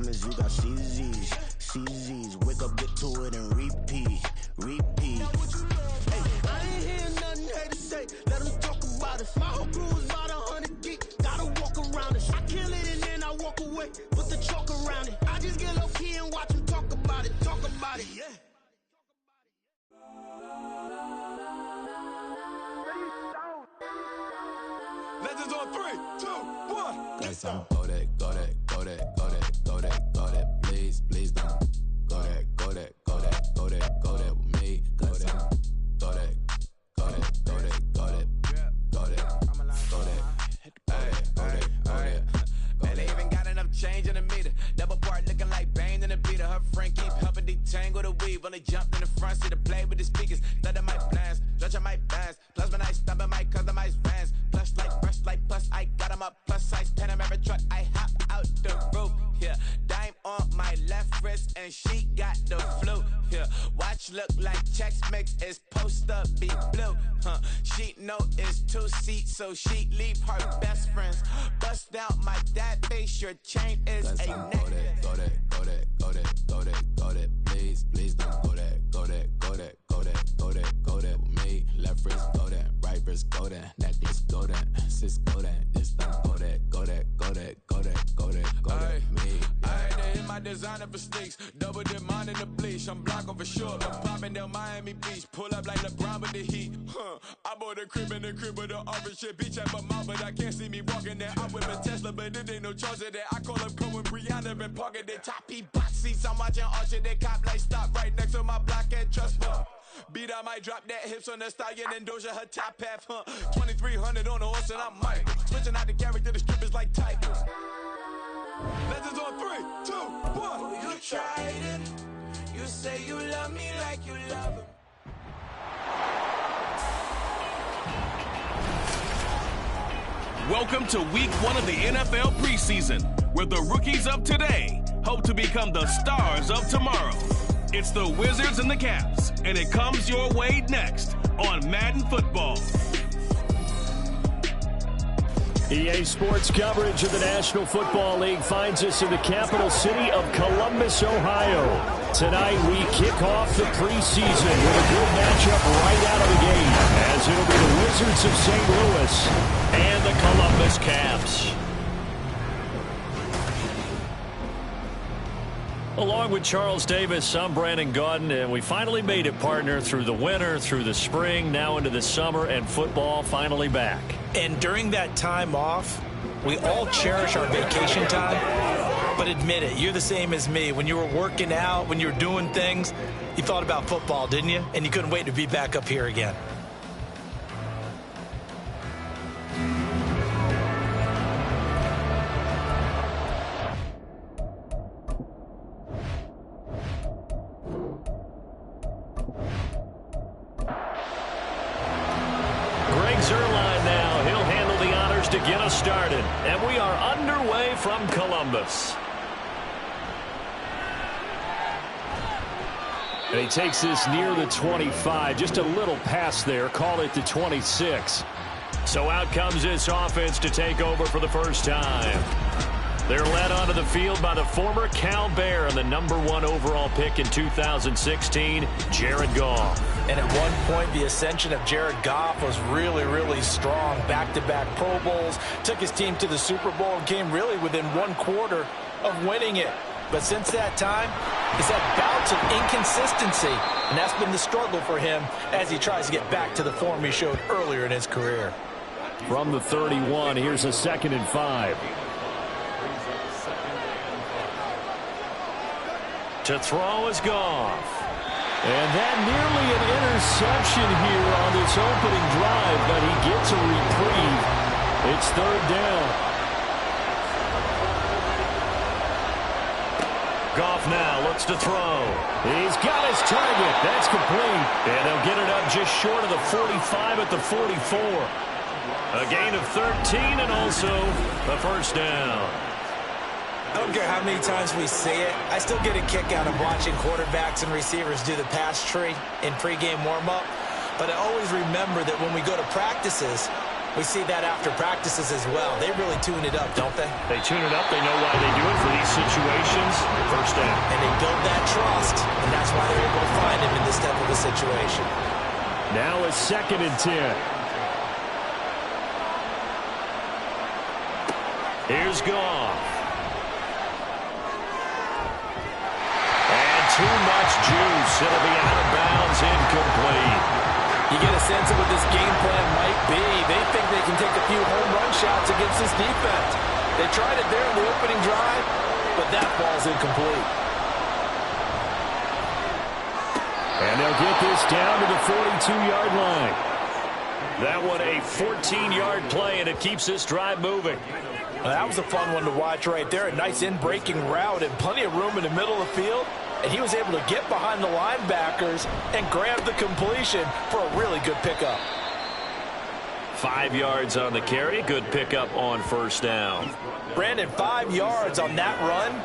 diamonds, you got CZs, CZs. Wake up, get to it, and repeat. Hey, I ain't hearing nothing haters say. Let them talk about it. My whole crew is about 100 deep. Gotta walk around it. I kill it and then I walk away. Put the chalk around it. I just get low key and watch them talk about it. Yeah. Legends on 3, 2, 1. Guess I'm go that, please don't go that with me. Go that. And they even got enough change in the meter. Double part looking like Bane in the beater. Her friend keep helping detangle the weave. Only jumped in the front seat to play with the speakers. Thunder might blast, stretch might dance. Plus when I stumble might customize vans. Plus like brush like plus I got them up. Plus size Panamera truck. I hop out the roof. Yeah, dime on my left wrist and she got the flu. Yeah, watch look like Chex Mix is post up be blue. She know it's 2 seats, so she leave her best friends. Bust out my dad face, your chain is a necklace. Go that, please don't go that with me. Left wrist go that, right wrist go that, necklace go that, sis go that, this don't go that me. I had to hit my designer for sneaks, double dip mine in the bleach. I'm blocking for sure, I'm popping down Miami Beach, pull up like LeBron with the heat. I bought a crib in the crib with the orange shit, beach at my mouth, but I can't see me walking there. I'm with a Tesla, but it ain't no charge of that. I call up Cohen, Brianna, and parking their top box seats. I'm watching Archer, they cop like stop right next to my block and trust me. Beat, I might drop that hips on the stallion and Doja her top half, 2300 on the horse and I'm Mike. Switching out the character, the strippers like Tigers. Legends on 3, 2, 1. Oh, you tried it. You say you love me like you love him. Welcome to week 1 of the NFL preseason, where the rookies of today hope to become the stars of tomorrow. It's the Wizards and the Caps, and it comes your way next on Madden Football. EA Sports coverage of the National Football League finds us in the capital city of Columbus, Ohio. Tonight we kick off the preseason with a good matchup right out of the gate, as it'll be the Wizards of St. Louis and the Columbus Caps. Along with Charles Davis, I'm Brandon Gaudin, and we finally made it, partner, through the winter, through the spring, now into the summer, and football finally back. And during that time off, we all cherish our vacation time, but admit it, you're the same as me. When you were working out, when you were doing things, you thought about football, didn't you? And you couldn't wait to be back up here again. To get us started, and we are underway from Columbus. And he takes this near the 25, just a little past there, call it the 26. So out comes this offense to take over for the first time. They're led onto the field by the former Cal Bear and the #1 overall pick in 2016, Jared Goff. And at one point, the ascension of Jared Goff was really, really strong. Back-to-back Pro Bowls, took his team to the Super Bowl and came really within 1/4 of winning it. But since that time, he's had bouts of inconsistency, and that's been the struggle for him as he tries to get back to the form he showed earlier in his career. From the 31, here's a 2nd and 5. To throw is Goff. And that nearly an interception here on this opening drive, but he gets a reprieve. It's 3rd down. Goff now looks to throw. He's got his target. That's complete. And they'll get it up just short of the 45 at the 44. A gain of 13 and also a 1st down. I don't care how many times we say it, I still get a kick out of watching quarterbacks and receivers do the pass tree in pregame warm-up. But I always remember that when we go to practices, We see that after practices as well. They really tune it up, don't they? They tune it up. They know why they do it for these situations. First down. And they build that trust, and that's why they're able to find him in this type of a situation. Now a 2nd and 10. Here's Goff. And too much juice. It'll be out of bounds, incomplete. You get a sense of what this game plan might be. They think they can take a few home run shots against this defense. They tried it there in the opening drive, but that ball's incomplete. And they'll get this down to the 42-yard line. That one a 14-yard play, and it keeps this drive moving. Well, that was a fun one to watch right there. A nice in-breaking route and plenty of room in the middle of the field. And he was able to get behind the linebackers and grab the completion for a really good pickup. 5 yards on the carry. Good pickup on first down. Brandon, 5 yards on that run.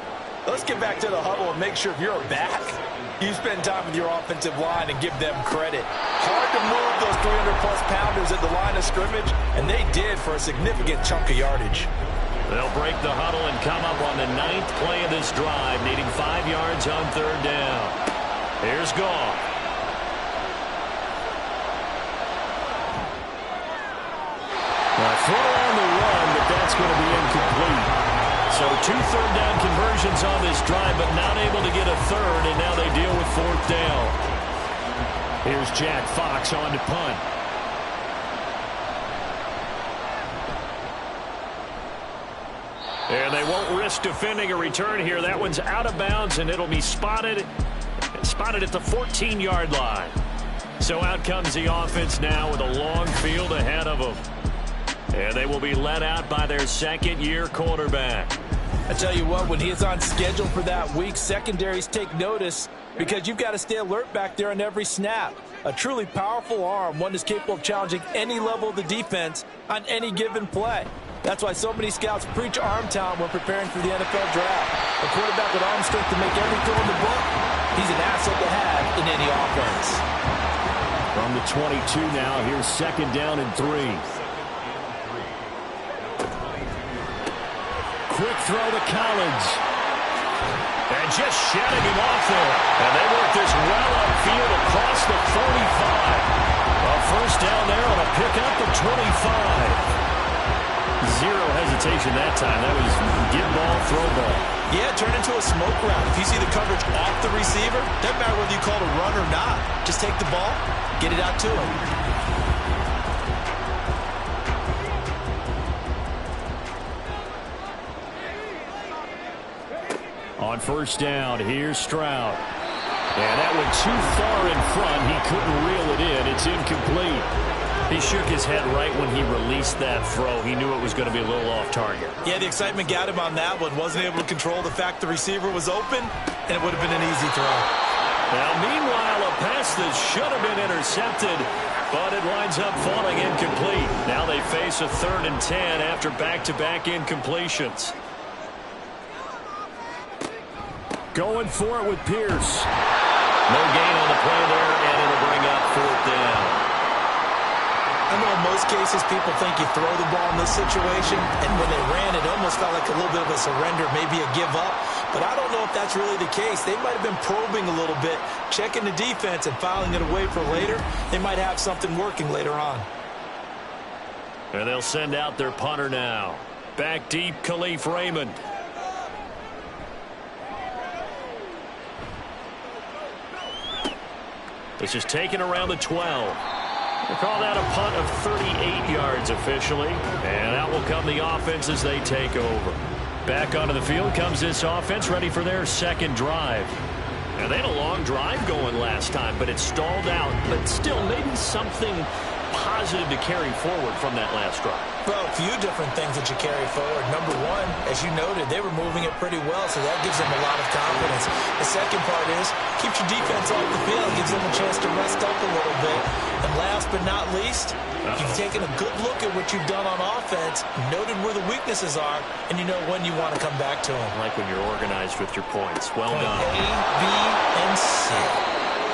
Let's get back to the huddle and make sure if you're a back, you spend time with your offensive line and give them credit. Hard to move those 300-plus pounders at the line of scrimmage, and they did for a significant chunk of yardage. They'll break the huddle and come up on the 9th play of this drive, needing 5 yards on third down. Here's Goff. A throw on the run, but that's going to be incomplete. So 2 third down conversions on this drive, but not able to get a third, and now they deal with 4th down. Here's Jack Fox on to punt. And they won't risk defending a return here. That one's out of bounds, and it'll be spotted at the 14-yard line. So out comes the offense now with a long field ahead of them. And they will be let out by their second-year quarterback. I tell you what, when he is on schedule for that week, secondaries take notice because you've got to stay alert back there on every snap. A truly powerful arm, one that's capable of challenging any level of the defense on any given play. That's why so many scouts preach arm talent when preparing for the NFL draft. A quarterback with arm strength to make every throw in the book, he's an asset to have in any offense. From the 22 now, here's 2nd down and 3. Quick throw to Collins. And just shedding him off there. And they work this well upfield across the 45. A first down there on a pickup of 25. Zero hesitation that time. That was get ball, throw ball. Yeah, turn into a smoke round. If you see the coverage off the receiver, doesn't matter whether you call it a run or not. Just take the ball, get it out to him. On first down, here's Stroud. And that went too far in front. He couldn't reel it in. It's incomplete. He shook his head right when he released that throw. He knew it was going to be a little off target. Yeah, the excitement got him on that one. Wasn't able to control the fact the receiver was open, and it would have been an easy throw. Now, meanwhile, a pass that should have been intercepted, but it winds up falling incomplete. Now they face a 3rd and 10 after back-to-back incompletions. Going for it with Pierce. No gain on the play there, and it'll bring up 4th down. I know in most cases people think you throw the ball in this situation, and when they ran, it almost felt like a little bit of a surrender, maybe a give up. But I don't know if that's really the case. They might have been probing a little bit, checking the defense and filing it away for later. They might have something working later on. And they'll send out their punter now. Back deep, Khalif Raymond. This is taken around the 12. We'll call that a punt of 38 yards officially. And out will come the offense as they take over. Back onto the field comes this offense, ready for their 2nd drive. Now, they had a long drive going last time, but it stalled out. But still, maybe something positive to carry forward from that last drive. Well, a few different things that you carry forward. Number one, as you noted, they were moving it pretty well, so that gives them a lot of confidence. The second part is, keeps your defense off the field, gives them a chance to rest up a little bit. And last but not least, you've taken a good look at what you've done on offense, noted where the weaknesses are, and you know when you want to come back to them. Like when you're organized with your points. Well Point done. A, B, and C.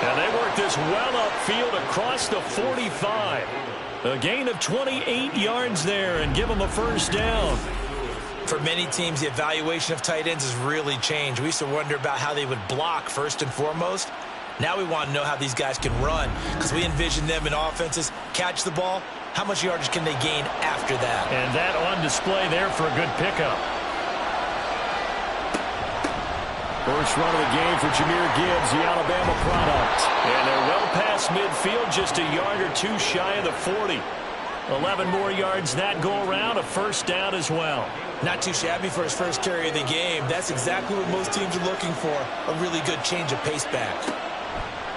And they work this well upfield across the 45. A gain of 28 yards there and give them a first down. For many teams, the evaluation of tight ends has really changed. We used to wonder about how they would block first and foremost. Now we want to know how these guys can run, because we envision them in offenses catch the ball. How much yardage can they gain after that? And that on display there for a good pickup. First run of the game for Jahmyr Gibbs, the Alabama product. And they're well past midfield, just a yard or two shy of the 40. 11 more yards that go around, a first down as well. Not too shabby for his first carry of the game. That's exactly what most teams are looking for, a really good change of pace back.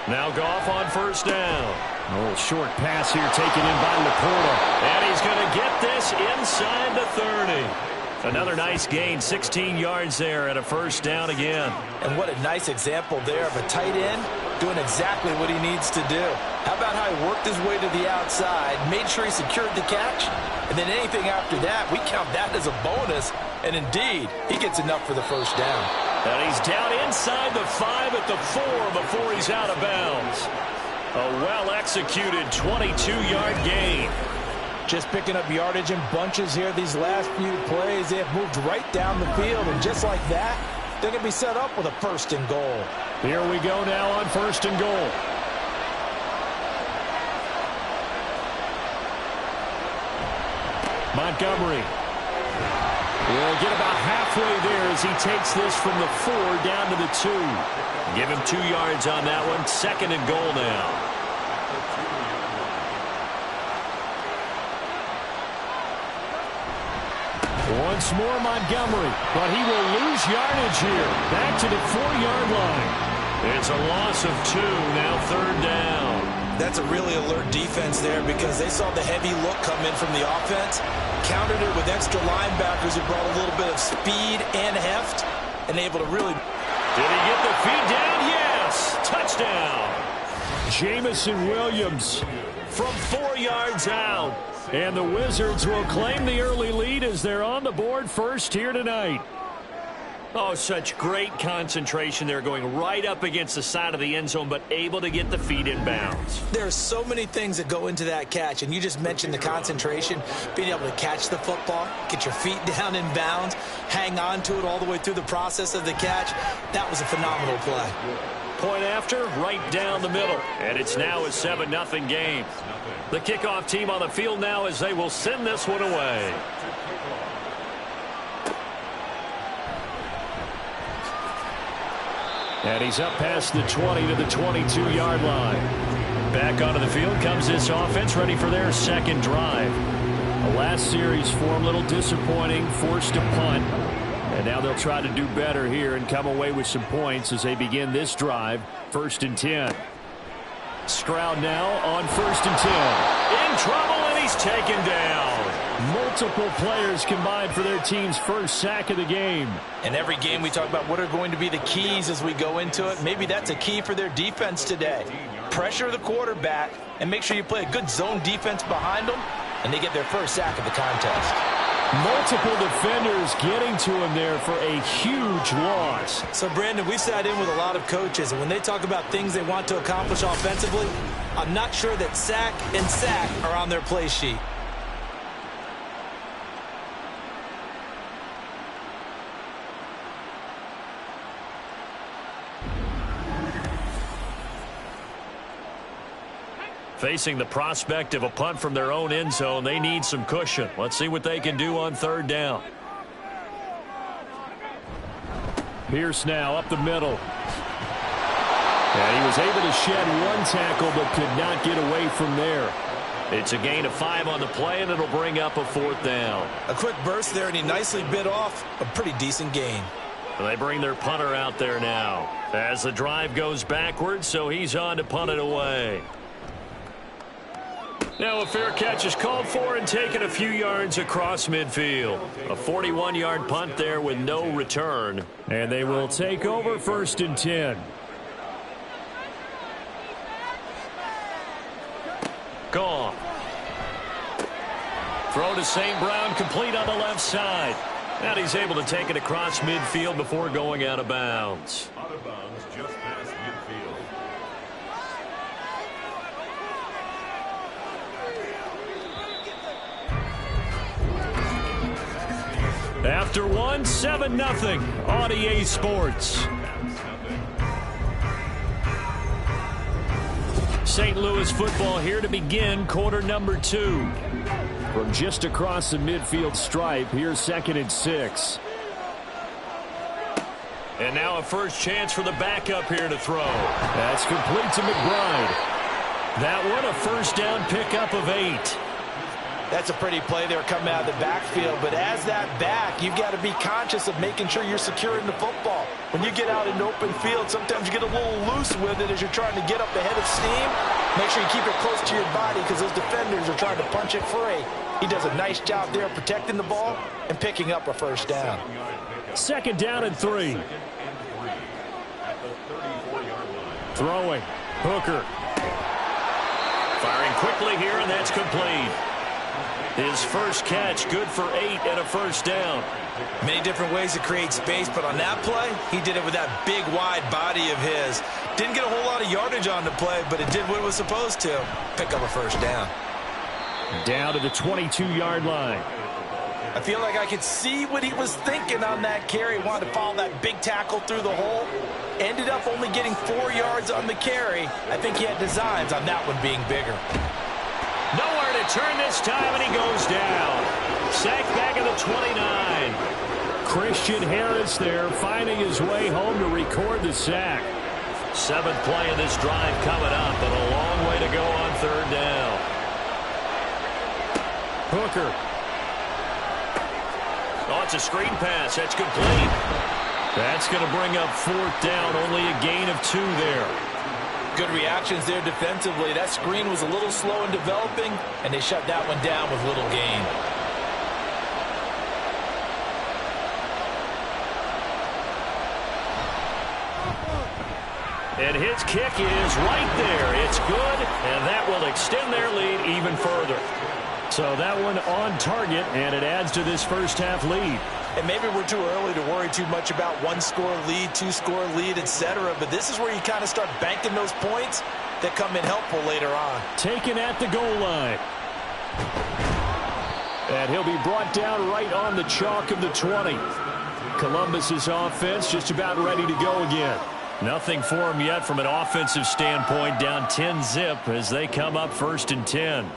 Now Goff on first down. A little short pass here taken in by Laporta. And he's going to get this inside the 30. Another nice gain, 16 yards there and a first down again. And what a nice example there of a tight end doing exactly what he needs to do. How about how he worked his way to the outside, made sure he secured the catch, and then anything after that, we count that as a bonus. And indeed, he gets enough for the first down. And he's down inside the 5 at the 4 before he's out of bounds. A well-executed 22-yard gain. Just picking up yardage in bunches here these last few plays. They have moved right down the field, and just like that, they're going to be set up with a first and goal. Here we go now on first and goal. Montgomery will get about halfway there as he takes this from the 4 down to the 2. Give him 2 yards on that one. Second and goal now. Once more Montgomery, but he will lose yardage here. Back to the 4-yard line. It's a loss of 2, now third down. That's a really alert defense there because they saw the heavy look come in from the offense, countered it with extra linebackers who brought a little bit of speed and heft, and able to really... Did he get the feet down? Yes! Touchdown! Jamison Williams from 4 yards out. And the Wizards will claim the early lead as they're on the board first here tonight. Oh, such great concentration. They're going right up against the side of the end zone, but able to get the feet in bounds. There are so many things that go into that catch, and you just mentioned the concentration, being able to catch the football, get your feet down in bounds, hang on to it all the way through the process of the catch. That was a phenomenal play. Point after, right down the middle. And it's now a 7-0 game. The kickoff team on the field now as they will send this one away. And he's up past the 20 to the 22-yard line. Back onto the field comes this offense, ready for their second drive. The last series for them, a little disappointing, forced to punt. And now they'll try to do better here and come away with some points as they begin this drive. 1st and 10. Stroud now on 1st and 10. In trouble, and he's taken down. Multiple players combined for their team's first sack of the game. And every game we talk about what are going to be the keys as we go into it. Maybe that's a key for their defense today. Pressure the quarterback and make sure you play a good zone defense behind them, and they get their first sack of the contest. Multiple defenders getting to him there for a huge loss. So, Brandon, we sat in with a lot of coaches, and when they talk about things they want to accomplish offensively, I'm not sure that sack and sack are on their play sheet. Facing the prospect of a punt from their own end zone, they need some cushion. Let's see what they can do on 3rd down. Pierce now up the middle. And he was able to shed one tackle but could not get away from there. It's a gain of 5 on the play, and it'll bring up a 4th down. A quick burst there, and he nicely bit off a pretty decent gain. They bring their punter out there now as the drive goes backwards, so he's on to punt it away. Now a fair catch is called for and taken a few yards across midfield. A 41-yard punt there with no return. And they will take over 1st and 10. Gone. Throw to St. Brown, complete on the left side. And he's able to take it across midfield before going out of bounds. Out of bounds just past midfield. After one, 7-0 on EA Sports. St. Louis football here to begin quarter number 2. From just across the midfield stripe, here's 2nd and 6. And now a first chance for the backup here to throw. That's complete to McBride. That one a first down pickup of 8. That's a pretty play there coming out of the backfield, but as that back, you've got to be conscious of making sure you're securing the football. When you get out in open field, sometimes you get a little loose with it as you're trying to get up ahead of steam. Make sure you keep it close to your body because those defenders are trying to punch it free. He does a nice job there protecting the ball and picking up a first down. 2nd down and 3. Throwing. Hooker. Firing quickly here, and that's complete. His first catch, good for 8 and a first down. Many different ways to create space, but on that play, he did it with that big, wide body of his. Didn't get a whole lot of yardage on the play, but it did what it was supposed to. Pick up a first down. Down to the 22-yard line. I feel like I could see what he was thinking on that carry. Wanted to follow that big tackle through the hole. Ended up only getting 4 yards on the carry. I think he had designs on that one being bigger. Nowhere to turn this time, and he goes down. Sacked back at the 29. Christian Harris there, finding his way home to record the sack. 7th play of this drive coming up, and a long way to go on 3rd down. Hooker. Oh, it's a screen pass. That's complete. That's going to bring up 4th down, only a gain of 2 there. Good reactions there defensively. That screen was a little slow in developing, and they shut that one down with little gain. And his kick is right there. It's good, and that will extend their lead even further. So that one on target, and it adds to this first half lead. And maybe we're too early to worry too much about 1-score lead, 2-score lead, etc. But this is where you kind of start banking those points that come in helpful later on. Taken at the goal line. And he'll be brought down right on the chalk of the 20. Columbus's offense just about ready to go again. Nothing for him yet from an offensive standpoint, down 10-zip as they come up 1st and 10.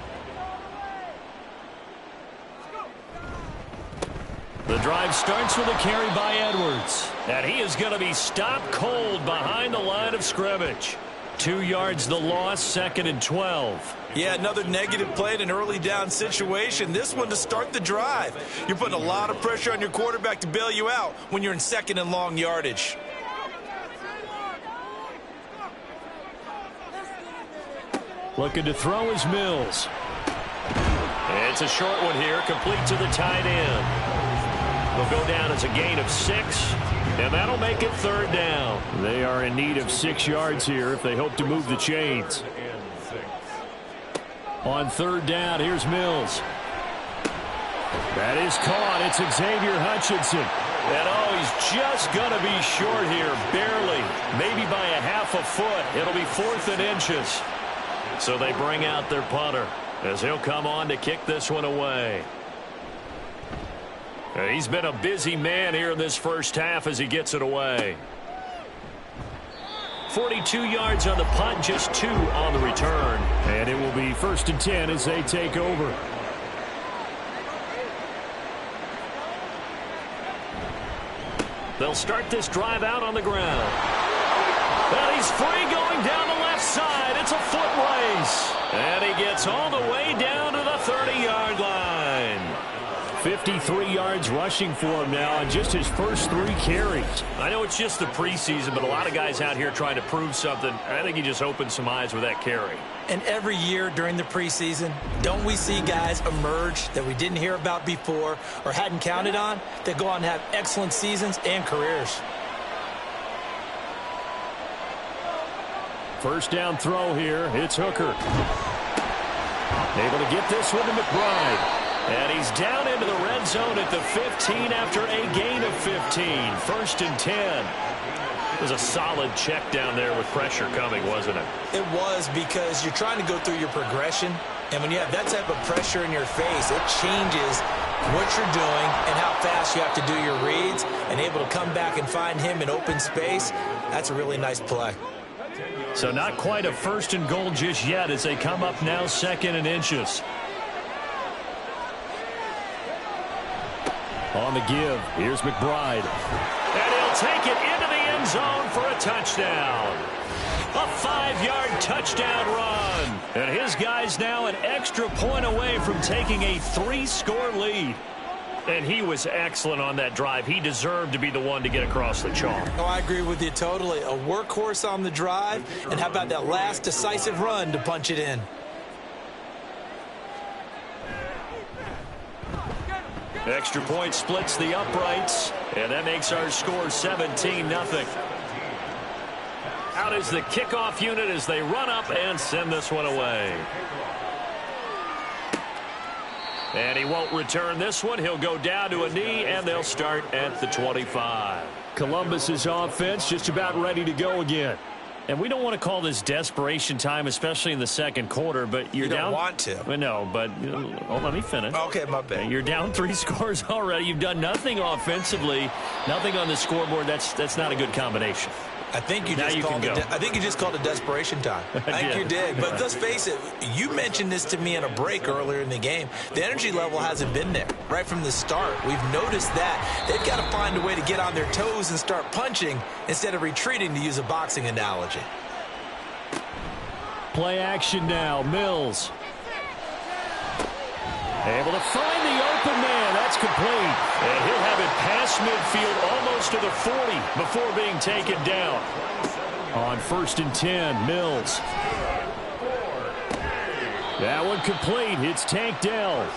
The drive starts with a carry by Edwards. And he is going to be stopped cold behind the line of scrimmage. 2 yards the loss, 2nd and 12. Yeah, another negative play in an early down situation. This one to start the drive. You're putting a lot of pressure on your quarterback to bail you out when you're in 2nd and long yardage. Looking to throw is Mills. It's a short one here, complete to the tight end. They'll go down as a gain of 6, and that'll make it 3rd down. They are in need of 6 yards here if they hope to move the chains. On 3rd down, here's Mills. That is caught. It's Xavier Hutchinson. And oh, he's just going to be short here, barely. Maybe by a half a foot. It'll be 4th and inches. So they bring out their punter as he'll come on to kick this one away. He's been a busy man here in this first half as he gets it away. 42 yards on the punt, just 2 on the return. And it will be 1st and 10 as they take over. They'll start this drive out on the ground. And he's free going down the left side. It's a foot race. And he gets all the way down to the 30-yard line. 53 yards rushing for him now on just his first 3 carries. I know it's just the preseason, but a lot of guys out here trying to prove something. I think he just opened some eyes with that carry. And every year during the preseason, don't we see guys emerge that we didn't hear about before or hadn't counted on that go on to have excellent seasons and careers? First down throw here. It's Hooker. Able to get this one to McBride. And he's down into the red zone at the 15 after a gain of 15. 1st and 10. It was a solid check down there with pressure coming, wasn't it? It was, because you're trying to go through your progression. And when you have that type of pressure in your face, it changes what you're doing and how fast you have to do your reads and able to come back and find him in open space, that's a really nice play. So not quite a 1st and goal just yet as they come up now 2nd and inches. On the give, here's McBride. And he'll take it into the end zone for a touchdown. A 5-yard touchdown run. And his guy's now an extra point away from taking a 3-score lead. And he was excellent on that drive. He deserved to be the one to get across the chalk. Oh, I agree with you totally. A workhorse on the drive. And how about that last decisive run to punch it in? Extra point splits the uprights, and that makes our score 17-0. Out is the kickoff unit as they run up and send this one away. And he won't return this one. He'll go down to a knee, and they'll start at the 25. Columbus's offense just about ready to go again. And we don't want to call this desperation time, especially in the second quarter, but you're down. You don't want to. Well, no, but let me finish. Okay, my bad. You're down 3 scores already. You've done nothing offensively, nothing on the scoreboard. That's not a good combination. I think you just called it desperation time. I think you did. But let's face it, you mentioned this to me in a break earlier in the game. The energy level hasn't been there right from the start. We've noticed that. They've got to find a way to get on their toes and start punching instead of retreating, to use a boxing analogy. Play action now. Mills. Able to find the open man. That's complete. And he'll have it past midfield almost to the 40 before being taken down. On 1st and 10, Mills. That one complete. It's Tank Dell.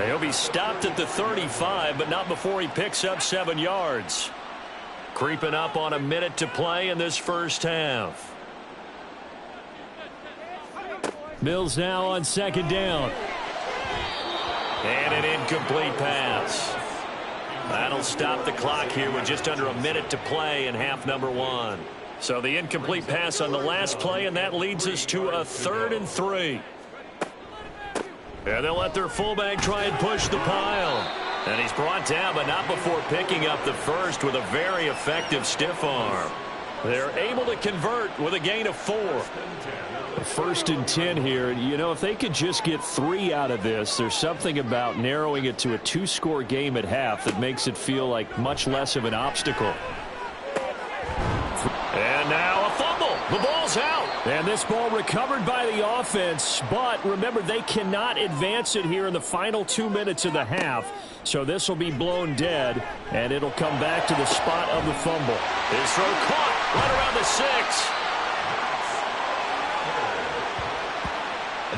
He'll be stopped at the 35, but not before he picks up 7 yards. Creeping up on a minute to play in this first half. Mills now on 2nd down. And an incomplete pass. That'll stop the clock here with just under a minute to play in half number 1. So the incomplete pass on the last play, and that leads us to a 3rd and 3. And they'll let their fullback try and push the pile. And he's brought down, but not before picking up the first with a very effective stiff arm. They're able to convert with a gain of 4. 1st and 10 here. You know, if they could just get 3 out of this, there's something about narrowing it to a 2-score game at half that makes it feel like much less of an obstacle. And now a fumble. The ball's out. And this ball recovered by the offense, but remember, they cannot advance it here in the final 2 minutes of the half. So this will be blown dead, and it'll come back to the spot of the fumble. His throw caught right around the 6.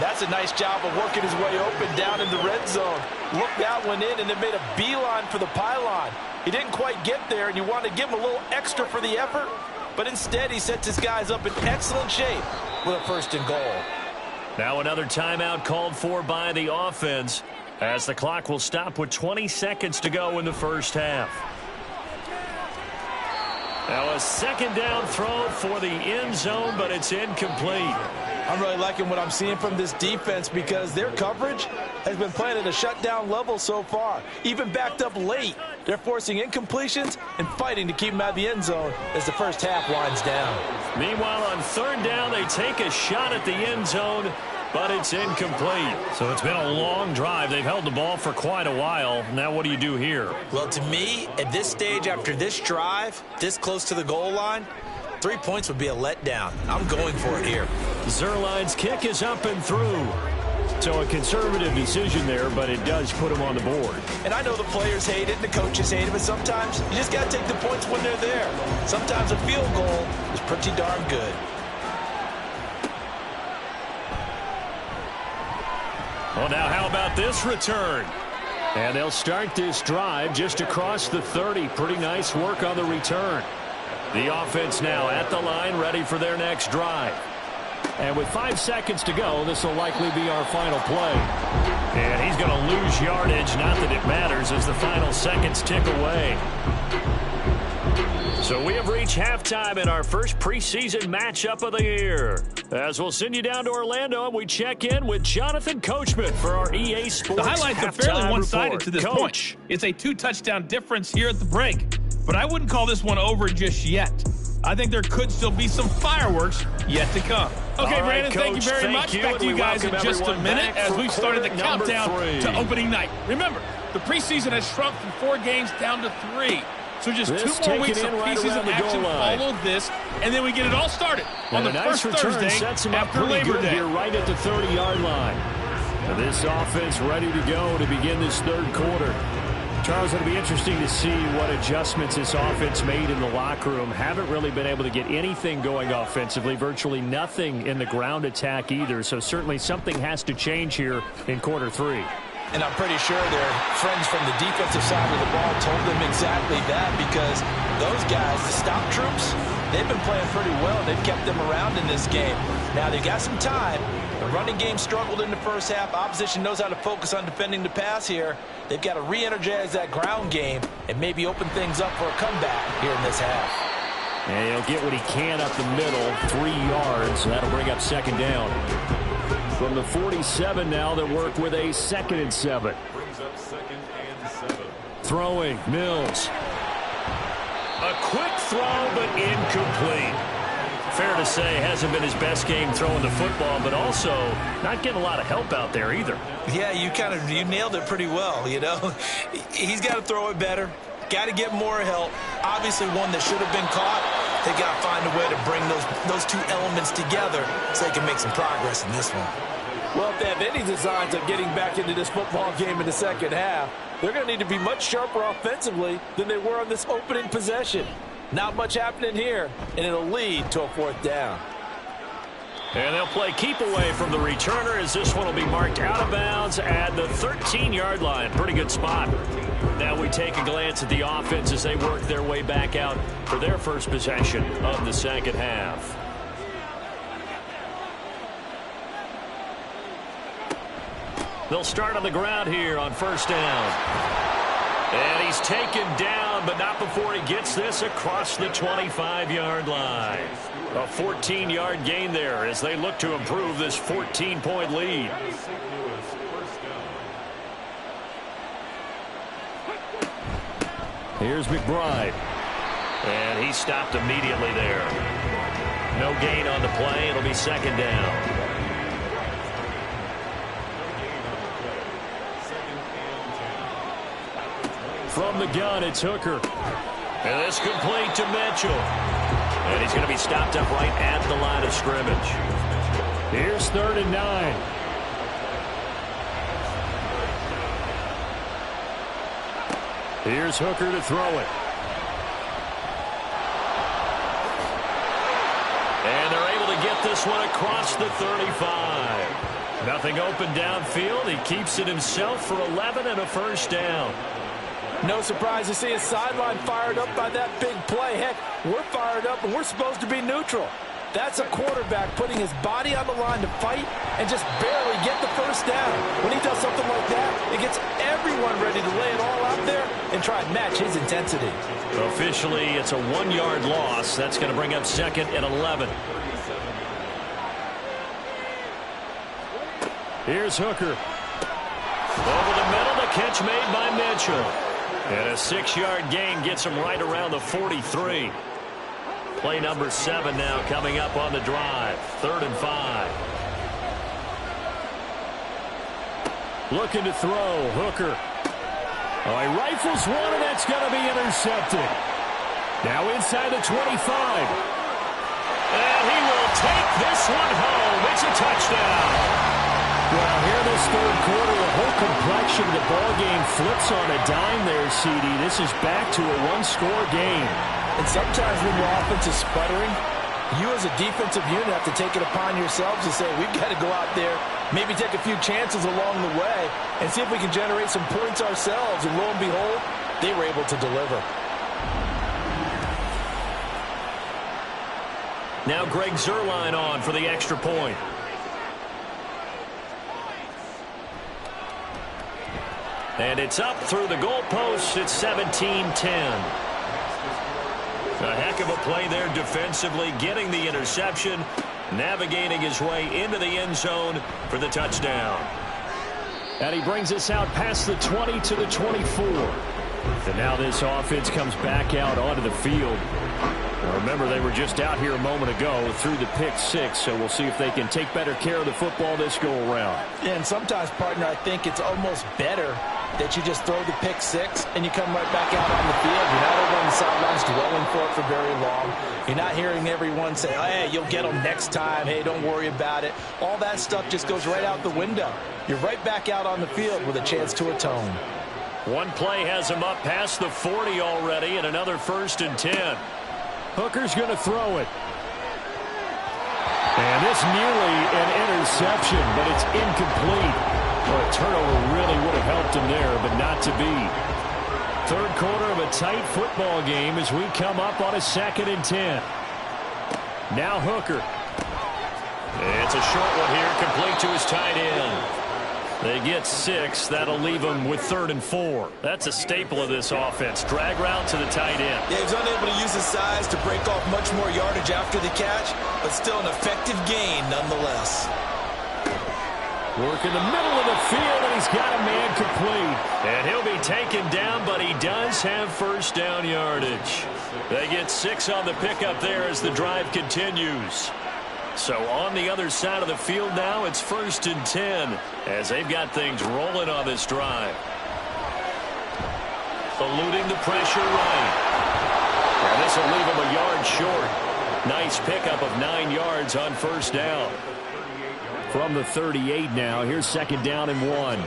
That's a nice job of working his way open down in the red zone. Looked that one in and then made a beeline for the pylon. He didn't quite get there, and you want to give him a little extra for the effort, but instead he sets his guys up in excellent shape with a 1st and goal. Now another timeout called for by the offense as the clock will stop with 20 seconds to go in the first half. Now a 2nd down throw for the end zone, but it's incomplete. I'm really liking what I'm seeing from this defense because their coverage has been playing at a shutdown level so far. Even backed up late, they're forcing incompletions and fighting to keep them out of the end zone as the first half winds down. Meanwhile, on 3rd down, they take a shot at the end zone, but it's incomplete. So it's been a long drive. They've held the ball for quite a while. Now what do you do here? Well, to me, at this stage after this drive, this close to the goal line, 3 points would be a letdown. I'm going for it here. Zuerlein's kick is up and through. So a conservative decision there, but it does put him on the board. And I know the players hate it and the coaches hate it, but sometimes you just got to take the points when they're there. Sometimes a field goal is pretty darn good. Well, now how about this return? And they'll start this drive just across the 30. Pretty nice work on the return. The offense now at the line, ready for their next drive. And with 5 seconds to go, this will likely be our final play. And he's going to lose yardage, not that it matters, as the final seconds tick away. So we have reached halftime in our first preseason matchup of the year. As we'll send you down to Orlando, and we check in with Jonathan Coachman for our EA Sports. The highlights are fairly one-sided to this Coach. point. It's a 2-touchdown difference here at the break, but I wouldn't call this one over just yet. I think there could still be some fireworks yet to come. Okay, All right, Brandon, Coach, thank you very much. Back to you guys in just a minute as we've started the countdown to opening night. Remember, the preseason has shrunk from 4 games down to 3. So just 2 more weeks of preseason action follow this, and then we get it all started on the first Thursday after Labor Day. Here right at the 30-yard line. Now this offense ready to go to begin this third quarter. Charles, it'll be interesting to see what adjustments this offense made in the locker room. Haven't really been able to get anything going offensively, virtually nothing in the ground attack either. So certainly something has to change here in quarter 3. And I'm pretty sure their friends from the defensive side of the ball told them exactly that, because those guys, the stop troops, they've been playing pretty well. They've kept them around in this game. Now, they've got some time. The running game struggled in the first half. Opposition knows how to focus on defending the pass here. They've got to re-energize that ground game and maybe open things up for a comeback here in this half. And he'll get what he can up the middle, 3 yards. That'll bring up second down. From the 47 now, they work with a 2nd and 7. Brings up 2nd and 7. Throwing, Mills. A quick throw, but incomplete. Fair to say, hasn't been his best game throwing the football, but also not getting a lot of help out there either. Yeah, you nailed it pretty well, you know. He's got to throw it better. Got to get more help. Obviously one that should have been caught. They got to find a way to bring those 2 elements together so they can make some progress in this one. Well, if they have any designs of getting back into this football game in the second half, they're going to need to be much sharper offensively than they were on this opening possession. Not much happening here, and it'll lead to a 4th down. And they'll play keep away from the returner, as this one will be marked out of bounds at the 13-yard line. Pretty good spot. Now we take a glance at the offense as they work their way back out for their first possession of the second half. They'll start on the ground here on first down. And he's taken down, but not before he gets this across the 25-yard line. A 14-yard gain there as they look to improve this 14-point lead. Here's McBride. And he stopped immediately there. No gain on the play. It'll be second down. From the gun, it's Hooker. And this complete to Mitchell. And he's going to be stopped up right at the line of scrimmage. Here's 3rd and 9. Here's Hooker to throw it. And they're able to get this one across the 35. Nothing open downfield. He keeps it himself for 11 and a first down. No surprise to see his sideline fired up by that big play. Heck, we're fired up, and we're supposed to be neutral. That's a quarterback putting his body on the line to fight and just barely get the first down. When he does something like that, it gets everyone ready to lay it all out there and try and match his intensity. Officially, it's a 1-yard loss. That's going to bring up 2nd and 11. Here's Hooker. Over the middle, the catch made by Mitchell. And a 6-yard gain gets him right around the 43. Play number 7 now coming up on the drive. 3rd and 5. Looking to throw. Hooker. Oh, he rifles one, and that's going to be intercepted. Now inside the 25. And he will take this one home. It's a touchdown. Well, here this third quarter, the whole complexion of the ball game flips on a dime there, CD. This is back to a 1-score game. And sometimes when your offense is sputtering, you as a defensive unit have to take it upon yourselves and say, we've got to go out there, maybe take a few chances along the way, and see if we can generate some points ourselves. And lo and behold, they were able to deliver. Now Greg Zuerlein on for the extra point. And it's up through the goalposts. It's 17-10. Heck of a play there defensively, getting the interception, navigating his way into the end zone for the touchdown. And he brings us out past the 20 to the 24. And now this offense comes back out onto the field. Now remember, they were just out here a moment ago through the pick six, so we'll see if they can take better care of the football this go-around. Yeah, and sometimes, partner, I think it's almost better that you just throw the pick six and you come right back out on the field. You're not over on the sidelines dwelling for it for very long. You're not hearing everyone say, oh, hey, you'll get them next time. Hey, don't worry about it. All that stuff just goes right out the window. You're right back out on the field with a chance to atone. One play has him up past the 40 already, and another 1st and 10. Hooker's going to throw it. And this nearly an interception, but it's incomplete. Well, a turnover really would have helped him there, but not to be. Third quarter of a tight football game as we come up on a 2nd and 10. Now Hooker. It's a short one here, complete to his tight end. They get 6. That'll leave them with 3rd and 4. That's a staple of this offense. Drag route to the tight end. Yeah, he was unable to use his size to break off much more yardage after the catch, but still an effective gain nonetheless. Work in the middle of the field, and he's got a man complete. And he'll be taken down, but he does have 1st down yardage. They get 6 on the pickup there as the drive continues. So on the other side of the field now, it's 1st and 10 as they've got things rolling on this drive. Eluding the pressure right. And this will leave him a yard short. Nice pickup of 9 yards on 1st down. From the 38 now, here's 2nd down and 1.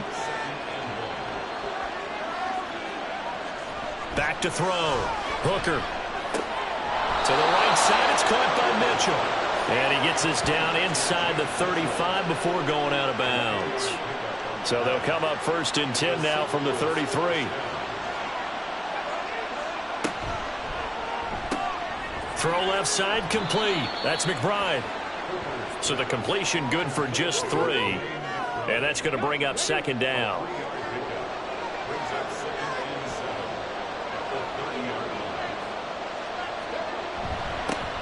Back to throw. Hooker. To the right side, it's caught by Mitchell. And he gets this down inside the 35 before going out of bounds. So they'll come up 1st and 10 now from the 33. Throw left side complete. That's McBride. So the completion good for just 3. And that's going to bring up 2nd down.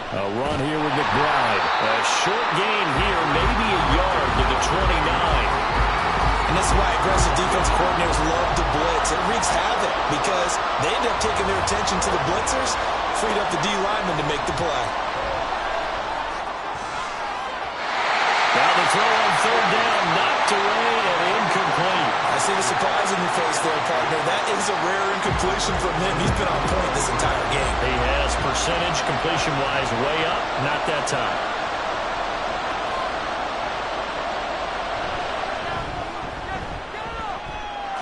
A run here with McBride. A short gain here, maybe a yard to the 29. And this is why aggressive defense coordinators love to blitz. It wreaks havoc because they end up taking their attention to the blitzers, freed up the D lineman to make the play. Now the throw on 3rd down, knocked away and incomplete. I see the surprise in your face there, partner. That is a rare incompletion from him. He's been on point this entire game. He has percentage completion-wise way up, not that time.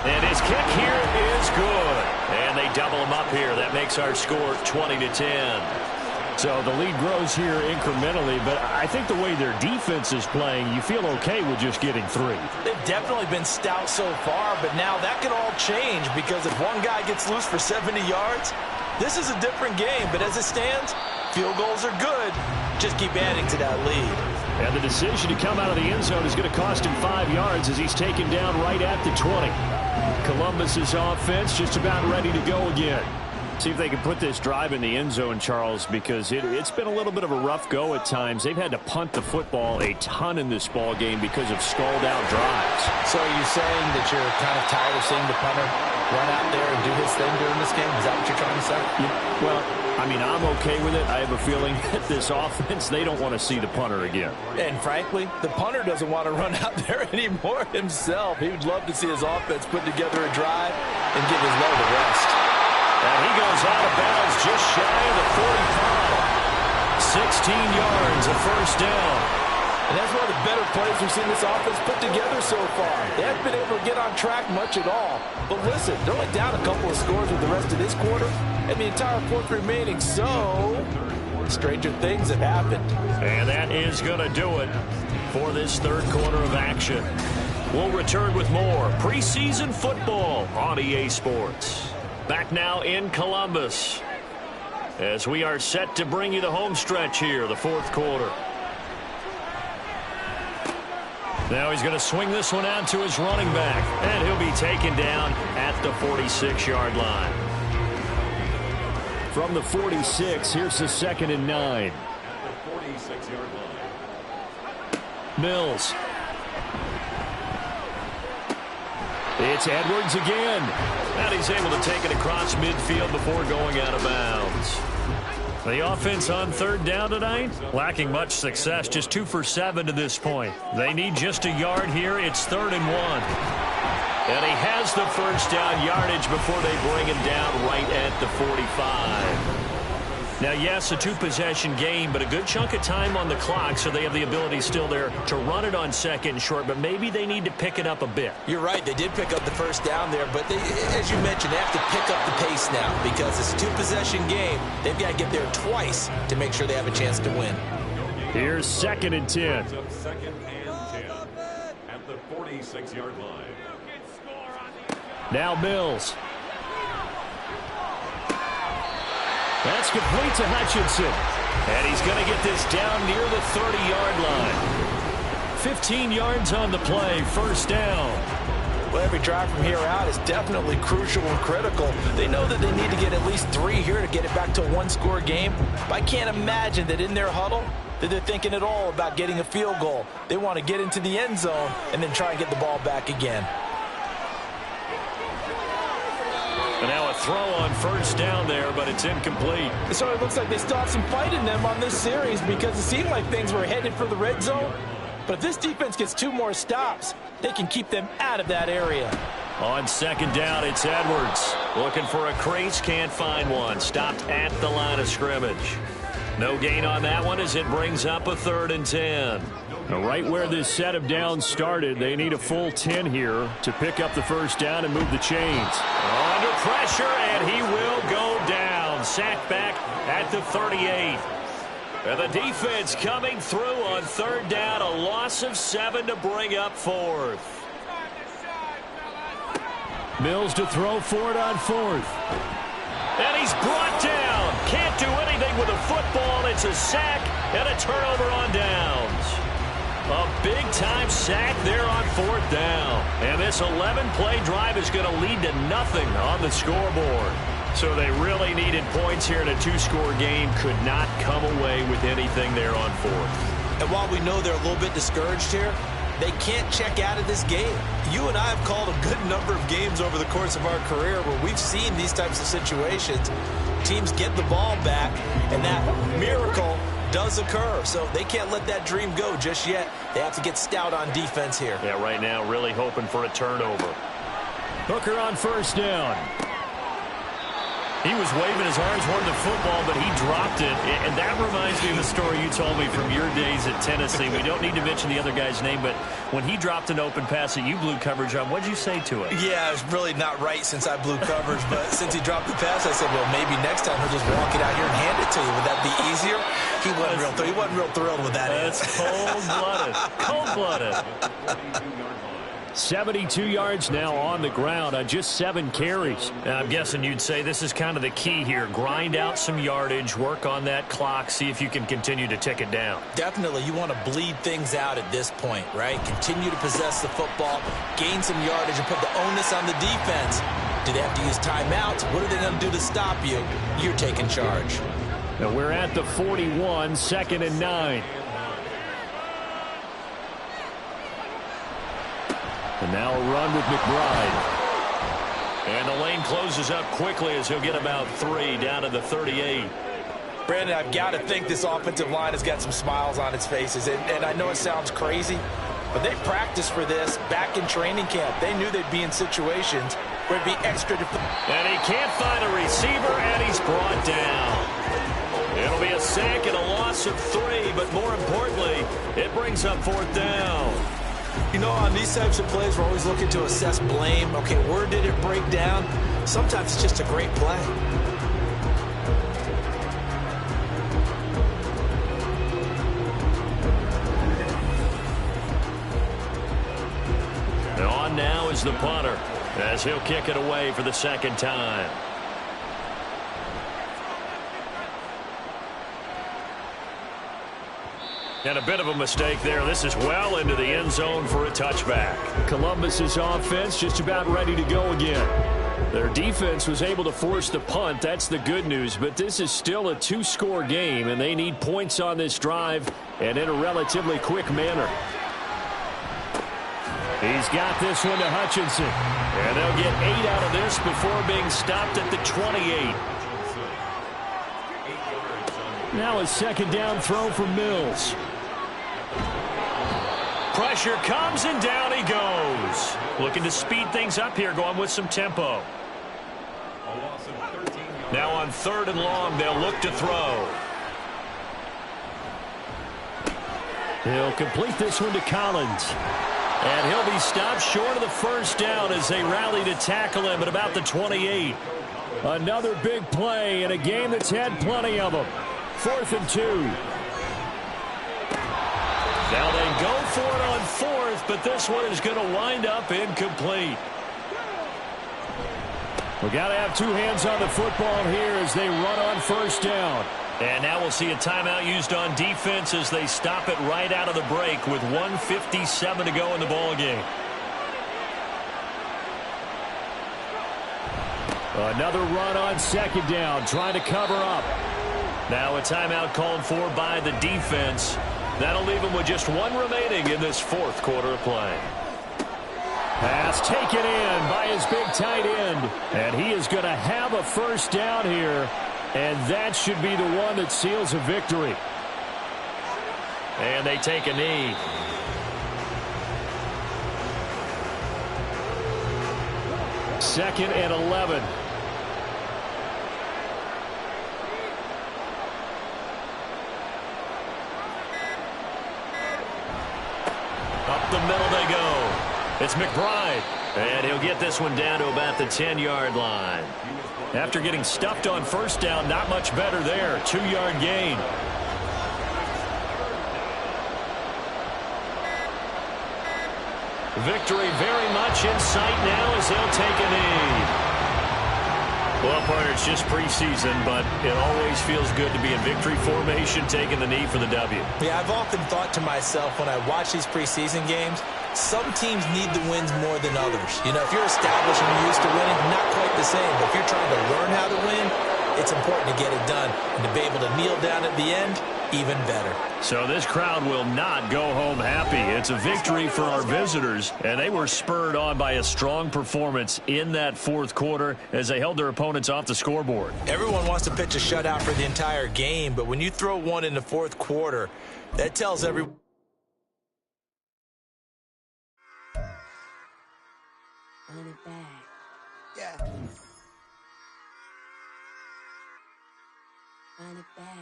And his kick here is good. And they double him up here. That makes our score 20-10. So the lead grows here incrementally, but I think the way their defense is playing, you feel okay with just getting 3. They've definitely been stout so far, but now that could all change because if one guy gets loose for 70 yards, this is a different game. But as it stands, field goals are good. Just keep adding to that lead. And the decision to come out of the end zone is going to cost him 5 yards as he's taken down right at the 20. Columbus's offense just about ready to go again. See if they can put this drive in the end zone, Charles, because it's been a little bit of a rough go at times. They've had to punt the football a ton in this ball game because of stalled-out drives. So are you saying that you're kind of tired of seeing the punter run out there and do his thing during this game? Is that what you're trying to say? Yeah, well, I mean, I'm okay with it. I have a feeling that this offense, they don't want to see the punter again. And frankly, the punter doesn't want to run out there anymore himself. He would love to see his offense put together a drive and give his load a rest. And he goes out of bounds just shy of the 45. 16 yards, a 1st down. And that's one of the better plays we've seen this offense put together so far. They haven't been able to get on track much at all. But listen, they're only down a couple of scores with the rest of this quarter and the entire 4th remaining. So, stranger things have happened. And that is going to do it for this 3rd quarter of action. We'll return with more preseason football on EA Sports. Back now in Columbus as we are set to bring you the home stretch here, the 4th quarter. Now he's going to swing this one out to his running back, and he'll be taken down at the 46-yard line. From the 46, here's the 2nd and 9. The 46-yard line. Mills. It's Edwards again. And he's able to take it across midfield before going out of bounds. The offense on 3rd down tonight, lacking much success, just 2 for 7 to this point. They need just a yard here. It's 3rd and 1. And he has the first down yardage before they bring him down right at the 45. Now, yes, a 2-possession game, but a good chunk of time on the clock, so they have the ability still there to run it on 2nd and short, but maybe they need to pick it up a bit. You're right. They did pick up the first down there, but as you mentioned, they have to pick up the pace now because it's a 2-possession game. They've got to get there twice to make sure they have a chance to win. Here's 2nd and 10. 2nd and 10 at the 46-yard line. Now Mills. That's complete to Hutchinson. And he's going to get this down near the 30-yard line. 15 yards on the play, first down. Well, every drive from here out is definitely crucial and critical. They know that they need to get at least 3 here to get it back to a 1-score game. But I can't imagine that in their huddle that they're thinking at all about getting a field goal. They want to get into the end zone and then try and get the ball back again. And now a throw on first down there, but it's incomplete. So it looks like they still have some fight in them on this series because it seemed like things were headed for the red zone. But if this defense gets 2 more stops, they can keep them out of that area. On 2nd down, it's Edwards. Looking for a crease, can't find one. Stopped at the line of scrimmage. No gain on that one as it brings up a 3rd and 10. Now, right where this set of downs started, they need a full 10 here to pick up the first down and move the chains. Under pressure, and he will go down. Sacked back at the 38. And the defense coming through on 3rd down. A loss of 7 to bring up 4th. Mills to throw for it on 4th. And he's brought down. Can't do anything with a football. It's a sack and a turnover on downs. A big-time sack there on 4th down. And this 11-play drive is going to lead to nothing on the scoreboard. So they really needed points here in a 2-score game. Could not come away with anything there on 4th. And while we know they're a little bit discouraged here, they can't check out of this game. You and I have called a good number of games over the course of our career where we've seen these types of situations. Teams get the ball back, and that miracle does occur. So they can't let that dream go just yet. They have to get stout on defense here. Yeah, right now really hoping for a turnover. Hooker on first down. He was waving his arms toward the football, but he dropped it. And that reminds me of the story you told me from your days at Tennessee. We don't need to mention the other guy's name, but when he dropped an open pass that you blew coverage on, what did you say to it? Yeah, it was really not right since I blew coverage, but since he dropped the pass, I said, well, maybe next time he'll just walk it out here and hand it to you. Would that be easier? He wasn't real thrilled with that. That's cold-blooded. Cold-blooded. 72 yards now on the ground on just 7 carries. I'm guessing you'd say this is kind of the key here. Grind out some yardage, work on that clock, see if you can continue to tick it down. Definitely. You want to bleed things out at this point, right? Continue to possess the football, gain some yardage, and put the onus on the defense. Do they have to use timeouts? What are they going to do to stop you? You're taking charge. Now we're at the 41, 2nd and 9. And now a run with McBride. And the lane closes up quickly as he'll get about 3 down to the 38. Brandon, I've got to think this offensive line has got some smiles on its faces. And I know it sounds crazy, but they practiced for this back in training camp. They knew they'd be in situations where it'd be extra. And he can't find a receiver, and he's brought down. It'll be a sack and a loss of 3, but more importantly, it brings up 4th down. You know, on these types of plays, we're always looking to assess blame. Okay, where did it break down? Sometimes it's just a great play. And on now is the punter as he'll kick it away for the 2nd time. And a bit of a mistake there. This is well into the end zone for a touchback. Columbus's offense just about ready to go again. Their defense was able to force the punt. That's the good news. But this is still a 2-score game, and they need points on this drive and in a relatively quick manner. He's got this one to Hutchinson. And they'll get 8 out of this before being stopped at the 28. Now a second down throw for Mills. Pressure comes, and down he goes. Looking to speed things up here, going with some tempo. Now on 3rd and long, they'll look to throw. He'll complete this one to Collins. And he'll be stopped short of the first down as they rally to tackle him at about the 28. Another big play in a game that's had plenty of them. 4th and 2. Now they go for it on 4th, but this one is going to wind up incomplete. We've got to have 2 hands on the football here as they run on 1st down. And now we'll see a timeout used on defense as they stop it right out of the break with 1:57 to go in the ball game. Another run on 2nd down, trying to cover up. Now a timeout called for by the defense. That'll leave them with just 1 remaining in this 4th quarter of play. Pass taken in by his big tight end. And he is going to have a 1st down here. And that should be the one that seals a victory. And they take a knee. Second and 11. Up the middle they go. It's McBride. And he'll get this one down to about the 10-yard line. After getting stuffed on 1st down, not much better there. 2-yard gain. Victory very much in sight now as they'll take a knee. Well, partner, it's just preseason, but it always feels good to be in victory formation, taking the knee for the W. Yeah, I've often thought to myself when I watch these preseason games, some teams need the wins more than others. You know, if you're established and you're used to winning, not quite the same. But if you're trying to learn how to win, it's important to get it done. And to be able to kneel down at the end, even better. So this crowd will not go home happy. It's a victory for our visitors, and they were spurred on by a strong performance in that 4th quarter as they held their opponents off the scoreboard. Everyone wants to pitch a shutout for the entire game, but when you throw one in the 4th quarter, that tells everyone.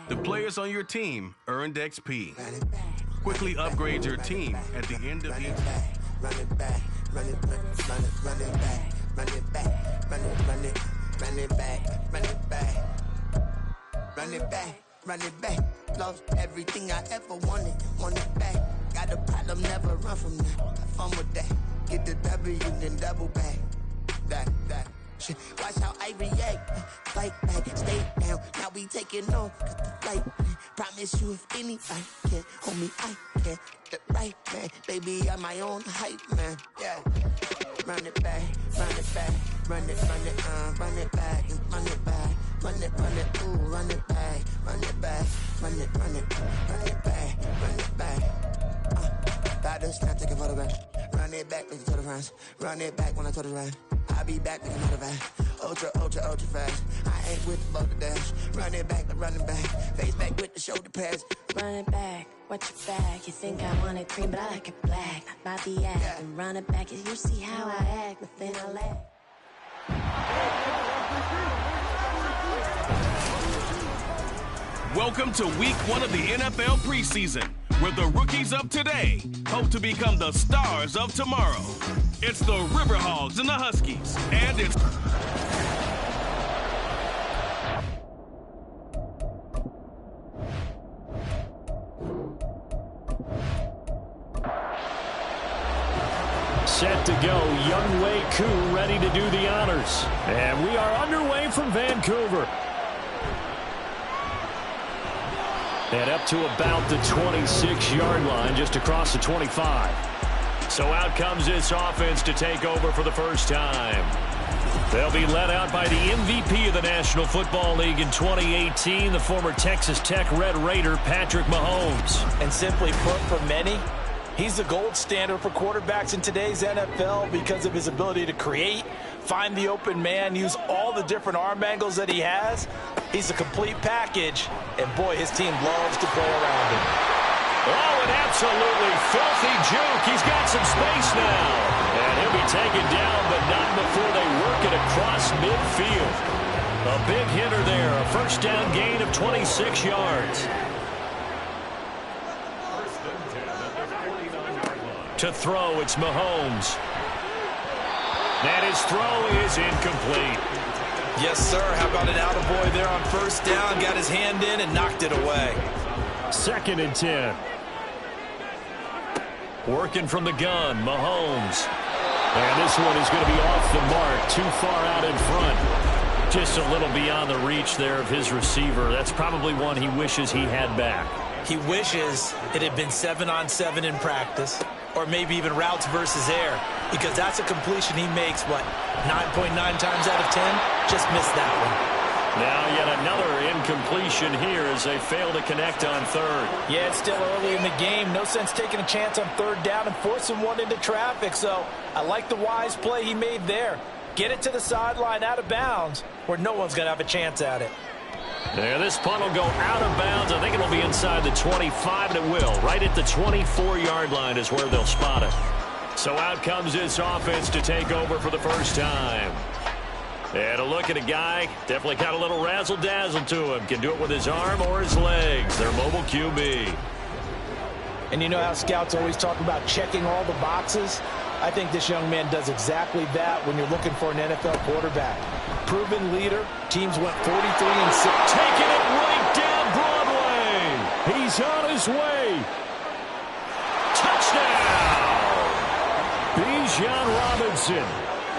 The players on your team earned XP. Quickly upgrade your team at the end of each. Run it back, run it back, run it back, run it back, run it back, run it back, run it back, run it back. Lost everything I ever wanted, want it back. Got a problem, never run from that. Have fun with that. Get the W, then double back. That. Shit. Watch how I react. Fight back, stay down. Now we taking on the flight. Promise you if anybody can hold me, I can. The right man, baby, I'm my own hype man. Yeah. Run it back, run it back, run it back, and run it back, run it, ooh, run it back, run it back, run it back, run it back. Bad snap, take a photograph. Run it back, make it to the runs. Run it back when I told the run. I'll be back with another van. Ultra fast. I ain't with the motor dash. Run it back, I'm running back. Face back with the shoulder pads. Run it back, watch your back. You think I want it cream, but I like it black. About the act yeah. And run it back. You see how I act, nothing I lack. Welcome to week 1 of the NFL preseason, where the rookies of today hope to become the stars of tomorrow. It's the Riverhogs and the Huskies, and it's... Set to go, Younghoe Koo ready to do the honors. And we are underway from Vancouver. And up to about the 26-yard line, just across the 25. So out comes this offense to take over for the first time. They'll be led out by the MVP of the National Football League in 2018, the former Texas Tech Red Raider, Patrick Mahomes. And simply put, for many, he's the gold standard for quarterbacks in today's NFL because of his ability to create, find the open man, use all the different arm angles that he has. He's a complete package, and boy, his team loves to play around him. Oh, an absolutely filthy juke. He's got some space now. And he'll be taken down, but not before they work it across midfield. A big hitter there, a first down gain of 26 yards. To throw, it's Mahomes. And his throw is incomplete. Yes, sir. How about an attaboy there on first down? Got his hand in and knocked it away. 2nd and 10. Working from the gun, Mahomes. And this one is going to be off the mark, too far out in front. Just a little beyond the reach there of his receiver. That's probably one he wishes he had back. He wishes it had been 7-on-7 in practice, or maybe even routes versus air, because that's a completion he makes, 9.9 times out of 10? Just missed that one. Now yet another incompletion here as they fail to connect on third. Yeah, it's still early in the game. No sense taking a chance on third down and forcing one into traffic. So I like the wise play he made there. Get it to the sideline out of bounds where no one's going to have a chance at it. There, this punt will go out of bounds. I think it'll be inside the 25, and it will. Right at the 24-yard line is where they'll spot it. So out comes this offense to take over for the first time. And a look at a guy, definitely got a little razzle-dazzle to him. Can do it with his arm or his legs. Their mobile QB. And you know how scouts always talk about checking all the boxes? I think this young man does exactly that when you're looking for an NFL quarterback. Proven leader. Teams went 43-6. Taking it right down Broadway. He's on his way. Touchdown. Bijan Robinson.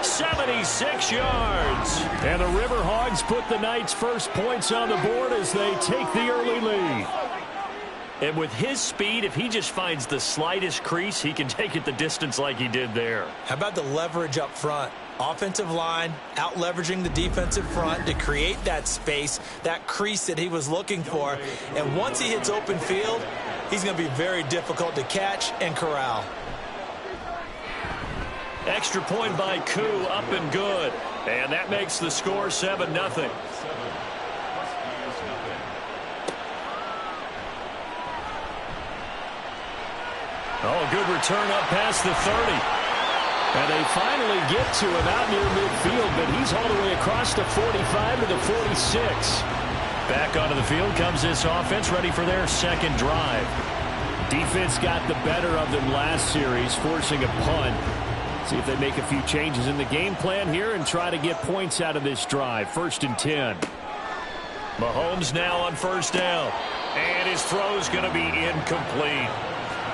76 yards. And the Riverhogs put the Knights' first points on the board as they take the early lead. And with his speed, if he just finds the slightest crease, he can take it the distance like he did there. How about the leverage up front? Offensive line out leveraging the defensive front to create that space, that crease that he was looking for. And once he hits open field, he's going to be very difficult to catch and corral. Extra point by Koo, up and good. And that makes the score 7-0. Oh, a good return up past the 30. And they finally get to him out near midfield, but he's all the way across the 45 to the 46. Back onto the field comes this offense, ready for their second drive. Defense got the better of them last series, forcing a punt. See if they make a few changes in the game plan here and try to get points out of this drive. 1st and 10. Mahomes now on first down. And his throw's going to be incomplete.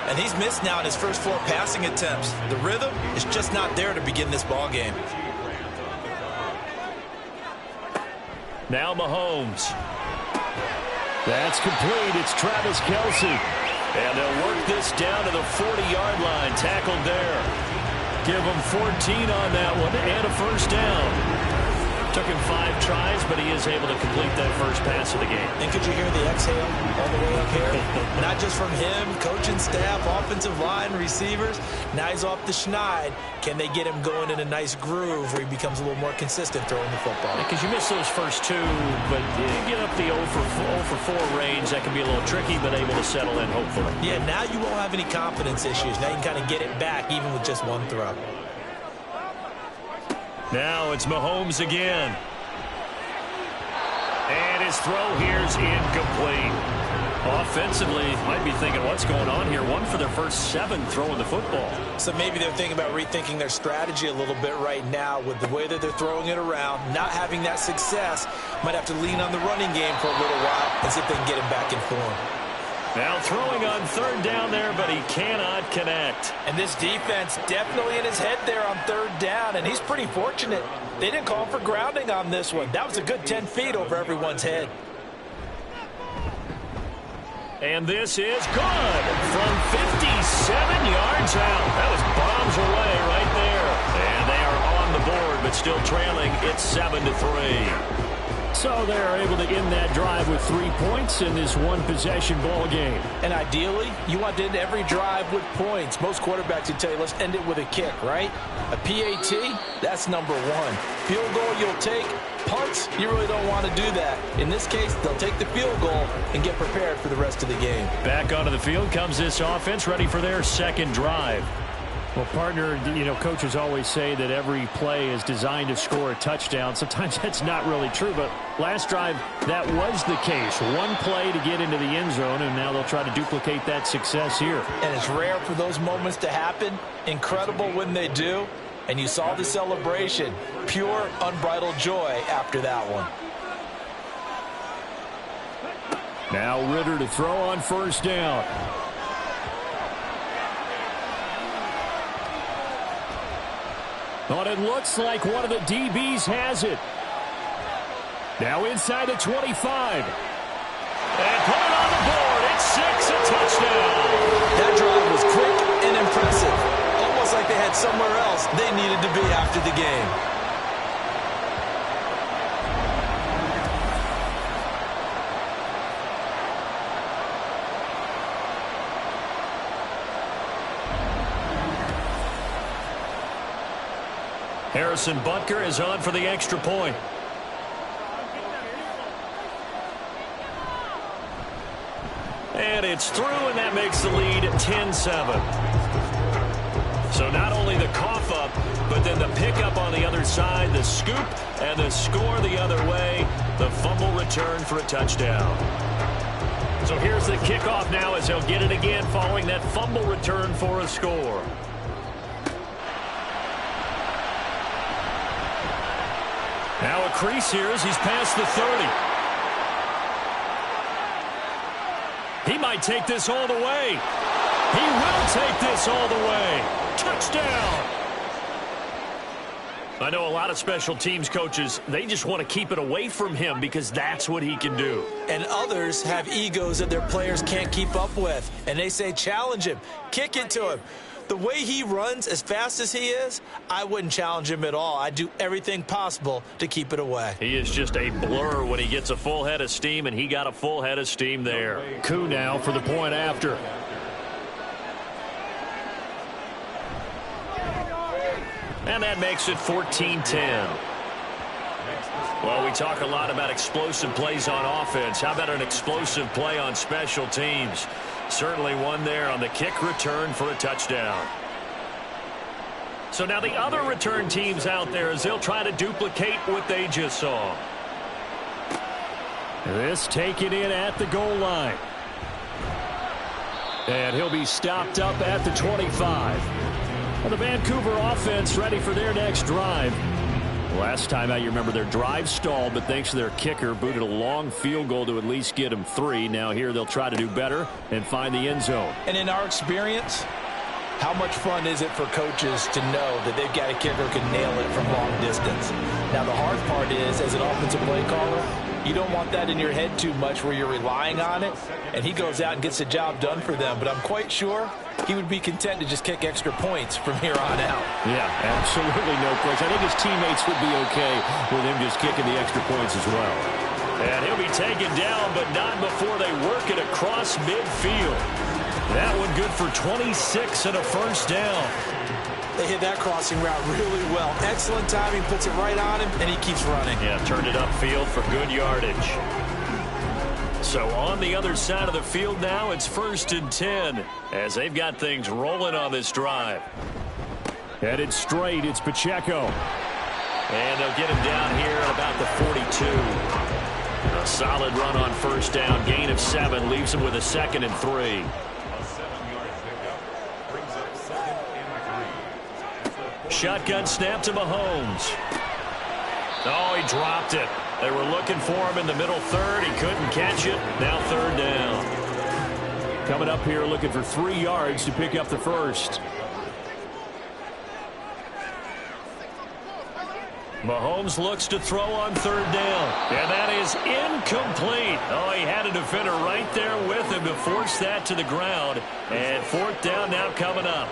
And he's missed now in his first 4 passing attempts. The rhythm is just not there to begin this ball game. Now Mahomes. That's complete. It's Travis Kelce. And they'll work this down to the 40-yard line. Tackled there. Give him 14 on that one and a first down. Took him 5 tries, but he is able to complete that first pass of the game. And could you hear the exhale all the way up here? Not just from him, coaching staff, offensive line, receivers. Now he's off the schneid. Can they get him going in a nice groove where he becomes a little more consistent throwing the football? Because you miss those first 2, but you get up the 0 for 4 range. That can be a little tricky, but able to settle in, hopefully. Yeah, now you won't have any confidence issues. Now you can kind of get it back even with just 1 throw. Now it's Mahomes again. And his throw here's incomplete. Offensively, might be thinking, what's going on here? 1 for their first 7 throwing the football. So maybe they're thinking about rethinking their strategy a little bit right now with the way that they're throwing it around, not having that success. Might have to lean on the running game for a little while and see if they can get him back in form. Now throwing on 3rd down there, but he cannot connect. And this defense definitely in his head there on 3rd down, and he's pretty fortunate. They didn't call for grounding on this one. That was a good 10 feet over everyone's head. And this is good from 57 yards out. That was bombs away right there. And they are on the board but still trailing. It's 7-3. So they're able to end that drive with 3 points in this one-possession ball game. And ideally, you want to end every drive with points. Most quarterbacks would tell you, let's end it with a kick, right? A PAT, that's number one. Field goal you'll take. Punts, you really don't want to do that. In this case, they'll take the field goal and get prepared for the rest of the game. Back onto the field comes this offense, ready for their second drive. Well, partner, coaches always say that every play is designed to score a touchdown. Sometimes that's not really true, but last drive, that was the case. One play to get into the end zone, and now they'll try to duplicate that success here. And it's rare for those moments to happen. Incredible when they do. And you saw the celebration. Pure, unbridled joy after that one. Now Ritter to throw on first down. But it looks like one of the DBs has it. Now inside the 25. And put it on the board. It's 6, a touchdown. That drive was quick and impressive. Almost like they had somewhere else they needed to be after the game. Harrison Butker is on for the extra point. And it's through, and that makes the lead 10-7. So not only the cough up, but then the pickup on the other side, the scoop, and the score the other way, the fumble return for a touchdown. So here's the kickoff now as they'll get it again following that fumble return for a score. Now a crease here as he's past the 30. He might take this all the way. He will take this all the way. Touchdown. I know a lot of special teams coaches, they just want to keep it away from him because that's what he can do. And others have egos that their players can't keep up with. And they say, challenge him. Kick it to him. The way he runs as fast as he is, I wouldn't challenge him at all. I'd do everything possible to keep it away. He is just a blur when he gets a full head of steam, and he got a full head of steam there. Koo now for the point after. And that makes it 14-10. Well, we talk a lot about explosive plays on offense. How about an explosive play on special teams? Certainly one there on the kick return for a touchdown. So now the other return teams out there as they'll try to duplicate what they just saw. This taken in at the goal line. And he'll be stopped up at the 25. Well, the Vancouver offense ready for their next drive. Last time out, you remember their drive stalled, but thanks to their kicker, booted a long field goal to at least get them 3. Now here they'll try to do better and find the end zone. And in our experience, how much fun is it for coaches to know that they've got a kicker who can nail it from long distance? Now the hard part is, as an offensive play caller, you don't want that in your head too much where you're relying on it, and he goes out and gets the job done for them. But I'm quite sure he would be content to just kick extra points from here on out. Yeah, absolutely no question. I think his teammates would be okay with him just kicking the extra points as well. And he'll be taken down, but not before they work it across midfield. That one good for 26 and a first down. They hit that crossing route really well. Excellent timing, puts it right on him, and he keeps running. Yeah, turned it upfield for good yardage. So on the other side of the field now, it's 1st and 10 as they've got things rolling on this drive. Headed straight, it's Pacheco. And they'll get him down here at about the 42. A solid run on first down. Gain of 7 leaves him with a 2nd and 3. Shotgun snap to Mahomes. Oh, he dropped it. They were looking for him in the middle third. He couldn't catch it. Now 3rd down. Coming up here looking for 3 yards to pick up the first. Mahomes looks to throw on 3rd down. And that is incomplete. Oh, he had a defender right there with him to force that to the ground. And 4th down now coming up.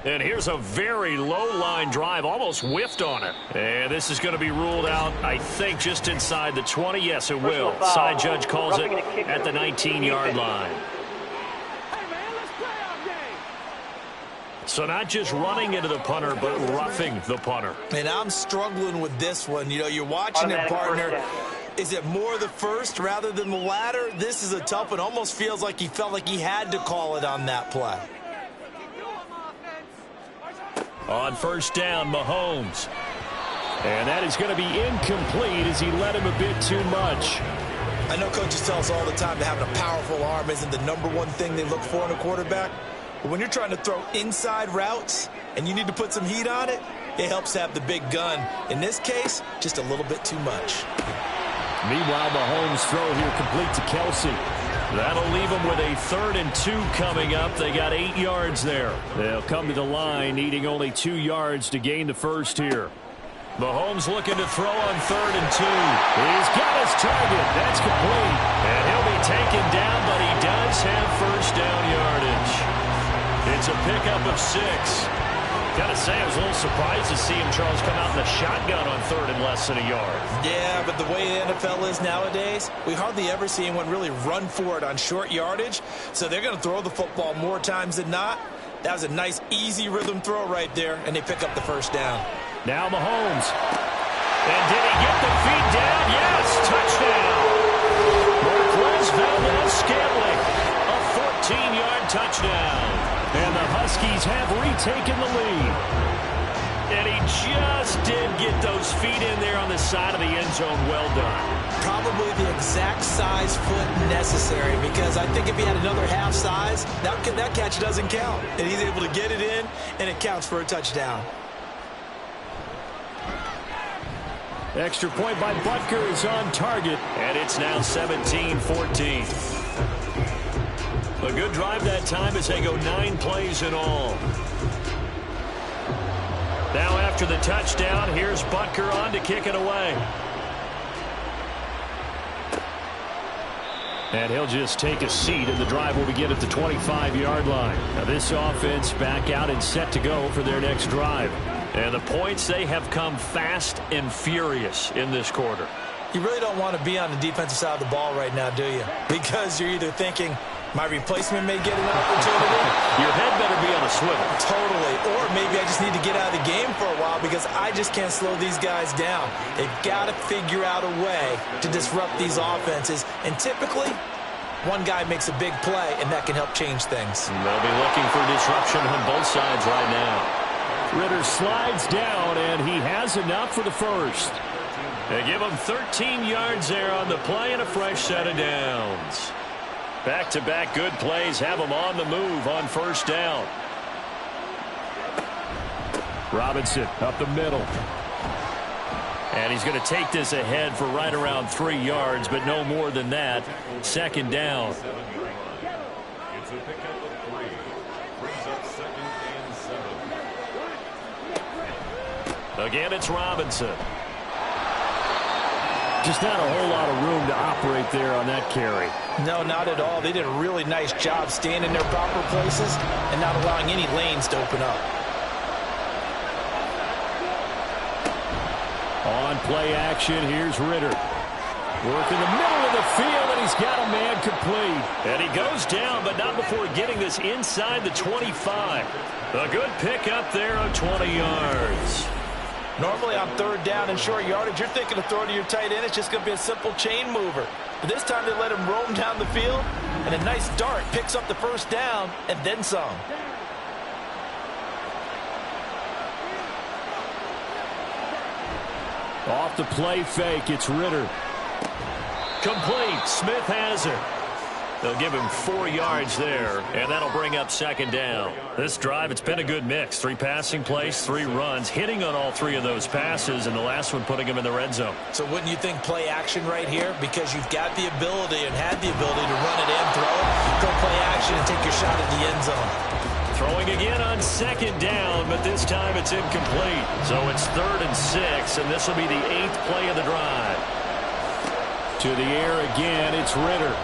And here's a very low-line drive, almost whiffed on it. And this is going to be ruled out, I think, just inside the 20. Yes, it will. Side judge calls it at the 19-yard line. So not just running into the punter, but roughing the punter. And I'm struggling with this one. You know, you're watching it, partner. Is it more the first rather than the latter? This is a tough one. Almost feels like he felt like he had to call it on that play. On first down, Mahomes. And that is going to be incomplete as he led him a bit too much. I know coaches tell us all the time that having a powerful arm isn't the #1 thing they look for in a quarterback. But when you're trying to throw inside routes and you need to put some heat on it, it helps to have the big gun. In this case, just a little bit too much. Meanwhile, Mahomes' throw here complete to Kelsey. That'll leave them with a 3rd and 2 coming up. They got 8 yards there. They'll come to the line, needing only 2 yards to gain the first here. Mahomes looking to throw on 3rd and 2. He's got his target. That's complete. And he'll be taken down, but he does have first down yardage. It's a pickup of 6. Gotta say, I was a little surprised to see him, Charles, come out in the shotgun on 3rd and less than a yard. Yeah, but the way the NFL is nowadays, we hardly ever see anyone really run for it on short yardage. So they're going to throw the football more times than not. That was a nice, easy rhythm throw right there, and they pick up the first down. Now Mahomes. And did he get the feet down? Yes, touchdown. Marquez Valdes-Scantling, a 14-yard touchdown. And the Huskies have retaken the lead. And he just did get those feet in there on the side of the end zone. Well done. Probably the exact size foot necessary, because I think if he had another half size, that catch doesn't count. And he's able to get it in, and it counts for a touchdown. Extra point by Butker is on target. And it's now 17-14. A good drive that time as they go 9 plays in all. Now after the touchdown, here's Butker on to kick it away. And he'll just take a seat, and the drive will begin at the 25-yard line. Now this offense back out and set to go for their next drive. And the points, they have come fast and furious in this quarter. You really don't want to be on the defensive side of the ball right now, do you? Because you're either thinking, my replacement may get an opportunity. Your head better be on a swivel. Totally. Or maybe I just need to get out of the game for a while because I just can't slow these guys down. They've got to figure out a way to disrupt these offenses. And typically, one guy makes a big play, and that can help change things. And they'll be looking for disruption on both sides right now. Ritter slides down, and he has enough for the first. They give him 13 yards there on the play and a fresh set of downs. Back-to-back good plays have him on the move on first down. Robinson up the middle. And he's going to take this ahead for right around 3 yards, but no more than that. Second down. It's a pickup of 3. Brings up 2nd and 7. Again, it's Robinson. Just not a whole lot of room to operate there on that carry. No, not at all. They did a really nice job staying in their proper places and not allowing any lanes to open up. On play action, here's Ritter. Work in the middle of the field, and he's got a man complete. And he goes down, but not before getting this inside the 25. A good pickup there of 20 yards. Normally on 3rd down and short yardage, you're thinking of throwing to your tight end. It's just going to be a simple chain mover. But this time they let him roam down the field, and a nice dart picks up the first down and then some. Off the play fake, it's Ritter. Complete. Smith has it. They'll give him 4 yards there, and that'll bring up second down. This drive, it's been a good mix. 3 passing plays, 3 runs, hitting on all 3 of those passes, and the last one putting him in the red zone. So wouldn't you think play action right here? Because you've got the ability and had the ability to run it and throw it. Go play action and take your shot at the end zone. Throwing again on second down, but this time it's incomplete. So it's 3rd and 6, and this will be the 8th play of the drive. To the air again, it's Ritter.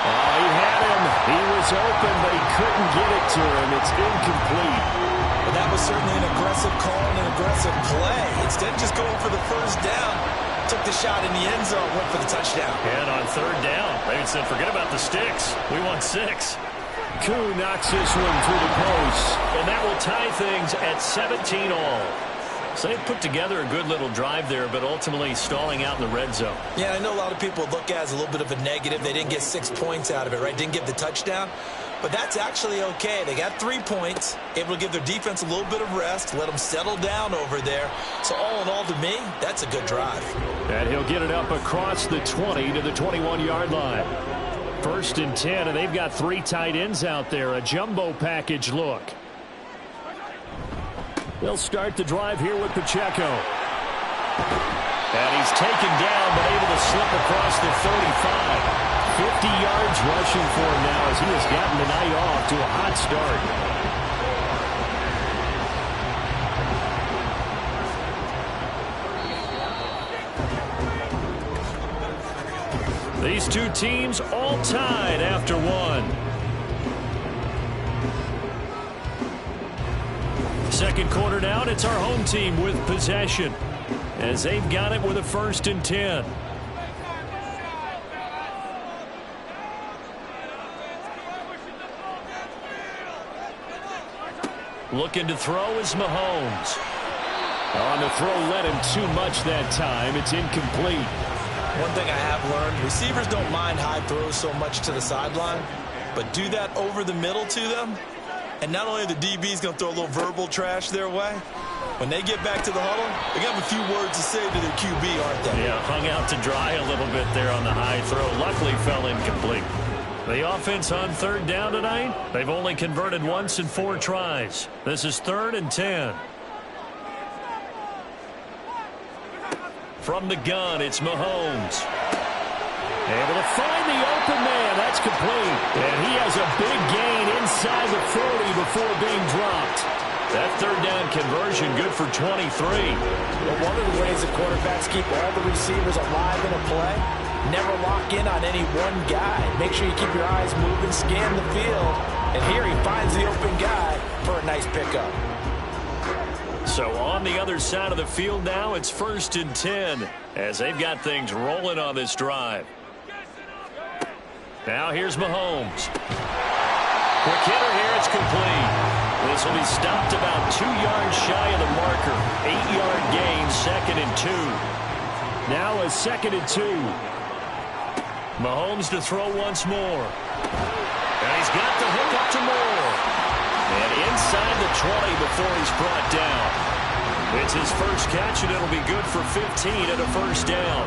Oh, he had him. He was open, but he couldn't get it to him. It's incomplete. Well, that was certainly an aggressive call and an aggressive play. Instead of just going for the first down, took the shot in the end zone, went for the touchdown. And on third down, they said, forget about the sticks. We want 6. Koo knocks this one through the post, and that will tie things at 17 all. So they put together a good little drive there, but ultimately stalling out in the red zone. Yeah, I know a lot of people look at it as a little bit of a negative. They didn't get 6 points out of it, right? Didn't get the touchdown. But that's actually okay. They got 3 points, able to give their defense a little bit of rest, let them settle down over there. So all in all, to me, that's a good drive. And he'll get it up across the 20 to the 21-yard line. 1st and 10, and they've got 3 tight ends out there. A jumbo package look. They'll start the drive here with Pacheco. And he's taken down, but able to slip across the 35. 50 yards rushing for him now as he has gotten the night off to a hot start. These two teams all tied after one. Second quarter down, it's our home team with possession as they've got it with a 1st and 10. Looking to throw is Mahomes. On the throw, led him too much that time. It's incomplete. One thing I have learned, receivers don't mind high throws so much to the sideline, but do that over the middle to them, and not only are the DBs going to throw a little verbal trash their way, when they get back to the huddle, they got a few words to say to their QB, aren't they? Yeah, hung out to dry a little bit there on the high throw. Luckily fell incomplete. The offense on 3rd down tonight, they've only converted once in 4 tries. This is 3rd and 10. From the gun, it's Mahomes. Able to find the open man. That's complete. And he has a big gain inside the 40 before being dropped. That 3rd down conversion good for 23. Well, one of the ways that quarterbacks keep all the receivers alive in a play, never lock in on any one guy. Make sure you keep your eyes moving, scan the field. And here he finds the open guy for a nice pickup. So on the other side of the field now, it's 1st and 10 as they've got things rolling on this drive. Now here's Mahomes. Quick hitter here, it's complete. This will be stopped about 2 yards shy of the marker. 8-yard gain, 2nd and 2. Now a 2nd and 2. Mahomes to throw once more. And he's got the hook up to Moore. And inside the 20 before he's brought down. It's his first catch, and it'll be good for 15 and a 1st down.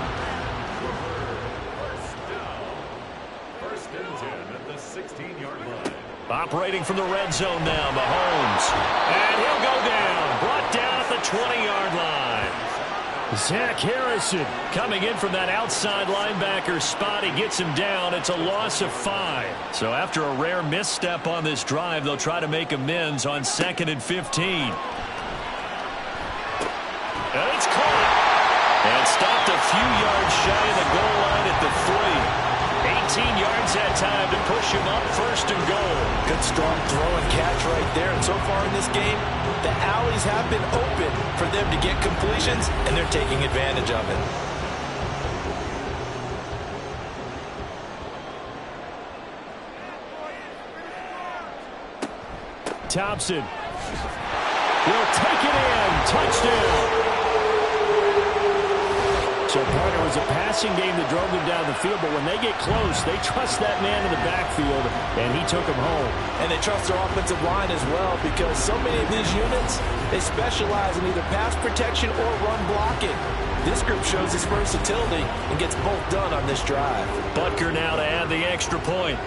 1st and 10 at the 16-yard line. Operating from the red zone now, Mahomes. And he'll go down. Brought down at the 20-yard line. Zach Harrison coming in from that outside linebacker spot. He gets him down. It's a loss of 5. So after a rare misstep on this drive, they'll try to make amends on 2nd and 15. And it's caught. And stopped a few yards shy of the goal line at the 3. 18 yards that time to push him up 1st and goal. Good strong throw and catch right there. And so far in this game, the alleys have been open for them to get completions, and they're taking advantage of it. Thompson will take it in. Touchdown. So, partner, it was a passing game that drove them down the field, but when they get close, they trust that man in the backfield, and he took them home. And they trust their offensive line as well, because so many of these units, they specialize in either pass protection or run blocking. This group shows its versatility and gets both done on this drive. Butker now to add the extra point.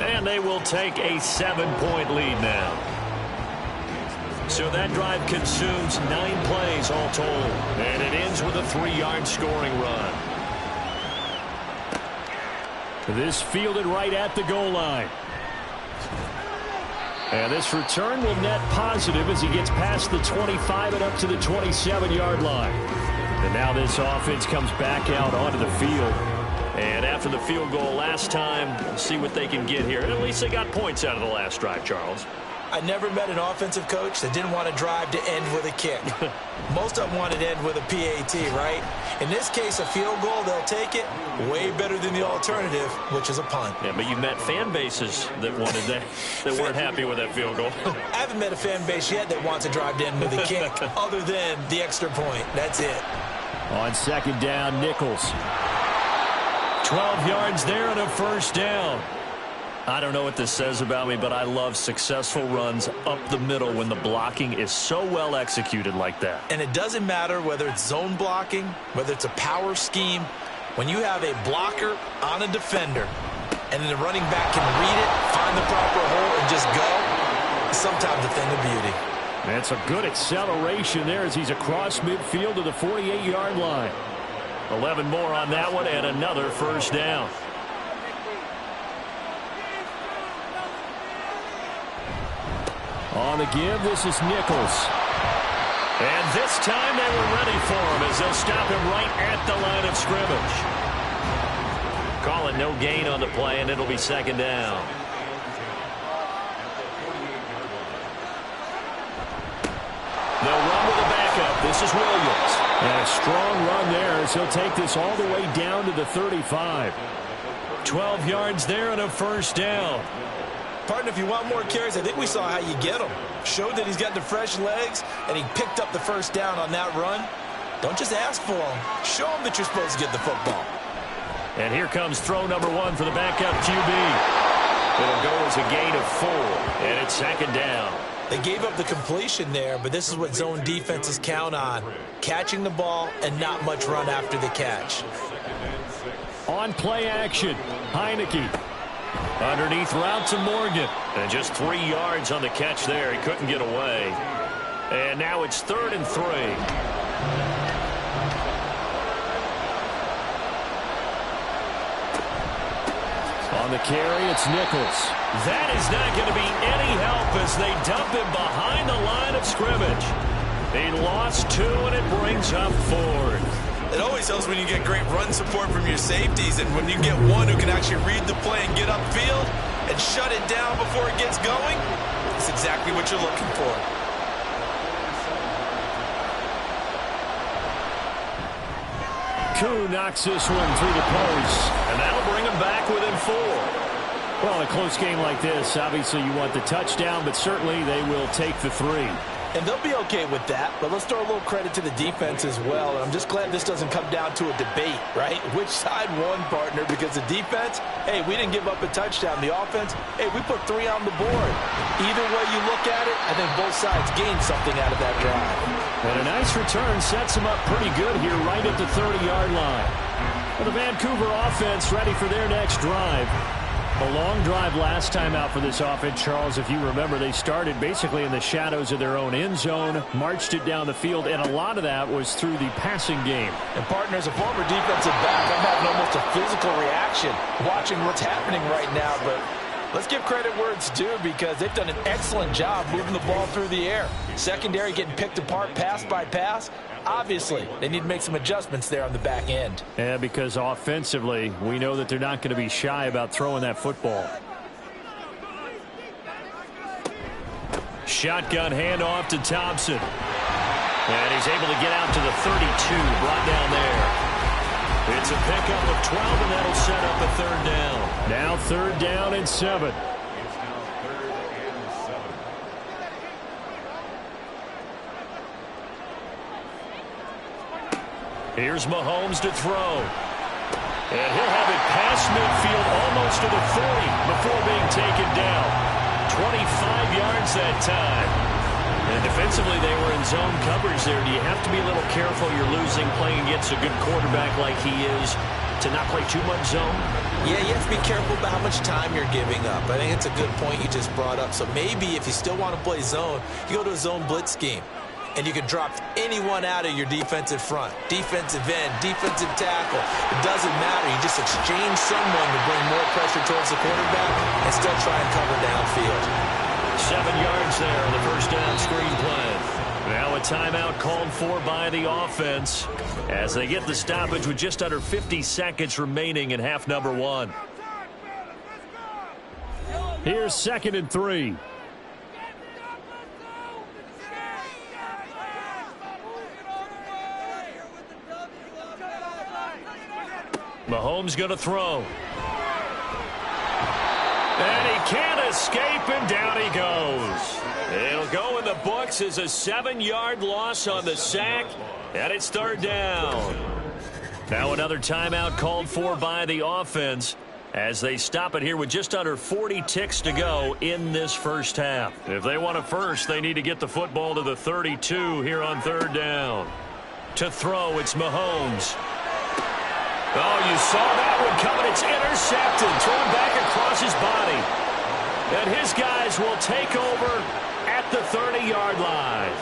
And they will take a 7-point lead now. So that drive consumes 9 plays all told. And it ends with a 3-yard scoring run. This fielded right at the goal line. And this return will net positive as he gets past the 25 and up to the 27-yard line. And now this offense comes back out onto the field. And after the field goal last time, we'll see what they can get here. At least they got points out of the last drive, Charles. I never met an offensive coach that didn't want to drive to end with a kick. Most of them wanted to end with a PAT, right? In this case, a field goal, they'll take it. Way better than the alternative, which is a punt. Yeah, but you've met fan bases that wanted that weren't happy with that field goal. I haven't met a fan base yet that wants to drive to end with a kick, other than the extra point. That's it. On second down, Nichols. 12 yards there and a first down. I don't know what this says about me, but I love successful runs up the middle when the blocking is so well executed like that. And it doesn't matter whether it's zone blocking, whether it's a power scheme. When you have a blocker on a defender, and then the running back can read it, find the proper hole, and just go, it's sometimes a thing of beauty. That's a good acceleration there as he's across midfield to the 48-yard line. 11 more on that one and another first down. On the give, this is Nichols. And this time they were ready for him as they'll stop him right at the line of scrimmage. Call it no gain on the play, and it'll be second down. They'll run with a backup. This is Williams. And a strong run there as he'll take this all the way down to the 35. 12 yards there and a first down. Partner, if you want more carries, I think we saw how you get them. Showed that he's got the fresh legs, and he picked up the first down on that run. Don't just ask for them. Show them that you're supposed to get the football. And here comes throw number one for the backup QB. It'll go as a gain of 4, and it's second down. They gave up the completion there, but this is what zone defenses count on. Catching the ball and not much run after the catch. On play action, Heineke. Underneath route to Morgan. And just 3 yards on the catch there. He couldn't get away. And now it's 3rd and 3. On the carry, it's Nichols. That is not going to be any help as they dump him behind the line of scrimmage. He lost 2, and it brings up 4th. It always helps when you get great run support from your safeties, and when you get one who can actually read the play and get upfield and shut it down before it gets going, it's exactly what you're looking for. Koo knocks this one through the post, and that'll bring him back within 4. Well, in a close game like this, obviously you want the touchdown, but certainly they will take the 3. And they'll be okay with that, but let's throw a little credit to the defense as well. And I'm just glad this doesn't come down to a debate, right? Which side won, partner? Because the defense, hey, we didn't give up a touchdown. The offense, hey, we put 3 on the board. Either way you look at it, I think both sides gained something out of that drive. And a nice return sets them up pretty good here right at the 30-yard line. Well, the Vancouver offense ready for their next drive. A long drive last time out for this offense, Charles. If you remember, they started basically in the shadows of their own end zone, marched it down the field, and a lot of that was through the passing game. And, partner, as a former defensive back, I'm having almost a physical reaction watching what's happening right now. But let's give credit where it's due because they've done an excellent job moving the ball through the air. Secondary getting picked apart pass by pass. Obviously, they need to make some adjustments there on the back end. Yeah, because offensively, we know that they're not going to be shy about throwing that football. Shotgun handoff to Thompson. And he's able to get out to the 32, brought down there. It's a pickup of 12, and that'll set up a 3rd down. Now 3rd down and 7. Here's Mahomes to throw. And he'll have it past midfield almost to the 40 before being taken down. 25 yards that time. And defensively, they were in zone coverage there. Do you have to be a little careful you're losing playing against a good quarterback like he is to not play too much zone? Yeah, you have to be careful about how much time you're giving up. I think it's a good point you just brought up. So maybe if you still want to play zone, you go to a zone blitz scheme. And you can drop anyone out of your defensive front. Defensive end, defensive tackle. It doesn't matter. You just exchange someone to bring more pressure towards the quarterback and still try and cover downfield. 7 yards there on the first down screen play. Now a timeout called for by the offense as they get the stoppage with just under 50 seconds remaining in half number 1. Here's 2nd and 3. Mahomes going to throw. And he can't escape, and down he goes. It'll go in the books as a 7-yard loss on the sack, and it's 3rd down. Now another timeout called for by the offense as they stop it here with just under 40 ticks to go in this first half. If they want a first, they need to get the football to the 32 here on 3rd down. To throw, it's Mahomes. Oh, you saw that one coming. It's intercepted, thrown back across his body. And his guys will take over at the 30-yard line.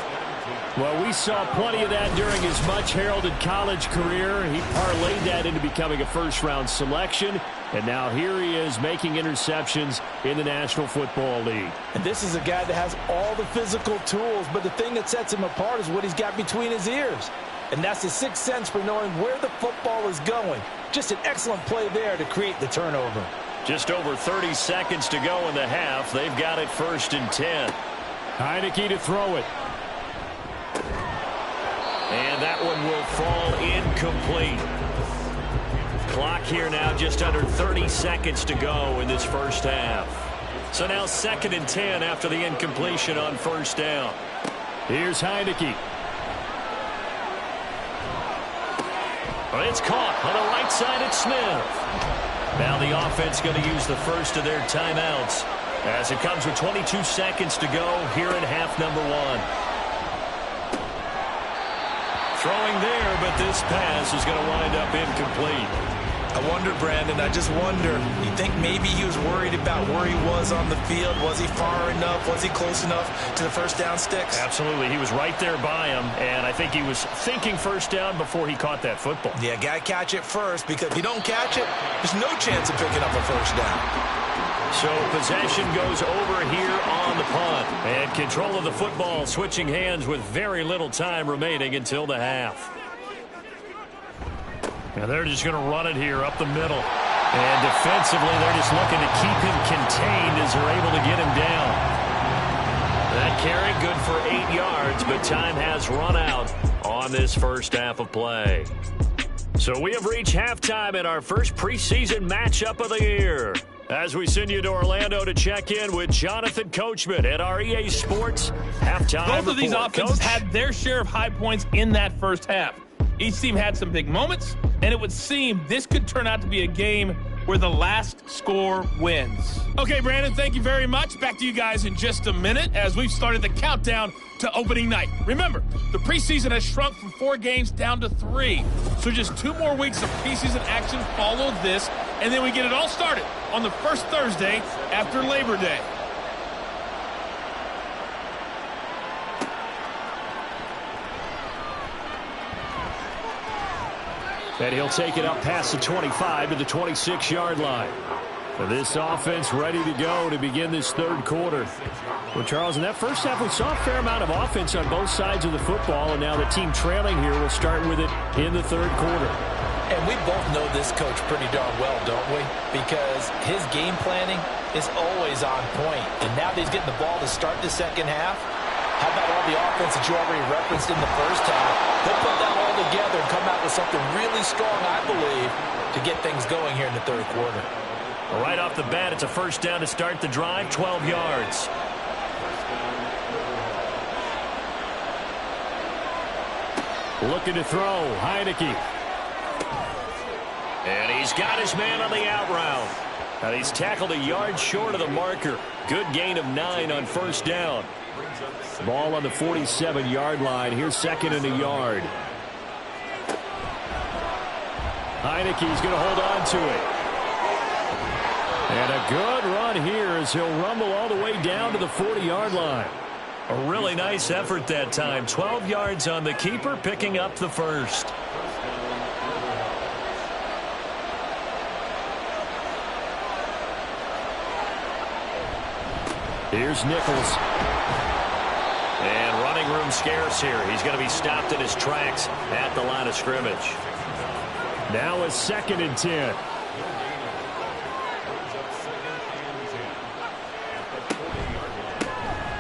Well, we saw plenty of that during his much-heralded college career. He parlayed that into becoming a first-round selection. And now here he is making interceptions in the National Football League. And this is a guy that has all the physical tools, but the thing that sets him apart is what he's got between his ears. And that's the sixth sense for knowing where the football is going. Just an excellent play there to create the turnover. Just over 30 seconds to go in the half. They've got it 1st and 10. Heineke to throw it. And that one will fall incomplete. Clock here now just under 30 seconds to go in this first half. So now 2nd and 10 after the incompletion on 1st down. Here's Heineke. It's caught on the right side at Smith. Now the offense going to use the first of their timeouts as it comes with 22 seconds to go here in half number 1. Throwing there, but this pass is going to wind up incomplete. I wonder, Brandon, I just wonder, you think maybe he was worried about where he was on the field? Was he far enough? Was he close enough to the first down sticks? Absolutely. He was right there by him, and I think he was thinking first down before he caught that football. Yeah, got to catch it first, because if you don't catch it, there's no chance of picking up a first down. So possession goes over here on the punt. And control of the football switching hands with very little time remaining until the half. And they're just going to run it here up the middle. And defensively, they're just looking to keep him contained as they're able to get him down. That carry good for 8 yards, but time has run out on this first half of play. So we have reached halftime in our first preseason matchup of the year. As we send you to Orlando to check in with Jonathan Coachman at our EA Sports halftime report. Both of these offenses had their share of high points in that first half. Each team had some big moments, and it would seem this could turn out to be a game where the last score wins. Okay, Brandon, thank you very much. Back to you guys in just a minute as we've started the countdown to opening night. Remember, the preseason has shrunk from 4 games down to 3. So just 2 more weeks of preseason action follow this, and then we get it all started on the first Thursday after Labor Day. And he'll take it up past the 25 to the 26-yard line. So this offense ready to go to begin this third quarter. Well, Charles, in that first half, we saw a fair amount of offense on both sides of the football, and now the team trailing here will start with it in the third quarter. And we both know this coach pretty darn well, don't we? Because his game planning is always on point. And now that he's getting the ball to start the second half, how about all the offense that you already referenced in the first half? He'll put that all together and come out with something really strong, I believe, to get things going here in the third quarter. Well, right off the bat, it's a first down to start the drive, 12 yards. Looking to throw, Heineke. And he's got his man on the out route. And he's tackled a yard short of the marker. Good gain of 9 on first down. Ball on the 47-yard line. Here's 2nd and a yard. Heineke's going to hold on to it. And a good run here as he'll rumble all the way down to the 40-yard line. A really nice effort that time. 12 yards on the keeper, picking up the first. Here's Nichols. And running room scarce here. He's going to be stopped in his tracks at the line of scrimmage. Now a 2nd and 10.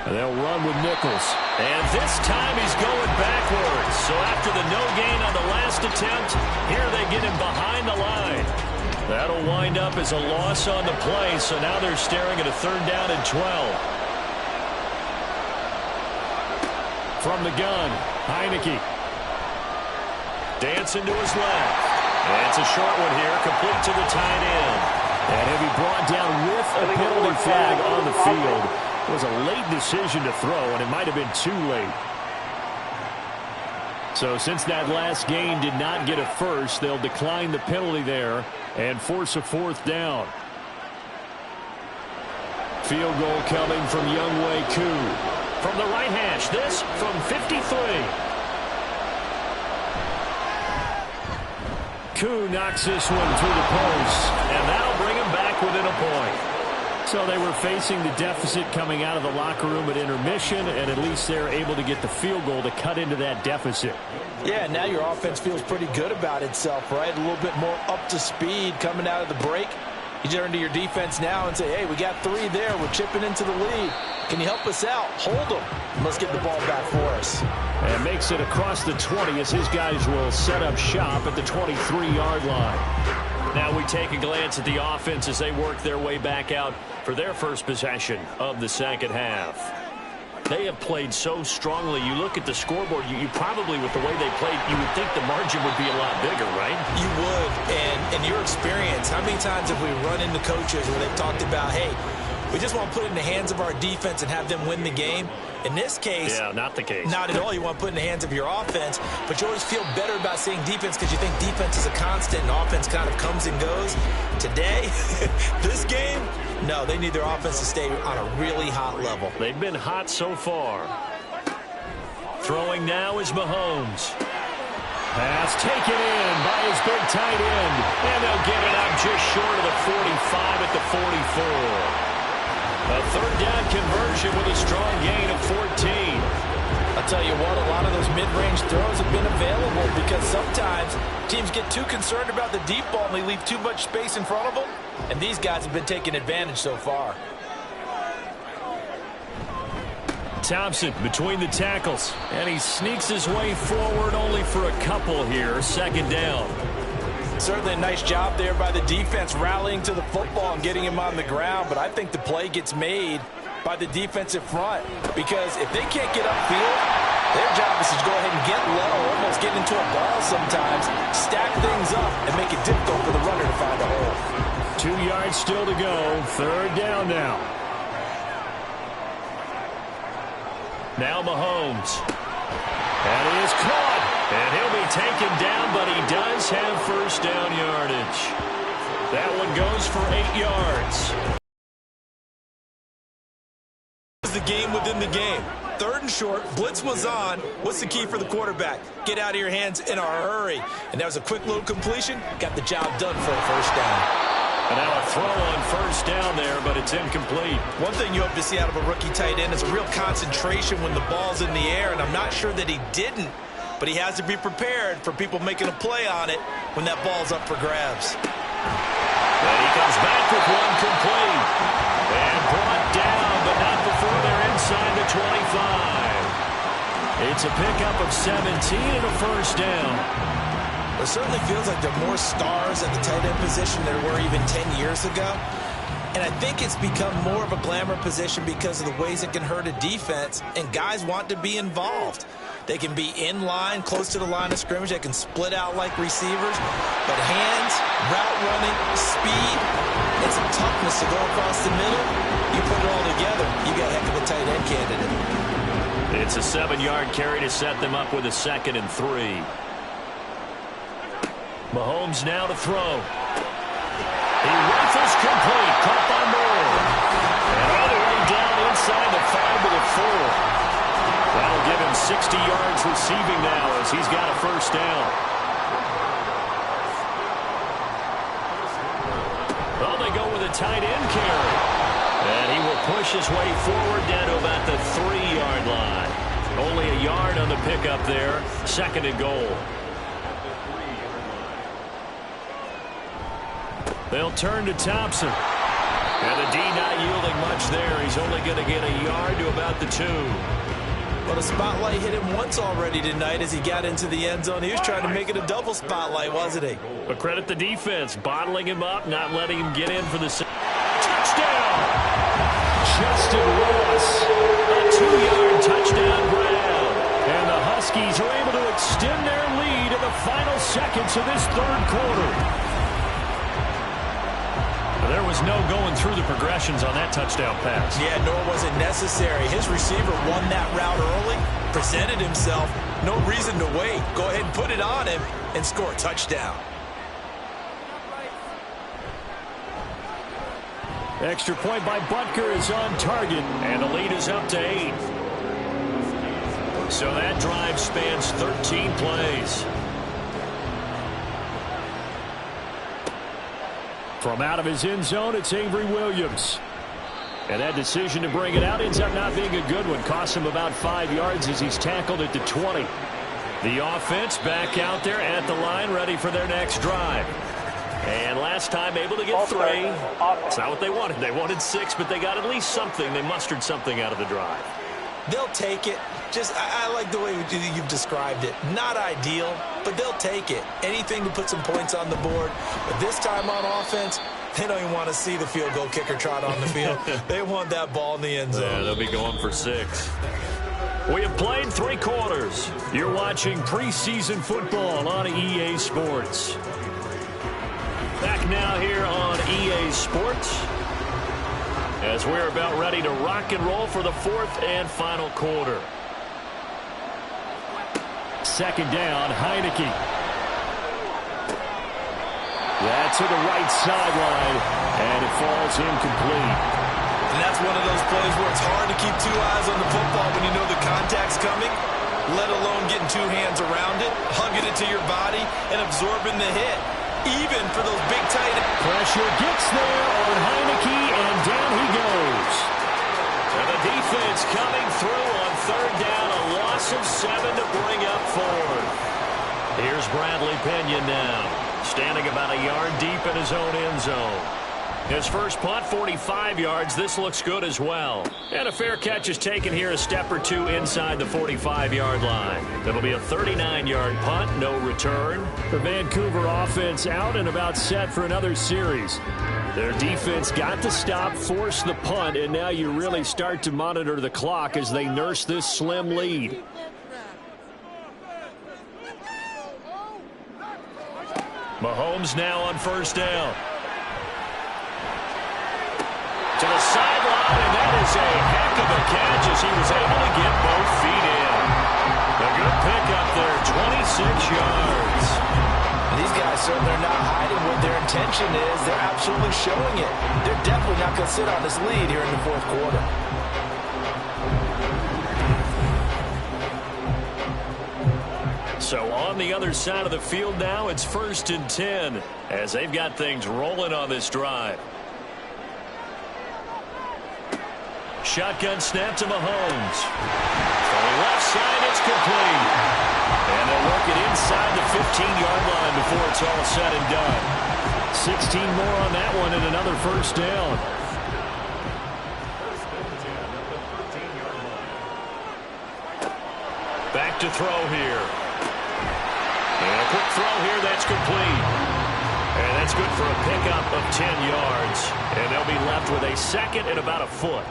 And they'll run with Nichols. And this time he's going backwards. So after the no gain on the last attempt, here they get him behind the line. That'll wind up as a loss on the play. So now they're staring at a 3rd down and 12. From the gun, Heineke. Dancing to his left. And it's a short one here, complete to the tight end. And he'll be brought down with a penalty flag on the field. It was a late decision to throw, and it might have been too late. So since that last gain did not get a first, they'll decline the penalty there and force a 4th down. Field goal coming from Younghoe Koo. From the right hash, this from 53. Koo knocks this one through the post, and that'll bring him back within a point. So they were facing the deficit coming out of the locker room at intermission, and at least they're able to get the field goal to cut into that deficit. Yeah, now your offense feels pretty good about itself, right? A little bit more up to speed coming out of the break. You turn to your defense now and say, hey, we got 3 there. We're chipping into the lead. Can you help us out? Hold them. Let's get the ball back for us. And makes it across the 20 as his guys will set up shop at the 23-yard line. Now we take a glance at the offense as they work their way back out for their first possession of the 2nd half. They have played so strongly. You look at the scoreboard, you probably, with the way they played, you would think the margin would be a lot bigger, right? You would. And in your experience, how many times have we run into coaches where they've talked about, hey, we just want to put it in the hands of our defense and have them win the game? In this case, yeah, not the case. Not at all. You want to put it in the hands of your offense, but you always feel better about saying defense because you think defense is a constant and offense kind of comes and goes. Today, this game, no, they need their offense to stay on a really hot level. They've been hot so far. Throwing now is Mahomes. Pass taken in by his big tight end, and they'll get it up just short of the 45 at the 44. A 3rd down conversion with a strong gain of 14. I'll tell you what, a lot of those mid-range throws have been available because sometimes teams get too concerned about the deep ball and they leave too much space in front of them. And these guys have been taking advantage so far. Thompson between the tackles, and he sneaks his way forward only for a couple here. 2nd down. Certainly a nice job there by the defense rallying to the football and getting him on the ground, but I think the play gets made by the defensive front because if they can't get upfield, their job is to go ahead and get low, almost get into a ball sometimes, stack things up, and make it difficult for the runner to find a hole. 2 yards still to go. 3rd down now. Now Mahomes. And he is caught. And he'll be taken down, but he does have 1st down yardage. That one goes for 8 yards. The game within the game. 3rd and short. Blitz was on. What's the key for the quarterback? Get out of your hands in a hurry. And that was a quick little completion. Got the job done for a 1st down. And now a throw on 1st down there, but it's incomplete. One thing you hope to see out of a rookie tight end is a real concentration when the ball's in the air, and I'm not sure that he didn't. But he has to be prepared for people making a play on it when that ball's up for grabs. And he comes back with one complete. And brought down, but not before they're inside the 25. It's a pickup of 17 and a 1st down. It certainly feels like there are more stars at the tight end position than there were even 10 years ago. And I think it's become more of a glamour position because of the ways it can hurt a defense, and guys want to be involved. They can be in line, close to the line of scrimmage. They can split out like receivers. But hands, route running, speed, and some toughness to go across the middle, you put it all together, you got a heck of a tight end candidate. It's a 7-yard carry to set them up with a 2nd and 3. Mahomes now to throw. He rifles complete, caught by Moore. And all the way down inside the 5 to the 4. That'll give him 60 yards receiving now as he's got a 1st down. Well, they go with a tight end carry. And he will push his way forward down to about the 3-yard line. on the pickup there. 2nd and goal. They'll turn to Thompson. And the D not yielding much there. He's only going to get a yard to about the 2. Well, the spotlight hit him once already tonight as he got into the end zone. He was trying to make it a double spotlight, wasn't he? But credit the defense, bottling him up, not letting him get in for the touchdown. Justin Ross, a 2-yard touchdown grab. And the Huskies are able to extend their lead in the final seconds of this 3rd quarter. There was no going through the progressions on that touchdown pass. Yeah, nor was it necessary. His receiver won that route early, presented himself. No reason to wait. Go ahead and put it on him and score a touchdown. Extra point by Butker is on target, and the lead is up to 8. So that drive spans 13 plays. From out of his end zone, it's Avery Williams. And that decision to bring it out ends up not being a good one. Costs him about 5 yards as he's tackled at the 20. The offense back out there at the line, ready for their next drive. And last time able to get 3. It's not what they wanted. They wanted 6, but they got at least something. They mustered something out of the drive. They'll take it. I like the way you've described it. Not ideal, but they'll take it. Anything to put some points on the board. But this time on offense, they don't even want to see the field goal kicker trot on the field. They want that ball in the end zone. Yeah, they'll be going for 6. We have played 3 quarters. You're watching preseason football on EA Sports. Back now here on EA Sports, as we're about ready to rock and roll for the 4th and final quarter. 2nd down, Heineke. That's to the right sideline, and it falls incomplete. And that's one of those plays where it's hard to keep 2 eyes on the football when you know the contact's coming, let alone getting 2 hands around it, hugging it to your body, and absorbing the hit. Even for those big tight ends. Pressure gets there on Heineke, and down he goes. And the defense coming through on 3rd down, a loss of 7 to bring up 4th. Here's Bradley Pinion now, standing about a yard deep in his own end zone. His first punt, 45 yards. This looks good as well. And a fair catch is taken here a step or 2 inside the 45-yard line. That'll be a 39-yard punt, no return. The Vancouver offense out and about set for another series. Their defense got the stop, forced the punt, and now you really start to monitor the clock as they nurse this slim lead. Mahomes now on 1st down. To the sideline, and that is a heck of a catch as he was able to get both feet in. A good pickup there, 26 yards. These guys certainly are not hiding what their intention is. They're absolutely showing it. They're definitely not going to sit on this lead here in the 4th quarter. So on the other side of the field now, it's 1st and 10 as they've got things rolling on this drive. Shotgun snap to Mahomes. From the left side, it's complete. And they'll work it inside the 15-yard line before it's all said and done. 16 more on that one and another 1st down. Back to throw here. And a quick throw here, that's complete. And that's good for a pickup of 10 yards. And they'll be left with a 2nd and about a foot.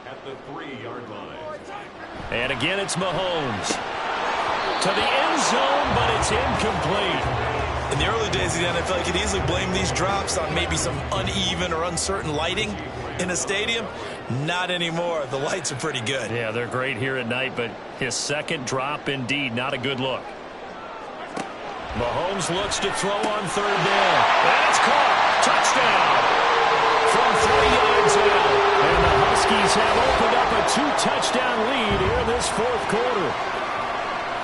At the 3-yard line. And again, it's Mahomes. To the end zone, but it's incomplete. In the early days of the NFL, you could easily blame these drops on maybe some uneven or uncertain lighting in a stadium. Not anymore. The lights are pretty good. Yeah, they're great here at night, but his 2nd drop, indeed, not a good look. Mahomes looks to throw on 3rd down. And it's caught. Touchdown. From 3 yards out. And the Huskies have opened up a 2-touchdown lead here in this 4th quarter.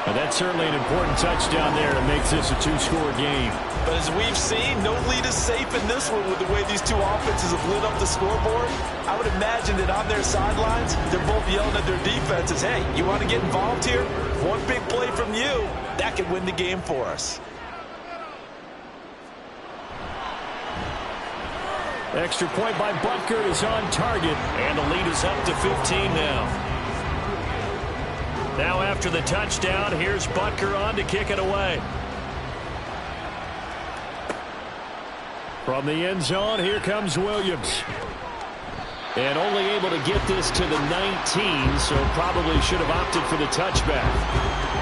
And that's certainly an important touchdown there that makes this a two-score game. But as we've seen, no lead is safe in this one with the way these two offenses have lit up the scoreboard. I would imagine that on their sidelines, they're both yelling at their defenses, hey, you want to get involved here? One big play from you, that could win the game for us. Extra point by Butker is on target, and the lead is up to 15 now. Now after the touchdown, here's Butker on to kick it away. From the end zone, here comes Williams. And only able to get this to the 19, so probably should have opted for the touchback.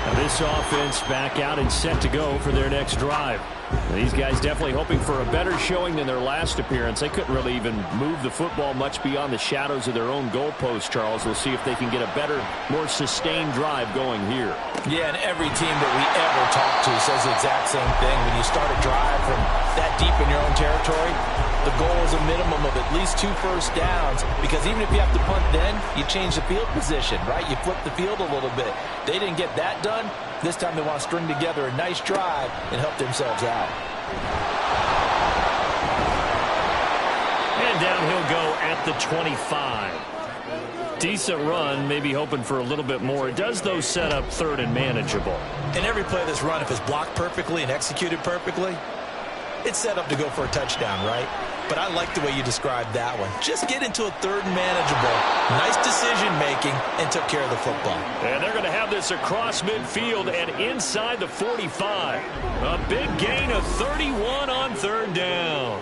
Now this offense back out and set to go for their next drive. And these guys definitely hoping for a better showing than their last appearance. They couldn't really even move the football much beyond the shadows of their own goalpost, Charles. We'll see if they can get a better, more sustained drive going here. Yeah, and every team that we ever talk to says the exact same thing. When you start a drive from that deep in your own territory, the goal is a minimum of at least 2 first downs, because even if you have to punt then, you change the field position, right? You flip the field a little bit. They didn't get that done. This time they want to string together a nice drive and help themselves out. And down he'll go at the 25. Decent run, maybe hoping for a little bit more. It does, though, set up third and manageable. And every play of this run, if it's blocked perfectly and executed perfectly, it's set up to go for a touchdown, right? But I like the way you described that one. Just get into a third and manageable. Nice decision-making and took care of the football. And they're going to have this across midfield and inside the 45. A big gain of 31 on third down.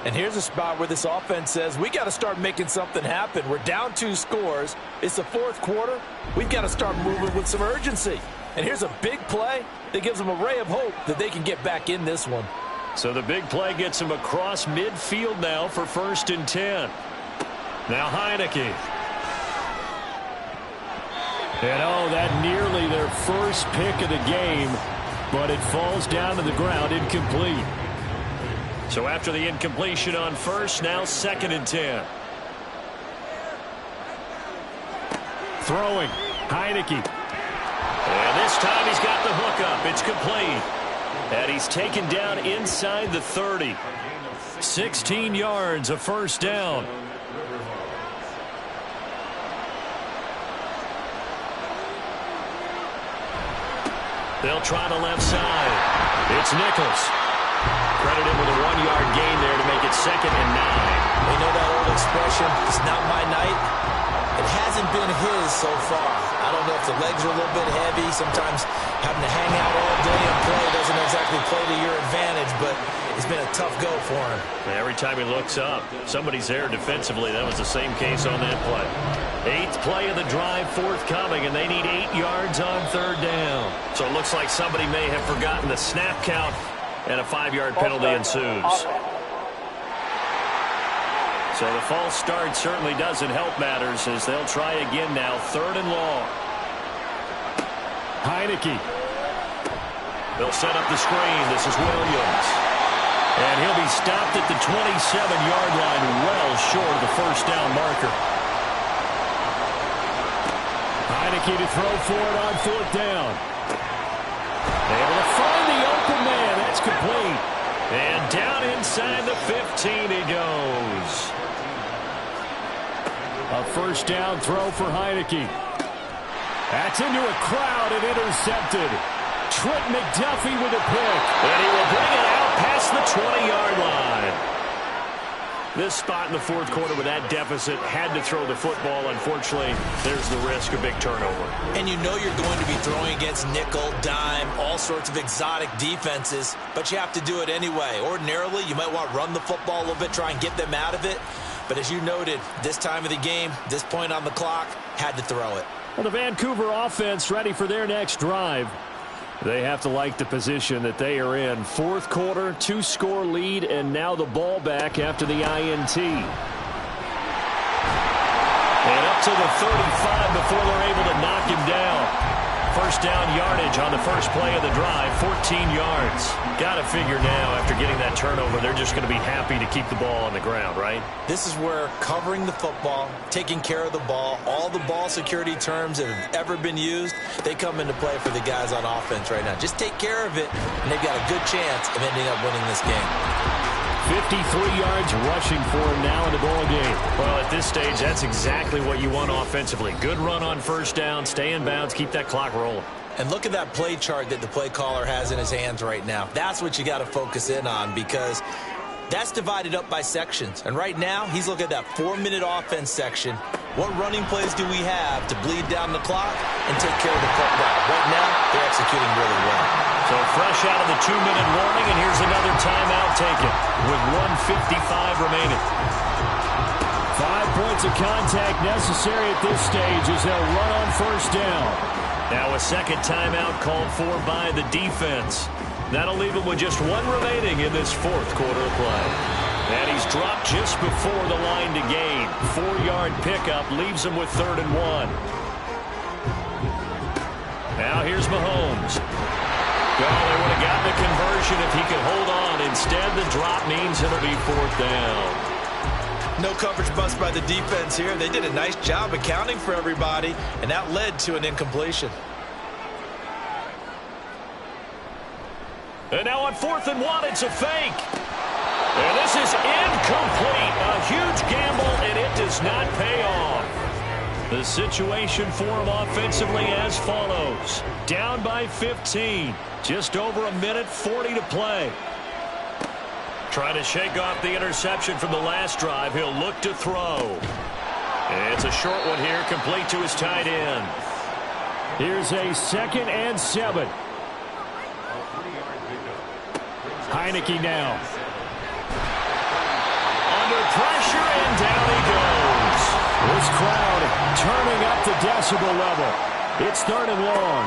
And here's a spot where this offense says, we got to start making something happen. We're down 2 scores. It's the 4th quarter. We've got to start moving with some urgency. And here's a big play that gives them a ray of hope that they can get back in this one. So the big play gets him across midfield now for 1st and 10. Now Heineke. And that nearly their first pick of the game, but it falls down to the ground incomplete. So after the incompletion on first, now 2nd and 10. Throwing, Heineke. And this time he's got the hook up. It's complete. And he's taken down inside the 30. 16 yards, a first down. They'll try the left side. It's Nichols. Credited with a 1-yard gain there to make it 2nd and 9. You know that old expression, it's not my night? It hasn't been his so far. I don't know if the legs are a little bit heavy. Sometimes having to hang out all day and play doesn't exactly play to your advantage, but it's been a tough go for him. Every time he looks up, somebody's there defensively. That was the same case on that play. 8th play of the drive forthcoming, and they need 8 yards on third down. So it looks like somebody may have forgotten the snap count, and a 5-yard penalty ensues. So the false start certainly doesn't help matters as they'll try again now. 3rd and long. Heineke. They'll set up the screen. This is Williams. And he'll be stopped at the 27-yard line, well short of the first down marker. Heineke to throw for it on 4th down. Able to find the open man. That's complete. And down inside the 15 he goes. A first down throw for Heineke. That's into a crowd and intercepted. Trent McDuffie with a pick. And he will bring it out past the 20-yard line. This spot in the 4th quarter with that deficit, had to throw the football. Unfortunately, there's the risk of big turnover. And you know you're going to be throwing against nickel, dime, all sorts of exotic defenses, but you have to do it anyway. Ordinarily, you might want to run the football a little bit, try and get them out of it. But as you noted, this time of the game, this point on the clock, had to throw it. Well, the Vancouver offense ready for their next drive. They have to like the position that they are in. 4th quarter, 2-score lead, and now the ball back after the INT. And up to the 35 before they're able to knock him down. First down yardage on the first play of the drive, 14 yards. Got to figure now, after getting that turnover, they're just going to be happy to keep the ball on the ground, right? This is where covering the football, taking care of the ball, all the ball security terms that have ever been used, they come into play for the guys on offense right now. Just take care of it, and they've got a good chance of ending up winning this game. 53 yards rushing for him now in the ball game. Well, at this stage, that's exactly what you want offensively. Good run on first down, stay in bounds, keep that clock rolling. And look at that play chart that the play caller has in his hands right now. That's what you got to focus in on, because that's divided up by sections. And right now, he's looking at that 4-minute offense section. What running plays do we have to bleed down the clock and take care of the football? Right now, they're executing really well. So fresh out of the 2-minute warning, and here's another timeout taken with 1:55 remaining. 5 points of contact necessary at this stage as they'll run on first down. Now a second timeout called for by the defense. That'll leave him with just 1 remaining in this fourth quarter of play. And he's dropped just before the line to gain. 4-yard pickup leaves him with 3rd and 1. Now here's Mahomes. Well, they would have gotten the conversion if he could hold on. Instead, the drop means it'll be 4th down. No coverage bust by the defense here. They did a nice job accounting for everybody, and that led to an incompletion. And now on 4th and 1, it's a fake. And this is incomplete. A huge gamble, and it does not pay off. The situation for him offensively as follows. Down by 15. Just over 1:40 to play. Trying to shake off the interception from the last drive. He'll look to throw. It's a short one here, complete to his tight end. Here's a 2nd and 7. Heineke now. Under pressure, and down he goes. This crowd turning up the decibel level. It's 3rd and long.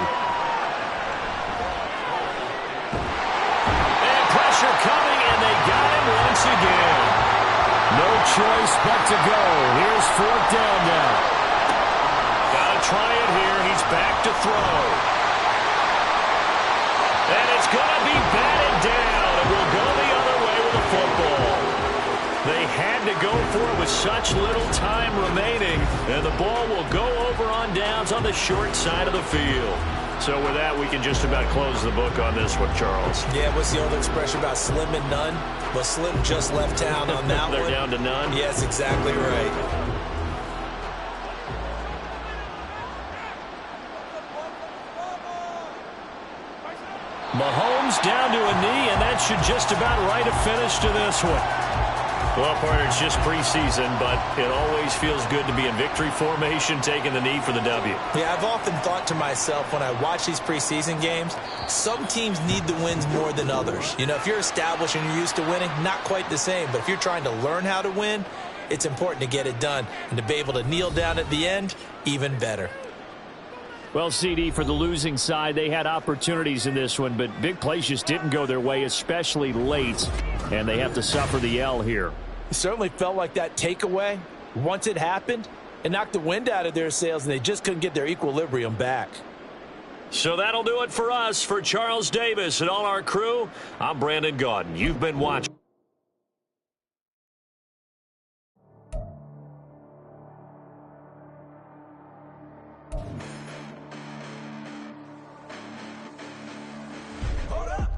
And pressure coming, and they got him once again. No choice but to go. Here's 4th down now. Gotta try it here. He's back to throw. And it's gonna be batted down. It will go the other way with the football. They had to go for it with such little time remaining, and the ball will go over on downs on the short side of the field. So with that, we can just about close the book on this one, Charles. Yeah, what's the old expression about slim and none? Well, Slim just left town on that They're down to none? Yes, exactly right. Mahomes down to a knee, and that should just about write a finish to this one. Well, partner, it's just preseason, but it always feels good to be in victory formation, taking the knee for the W. Yeah, I've often thought to myself when I watch these preseason games, some teams need the wins more than others. You know, if you're established and you're used to winning, not quite the same. But if you're trying to learn how to win, it's important to get it done. And to be able to kneel down at the end, even better. Well, CD, for the losing side, they had opportunities in this one, but big plays just didn't go their way, especially late, and they have to suffer the L here. It certainly felt like that takeaway, once it happened, it knocked the wind out of their sails, and they just couldn't get their equilibrium back. So that'll do it for us. For Charles Davis and all our crew, I'm Brandon Gaudin. You've been watching.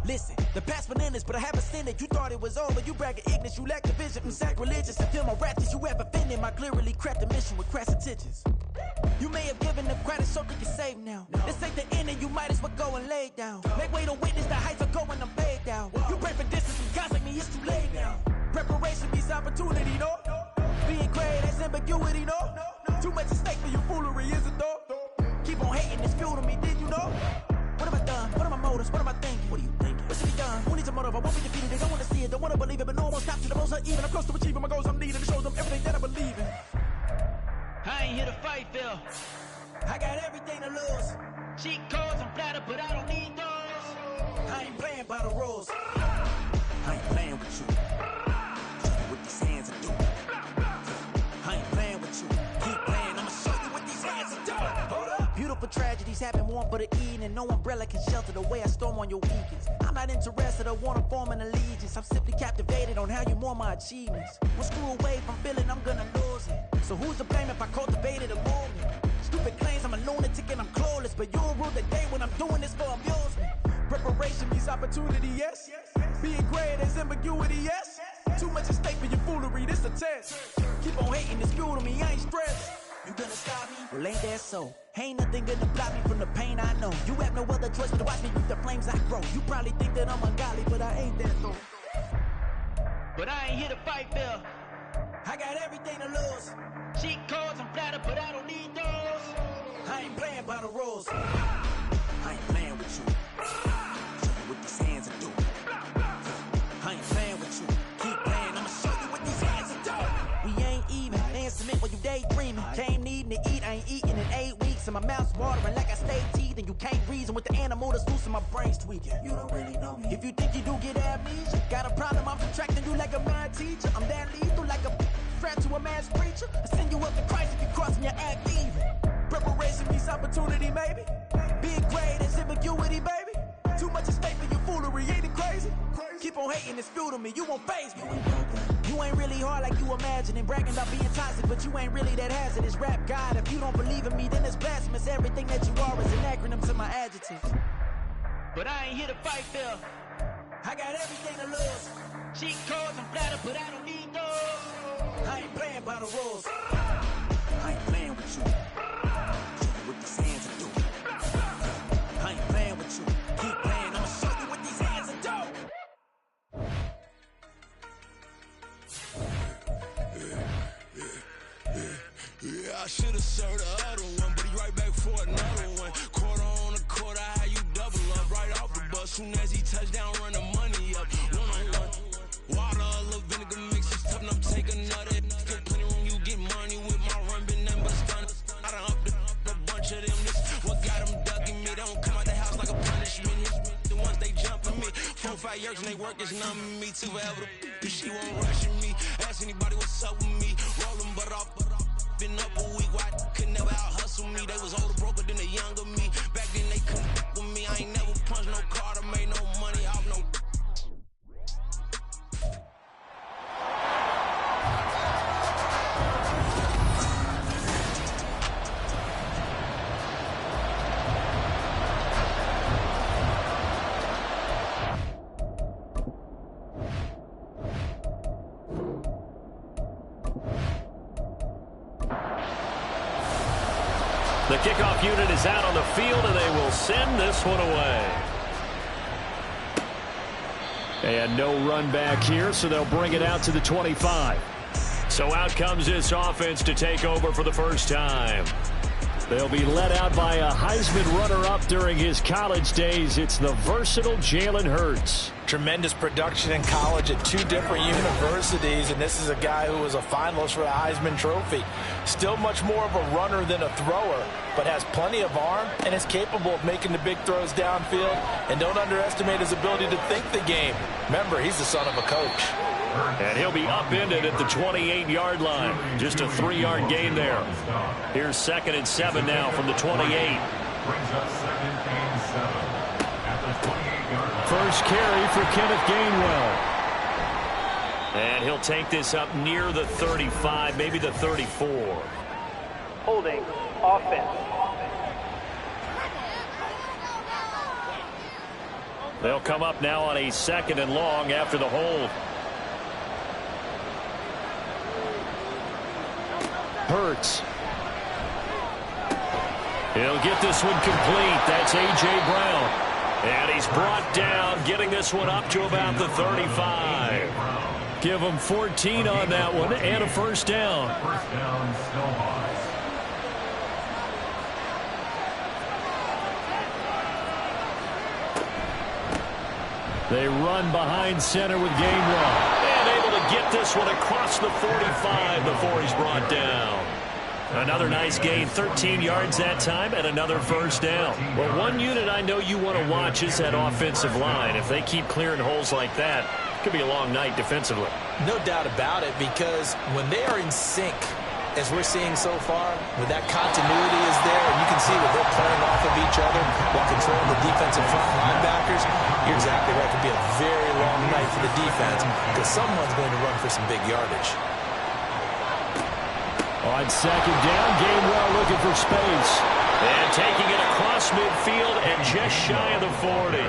Listen, the past bananas, but I haven't seen it. You thought it was over. You bragging ignorance. You lack the vision from sacrilegious. I feel my wrath that you ever offended my clearly crafted mission with crass intentions. You may have given them credit so they can save now. This ain't the end and you might as well go and lay down. Make way to witness the heights are going, I'm paid down. You pray for distance from guys like me, it's too late now. Preparation means opportunity, no? Being great, that's ambiguity, no? Too much at stake for your foolery, is it though? Keep on hating, it's fuel to me, did you know? What have I done? What are my motives? What am I thinking? What are you thinking? What should be done? Who needs a motive? I won't be defeated. They don't want to see it, don't want to believe it, but no one won't stop to the most uneven. I'm close to achieving my goals. I'm needing to show them everything that I believe in. I ain't here to fight, Phil. I got everything to lose. Cheat codes, I'm flattered, but I don't need those. I ain't playing by the rules. I ain't playing with you. Show you what these hands are doing. I ain't playing with you. Keep playing, I'ma show you what these hands are doing. Hold up. Beautiful. built for tragedies, happen warm for the evening. No umbrella can shelter the way I storm on your weekends. I'm not interested, I want to form an allegiance. I'm simply captivated on how you mourn my achievements. One screw away from feeling I'm gonna lose it. So who's to blame if I cultivated a movement? Stupid claims I'm a lunatic and I'm clueless, but you'll rule the day when I'm doing this for amusement. Preparation means opportunity, yes. Being great is ambiguity, yes. Too much at stake for your foolery, this a test. Keep on hating, it's fuel to me, I ain't stressed. You gonna stop me? Well, ain't that so? Ain't nothing gonna block me from the pain I know. You have no other choice but to watch me reap the flames I grow. You probably think that I'm ungodly, but I ain't that though. But I ain't here to fight, Bill. I got everything to lose. Cheat codes, I'm flattered, but I don't need those. I ain't playing by the rules. I ain't playing with you. Show you what these hands are doing. I ain't playing with you. Keep playing, I'ma show you what these hands are doing. We ain't even. Laying cement while you daydreaming. Came needing to eat, I ain't eating in 8 weeks. And my mouth's watering like I stay teeth. And you can't reason with the animal that's loose and my brain's tweaking. You don't really know me. If you think you do get amnesia, got a problem, I'm subtracting you like a mad teacher. I'm that lethal like a threat to a mass preacher. I send you up to Christ if you crossing your act even. Preparation means opportunity, maybe. Being great is ambiguity, baby. Too much at stake for your foolery, ain't it crazy? Keep on hating, it's fuel to me, you won't faze me. You ain't really hard like you imagining. Bragging about being toxic, but you ain't really that hazardous. Rap God, if you don't believe in me, then it's blasphemous. Everything that you are is an acronym to my adjectives. But I ain't here to fight, Phil. I got everything to lose. Cheat codes, I'm flattered, but I don't need those. I ain't playing by the rules. I ain't playing with you. Show you what these hands are doing. I ain't playing with you. Keep playing, I'ma show you what these hands are doing. Yeah, I should've served the other one, but he right back for another one. Quarter on a quarter, how you double up right off the bus. Soon as he touch down, run the money up. One-on-one. Water, a little vinegar mix, it's tough enough to take another. Still plenty room, you get money with my run, been nothing but stun. I done upped a bunch of them. This what got them ducking me. They don't come out the house like a punishment. The ones they jumping me. 4-5 years and they work is numbing me. Too forever. She won't rush me. Ask anybody what's up with me. Rolling butt off. Been up a week, why could never out hustle me? They was older, broker than the younger me. Back then they couldn't with me. I ain't never punched no card or made no money off no. The kickoff unit is out on the field, and they will send this one away. And no run back here, so they'll bring it out to the 25. So out comes this offense to take over for the first time. They'll be led out by a Heisman runner-up during his college days. It's the versatile Jalen Hurts. Tremendous production in college at 2 different universities, and this is a guy who was a finalist for the Heisman Trophy. Still much more of a runner than a thrower, but has plenty of arm and is capable of making the big throws downfield. And don't underestimate his ability to think the game. Remember, he's the son of a coach. And he'll be upended at the 28-yard line. Just a 3-yard gain there. Here's 2nd and 7 now from the 28. Brings up 2nd and 7 at the 28-yard line. First carry for Kenneth Gainwell. And he'll take this up near the 35, maybe the 34. Holding offense. They'll come up now on a 2nd and long after the hold. Hurts. He'll get this one complete. That's A.J. Brown. And he's brought down, getting this one up to about the 35. Give him 14 on that one and a first down. First down, Snowhawks. They run behind center with Gainwell. And able to get this one across the 45 before he's brought down. Another nice gain, 13 yards that time, and another first down. Well, one unit I know you want to watch is that offensive line. If they keep clearing holes like that, it could be a long night defensively. No doubt about it, because when they are in sync, as we're seeing so far, with that continuity is there, and you can see what they're playing each other while controlling the defensive front linebackers, you're exactly right. It could be a very long night for the defense because someone's going to run for some big yardage. On second down, Gainwell looking for space. And taking it across midfield and just shy of the 40.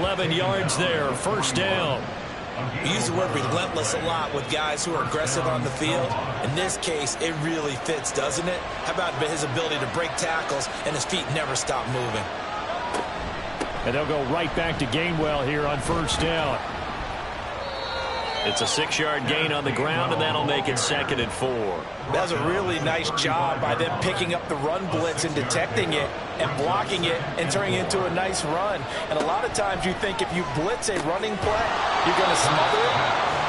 11 yards there, first down. We use the word relentless a lot with guys who are aggressive on the field. In this case, it really fits, doesn't it? How about his ability to break tackles and his feet never stop moving? And they'll go right back to Gainwell here on first down. It's a 6-yard gain on the ground, and that'll make it 2nd and 4. That was a really nice job by them picking up the run blitz and detecting it and blocking it and turning it into a nice run. And a lot of times you think if you blitz a running play, you're going to smother it.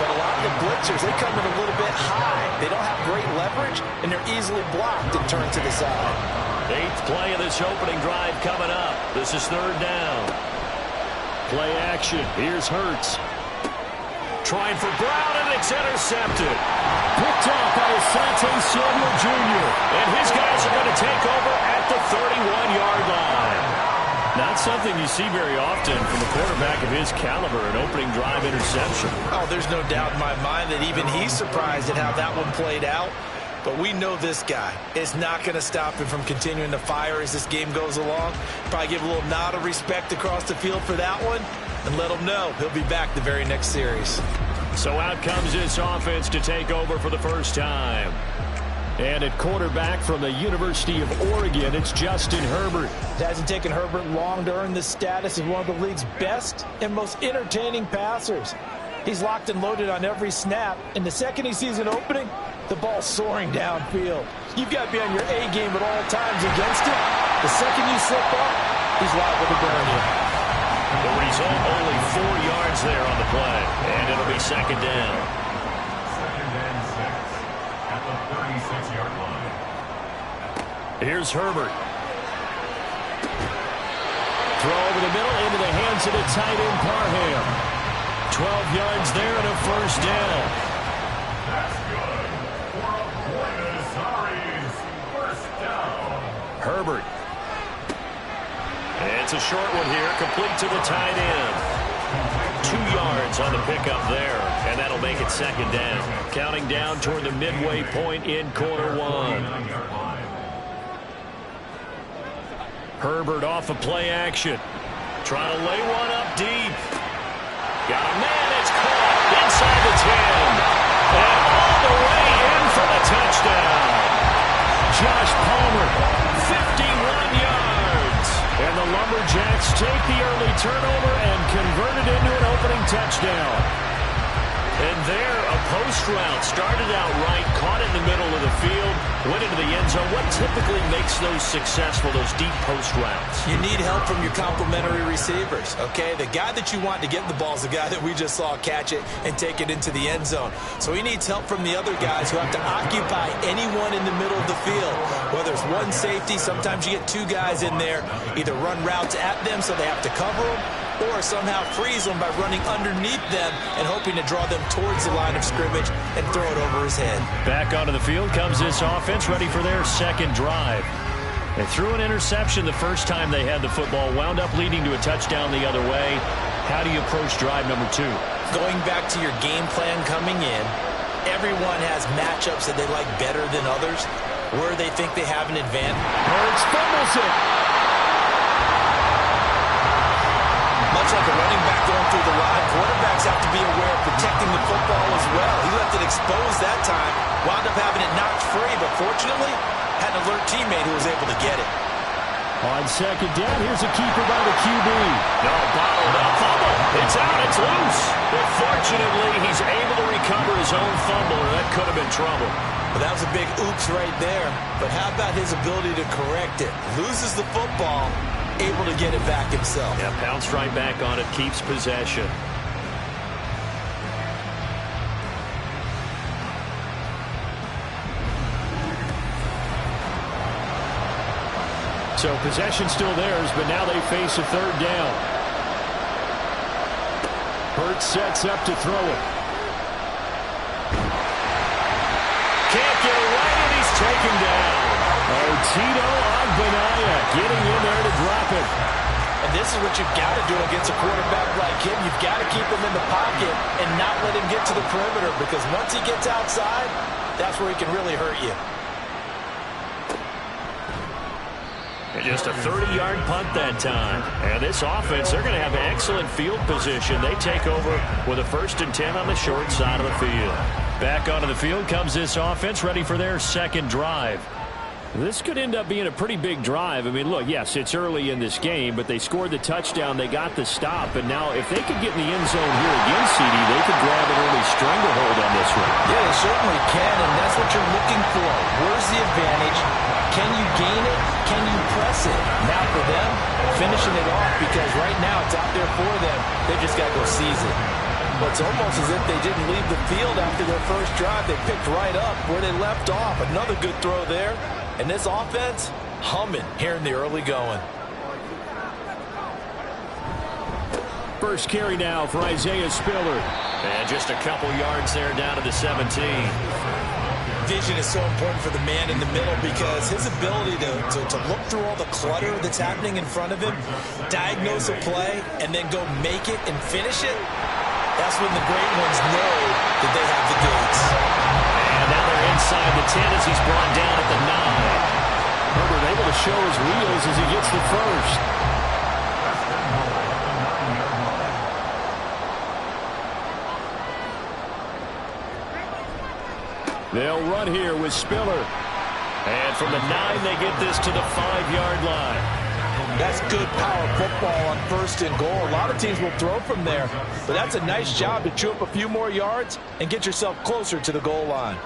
But a lot of the blitzers, they come in a little bit high. They don't have great leverage, and they're easily blocked and turned to the side. 8th play of this opening drive coming up. This is 3rd down. Play action. Here's Hurts. Trying for Brown, and it's intercepted. Picked off by Asante Samuel Jr. And his guys are going to take over at the 31-yard line. Not something you see very often from a quarterback of his caliber, an opening drive interception. Oh, there's no doubt in my mind that even he's surprised at how that one played out. But we know this guy is not going to stop him from continuing to fire as this game goes along. Probably give a little nod of respect across the field for that one and let him know he'll be back the very next series. So out comes this offense to take over for the first time. And at quarterback from the University of Oregon, it's Justin Herbert. It hasn't taken Herbert long to earn this status as one of the league's best and most entertaining passers. He's locked and loaded on every snap, and the second he sees an opening, the ball's soaring downfield. You've got to be on your A game at all times against him. The second you slip up, he's liable to burn you. The result, only 4 yards there on the play, and it'll be 2nd down. 2nd and 6 at the 36-yard line. Here's Herbert. Throw over the middle into the hands of the tight end Parham. 12 yards there and a first down. That's good. For a Buenos Aires first down. Herbert. It's a short one here, complete to the tight end. 2 yards on the pickup there, and that'll make it 2nd down. Counting down toward the midway point in quarter 1. Herbert off of play action. Trying to lay one up deep. Got a man, it's caught inside the 10. And all the way in for the touchdown. Josh Palmer, 51 yards. And the Lumberjacks take the early turnover and convert it into an opening touchdown. And there, a post route started out right, caught in the middle of the field, went into the end zone. What typically makes those successful, those deep post routes? You need help from your complementary receivers, okay? The guy that you want to get the ball is the guy that we just saw catch it and take it into the end zone. So he needs help from the other guys who have to occupy anyone in the middle of the field. Whether it's one safety, sometimes you get 2 guys in there, either run routes at them so they have to cover them, or somehow freeze them by running underneath them and hoping to draw them towards the line of scrimmage and throw it over his head. Back onto the field comes this offense, ready for their 2nd drive. They threw an interception the first time they had the football, wound up leading to a touchdown the other way. How do you approach drive number 2? Going back to your game plan coming in, everyone has matchups that they like better than others, where they think they have an advantage. Hurts fumbles it. Much like a running back going through the line, quarterbacks have to be aware of protecting the football as well. He left it exposed that time, wound up having it knocked free, but fortunately, had an alert teammate who was able to get it. On 2nd down, here's a keeper by the QB. No, bottled up fumble. It's out, it's loose. But fortunately, he's able to recover his own fumble, and that could have been trouble. But that was a big oops right there. But how about his ability to correct it? Loses the football, able to get it back himself. Yeah, pounced right back on it, keeps possession. So possession still theirs, but now they face a 3rd down. Hurts sets up to throw it. Can't get away, and he's taken down. Tito Ogbonnia getting in there to drop it. And this is what you've got to do against a quarterback like him. You've got to keep him in the pocket and not let him get to the perimeter, because once he gets outside, that's where he can really hurt you. And just a 30-yard punt that time. And this offense, they're going to have excellent field position. They take over with a 1st and 10 on the short side of the field. Back onto the field comes this offense, ready for their second drive. This could end up being a pretty big drive. I mean, look, yes, it's early in this game, but they scored the touchdown. They got the stop. And now if they could get in the end zone here again, CD, they could grab an early stranglehold on this one. Yeah, they certainly can, and that's what you're looking for. Where's the advantage? Can you gain it? Can you press it? Now for them, finishing it off, because right now it's out there for them. They just got to go seize it. But it's almost as if they didn't leave the field after their first drive. They picked right up where they left off. Another good throw there. And this offense, humming here in the early going. First carry now for Isaiah Spiller. And just a couple yards there down to the 17. Vision is so important for the man in the middle, because his ability to look through all the clutter that's happening in front of him, diagnose a play, and then go make it and finish it, that's when the great ones know that they have the goods. And now they're inside the 10 as he's brought down at the 9. Herbert able to show his wheels as he gets the first. They'll run here with Spiller. And from the 9, they get this to the 5-yard line. That's good power football on 1st and goal. A lot of teams will throw from there, but that's a nice job to chew up a few more yards and get yourself closer to the goal line.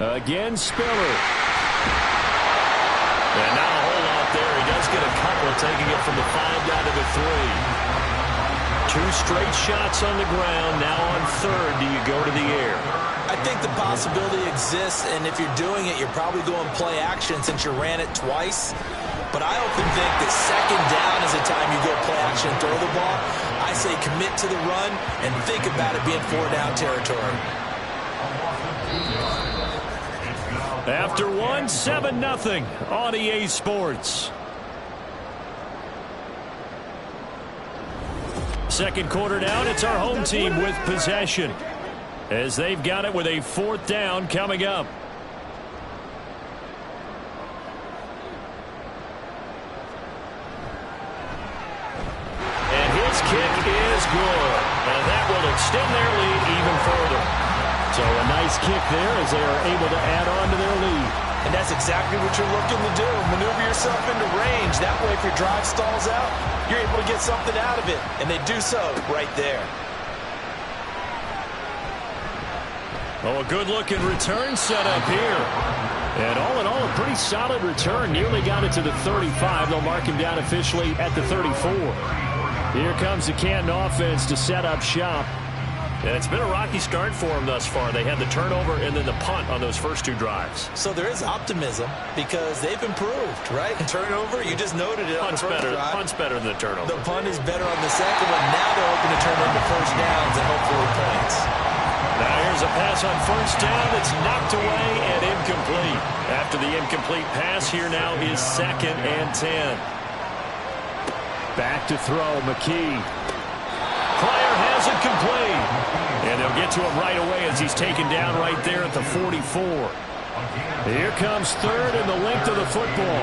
Again, Spiller. And not a whole lot there. He does get a couple, taking it from the 5 down to the 3. 2 straight shots on the ground. Now on 3rd, do you go to the air? I think the possibility exists, and if you're doing it, you're probably going play action since you ran it twice. But I often think that 2nd down is the time you go play action and throw the ball. I say commit to the run and think about it being 4-down territory. After 1, 7-0 on EA Sports. Second quarter down, it's our home team with possession, as they've got it with a 4th down coming up. And his kick is good, and that will extend their lead even further. So a nice kick there as they are able to add on to their lead. And that's exactly what you're looking to do. Maneuver yourself into range. That way, if your drive stalls out, you're able to get something out of it. And they do so right there. Oh, a good-looking return set up here. And all in all, a pretty solid return. Nearly got it to the 35. They'll mark him down officially at the 34. Here comes the Canton offense to set up shop. And it's been a rocky start for them thus far. They had the turnover and then the punt on those first 2 drives. So there is optimism because they've improved, right? Turnover, you just noted it on the first drive. Punt's better than the turnover. The punt is better on the second one. Now they're hoping to turn into 1st downs and hopefully points. Now here's a pass on 1st down. It's knocked away and incomplete. After the incomplete pass, here now is 2nd and 10. Back to throw, McKee. Pryor has it complete. And they'll get to him right away as he's taken down right there at the 44. Here comes 3rd and the length of the football.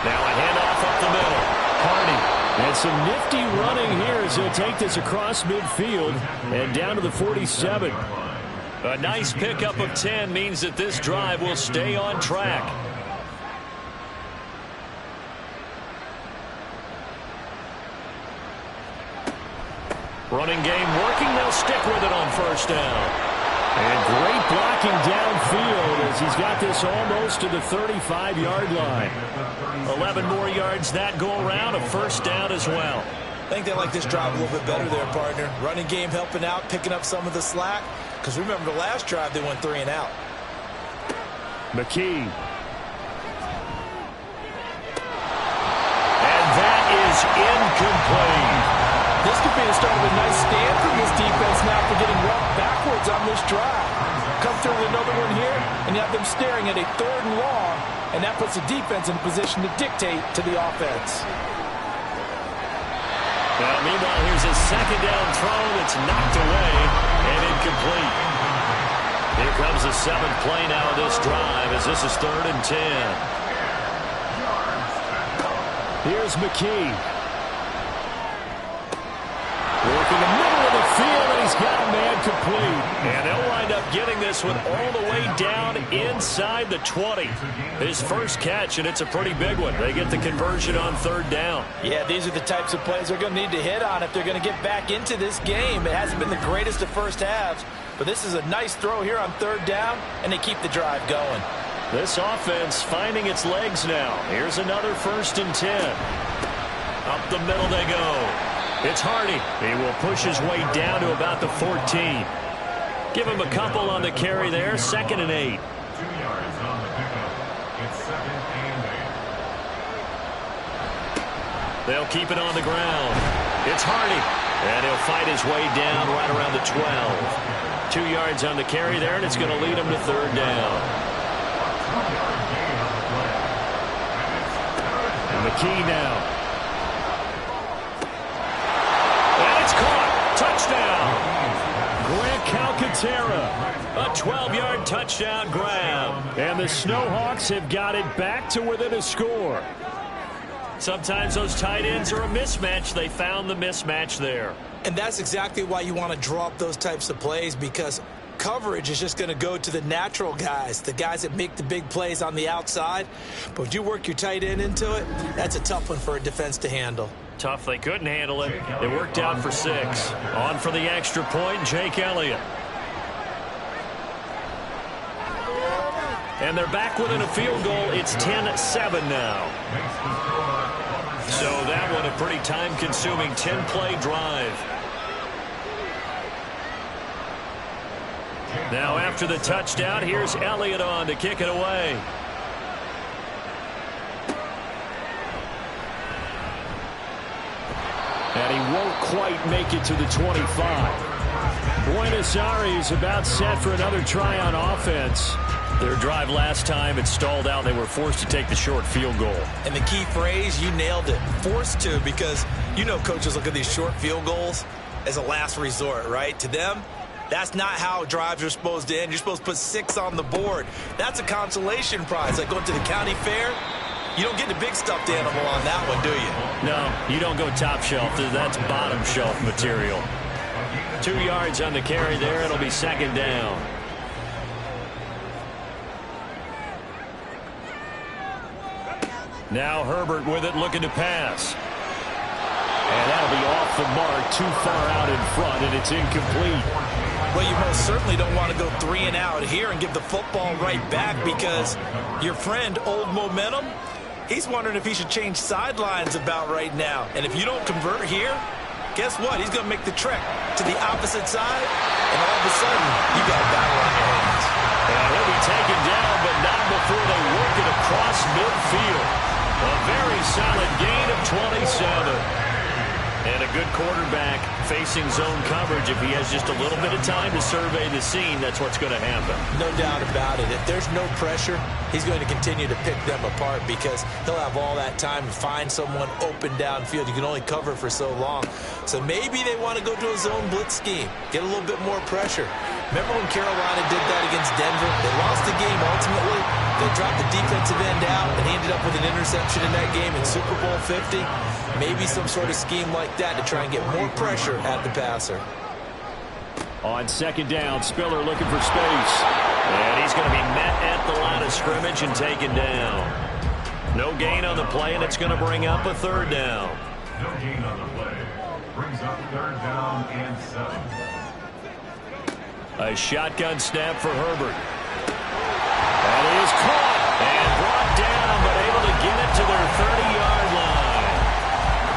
Now a handoff up the middle. Hardy. And some nifty running here as he'll take this across midfield and down to the 47. A nice pickup of 10 means that this drive will stay on track. Running game working. They'll stick with it on 1st down. And great blocking downfield as he's got this almost to the 35-yard line. 11 more yards that go around, a 1st down as well. I think they like this drive a little bit better there, partner. Running game helping out, picking up some of the slack. Because remember, the last drive they went 3 and out. McKee. And that is incomplete. This could be the start of a nice stand from this defense now for getting rough backwards on this drive. come through with another one here, and you have them staring at a 3rd and long, and that puts the defense in a position to dictate to the offense. Well, meanwhile, here's a 2nd down throw that's knocked away and incomplete. Here comes the 7th play now of this drive as this is 3rd and 10. Here's McKee. Working the middle of the field, and he's got a man complete. And they'll wind up getting this one all the way down inside the 20. His first catch, and it's a pretty big one. They get the conversion on 3rd down. Yeah, these are the types of plays they're going to need to hit on if they're going to get back into this game. It hasn't been the greatest of first halves, but this is a nice throw here on 3rd down, and they keep the drive going. This offense finding its legs now. Here's another 1st and 10. Up the middle they go. It's Hardy. He will push his way down to about the 14. Give him a couple on the carry there. 2nd and 8. 2 yards on the pickup. It's 2nd and 8. They'll keep it on the ground. It's Hardy. And he'll fight his way down right around the 12. 2 yards on the carry there, and it's going to lead him to 3rd down. And McKee now. Touchdown! Grant Calcaterra. A 12-yard touchdown grab. And the Snowhawks have got it back to within a score. Sometimes those tight ends are a mismatch. They found the mismatch there. And that's exactly why you want to draw up those types of plays, because coverage is just going to go to the natural guys, the guys that make the big plays on the outside. But when you work your tight end into it, that's a tough one for a defense to handle. Tough. They couldn't handle it. It worked out for 6. On for the extra point, Jake Elliott. And they're back within a field goal. It's 10-7 now. So that one a pretty time-consuming 10-play drive. Now after the touchdown, here's Elliott on to kick it away. And he won't quite make it to the 25. Buenos Aires about set for another try on offense. Their drive last time, it stalled out. They were forced to take the short field goal. And the key phrase, you nailed it. Forced to, because you know coaches look at these short field goals as a last resort, right? To them, that's not how drives are supposed to end. You're supposed to put 6 on the board. That's a consolation prize, like going to the county fair. You don't get the big stuffed animal on that one, do you? No, you don't go top shelf. That's bottom shelf material. 2 yards on the carry there. It'll be 2nd down. Now Herbert with it, looking to pass. And that'll be off the mark, too far out in front, and it's incomplete. Well, you most certainly don't want to go 3 and out here and give the football right back, because your friend, Old Momentum, he's wondering if he should change sidelines about right now. And if you don't convert here, guess what? He's going to make the trek to the opposite side, and all of a sudden, you got a battle on your hands. And he'll be taken down, but not before they work it across midfield. A very solid gain of 27. And a good quarterback facing zone coverage. If he has just a little bit of time to survey the scene, that's what's going to happen. No doubt about it. If there's no pressure, he's going to continue to pick them apart, because he'll have all that time to find someone open downfield. You can only cover for so long. So maybe they want to go to a zone blitz scheme, get a little bit more pressure. Remember when Carolina did that against Denver? They lost the game ultimately. They dropped the defensive end out, and he ended up with an interception in that game in Super Bowl 50. Maybe some sort of scheme like that to try and get more pressure at the passer. On 2nd down, Spiller looking for space. And he's going to be met at the line of scrimmage and taken down. No gain on the play, and it's going to bring up a 3rd down. No gain on the play. Brings up 3rd down and 7. A shotgun snap for Herbert. And he is caught and brought down, but able to get it to their 30-yard line.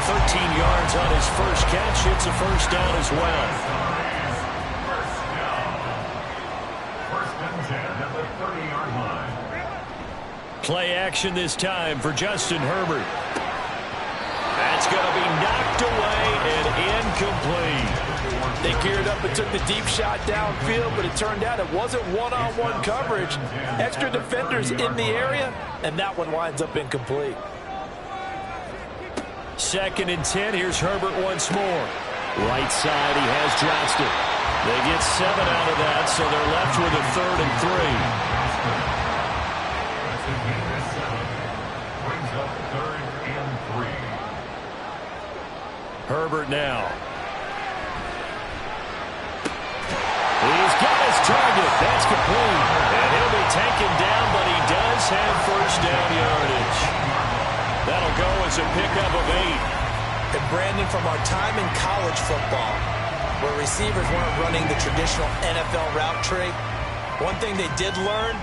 13 yards on his first catch. It's a 1st down as well. First and 10 at the 30-yard line. Play action this time for Justin Herbert. That's going to be knocked away and incomplete. They geared up and took the deep shot downfield, but it turned out it wasn't one-on-one coverage. Extra defenders in the area, and that one winds up incomplete. 2nd and 10. Here's Herbert once more. Right side, he has Johnston. They get 7 out of that, so they're left with a 3rd and 3. Herbert now. He's got his target. That's complete. And he'll be taken down, but he does have first down yardage. That'll go as a pickup of 8. And Brandon, from our time in college football, where receivers weren't running the traditional NFL route tree, one thing they did learn,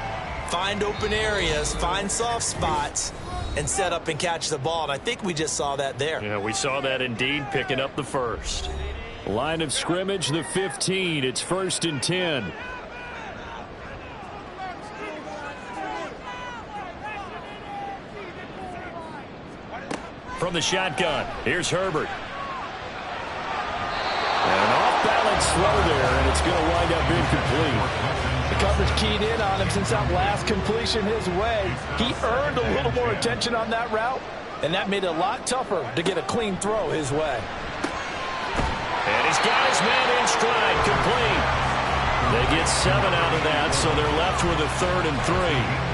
find open areas, find soft spots, and set up and catch the ball. And I think we just saw that there. Yeah, we saw that indeed, picking up the first. Line of scrimmage, the 15. It's 1st and 10. From the shotgun, here's Herbert. An off-balance throw there, and it's going to wind up incomplete. The coverage keyed in on him since that last completion his way. He earned a little more attention on that route, and that made it a lot tougher to get a clean throw his way. And he's got his man in stride, complete. They get 7 out of that, so they're left with a 3rd and 3.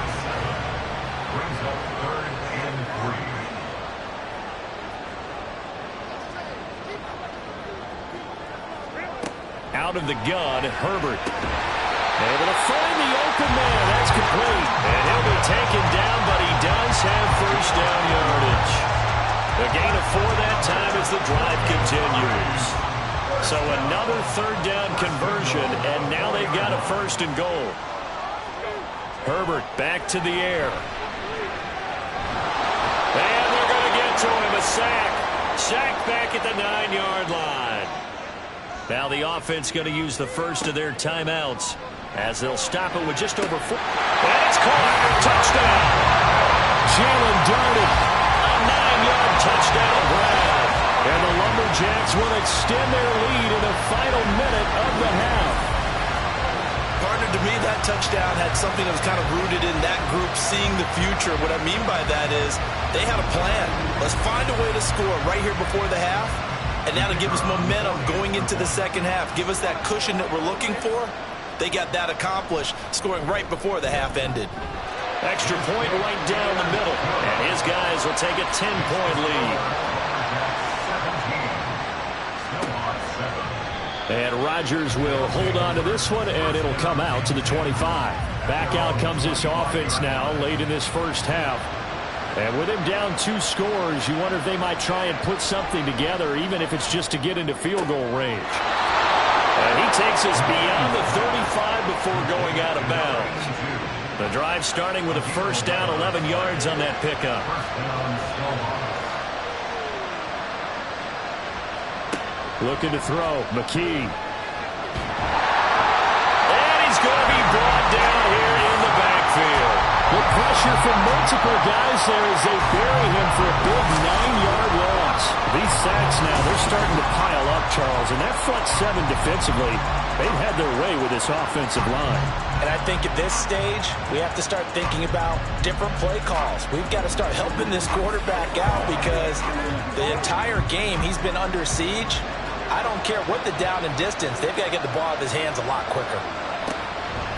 Out of the gun, Herbert. Able to find the open man. That's complete. And he'll be taken down, but he does have first down yardage. A gain of 4 that time as the drive continues. So another 3rd down conversion, and now they've got a 1st and goal. Herbert back to the air. And they're going to get to him. A sack. Sack back at the 9-yard line. Now the offense going to use the first of their timeouts as they'll stop it with just over 4. And it's caught. Touchdown. Jalen darted. A 9-yard touchdown grab. And the Lumberjacks will extend their lead in the final minute of the half. Partner, to me, that touchdown had something that was kind of rooted in that group seeing the future. What I mean by that is they had a plan. Let's find a way to score right here before the half. And now to give us momentum going into the second half, give us that cushion that we're looking for. They got that accomplished, scoring right before the half ended. Extra point right down the middle. And his guys will take a 10-point lead. And Rodgers will hold on to this one, and it'll come out to the 25. Back out comes this offense now late in this first half. And with him down 2 scores, you wonder if they might try and put something together, even if it's just to get into field goal range. And he takes us beyond the 35 before going out of bounds. The drive starting with a first down, 11 yards on that pickup. Looking to throw, McKee. And he's going to be brought down here in the backfield. The pressure from multiple guys there as they bury him for a big 9-yard loss. These sacks now, they're starting to pile up, Charles. And that front 7 defensively, they've had their way with this offensive line. And I think at this stage, we have to start thinking about different play calls. We've got to start helping this quarterback out because the entire game he's been under siege. I don't care what the down and distance, they've got to get the ball out of his hands a lot quicker.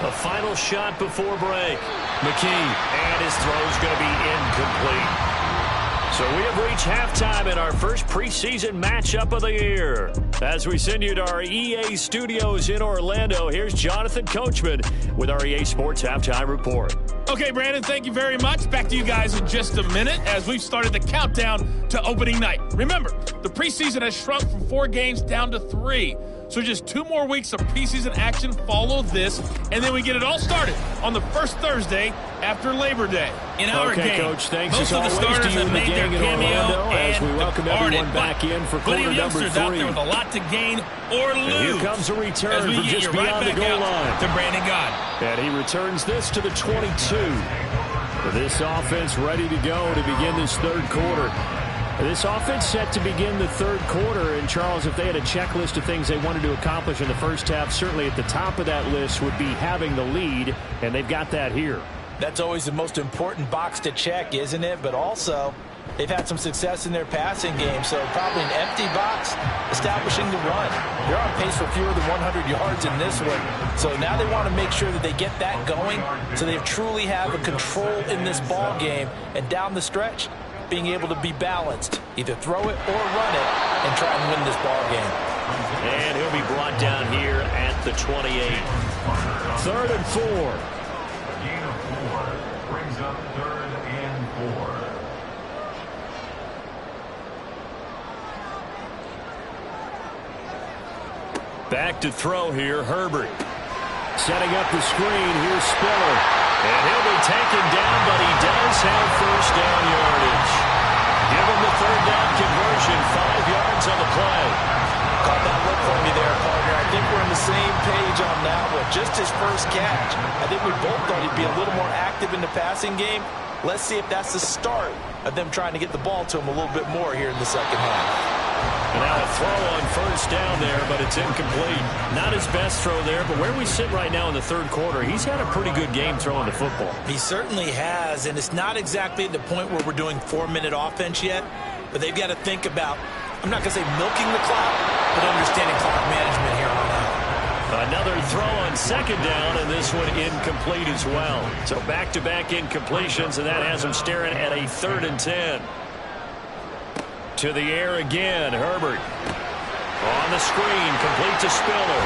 A final shot before break. McKee, and his throw's going to be incomplete. So we have reached halftime in our first preseason matchup of the year. As we send you to our EA studios in Orlando, here's Jonathan Coachman with our EA Sports Halftime Report. Okay, Brandon, thank you very much. Back to you guys in just a minute as we've started the countdown to opening night. Remember, the preseason has shrunk from 4 games down to 3. So just 2 more weeks of preseason action follow this, and then we get it all started on the first Thursday after Labor Day. In our game, Coach, thanks most as of the always starters to you have and the made their gang in cameo Orlando as we welcome everyone back in for quarter number 3. Youngsters out there with a lot to gain or lose. And here comes a return from just beyond the goal line to Brandon Gaudin. And he returns this to the 22. This offense ready to go to begin this third quarter. This offense set to begin the third quarter. And, Charles, if they had a checklist of things they wanted to accomplish in the first half, certainly at the top of that list would be having the lead, and they've got that here. That's always the most important box to check, isn't it? But also, they've had some success in their passing game, so probably an empty box establishing the run. They're on pace for fewer than 100 yards in this one, so now they want to make sure that they get that going so they truly have a control in this ball game, and down the stretch, being able to be balanced, either throw it or run it, and try and win this ball game. And he'll be brought down here at the 28. 3rd and 4. Gain of 4 brings up 3rd and 4. Back to throw here, Herbert. Setting up the screen, here's Spiller. And he'll be taken down, but he does have first down yardage. Give him the 3rd down conversion, 5 yards on the play. Caught that look for me there, partner. I think we're on the same page on that one. Just his first catch. I think we both thought he'd be a little more active in the passing game. Let's see if that's the start of them trying to get the ball to him a little bit more here in the second half. And now a throw on first down there, but it's incomplete. Not his best throw there, but where we sit right now in the third quarter, he's had a pretty good game throwing the football. He certainly has, and it's not exactly at the point where we're doing 4-minute offense yet, but they've got to think about, I'm not going to say milking the clock, but understanding clock management here on out. Another throw on second down, and this one incomplete as well. So back-to-back incompletions, and that has him staring at a 3rd and 10. To the air again, Herbert. On the screen, complete to Spiller.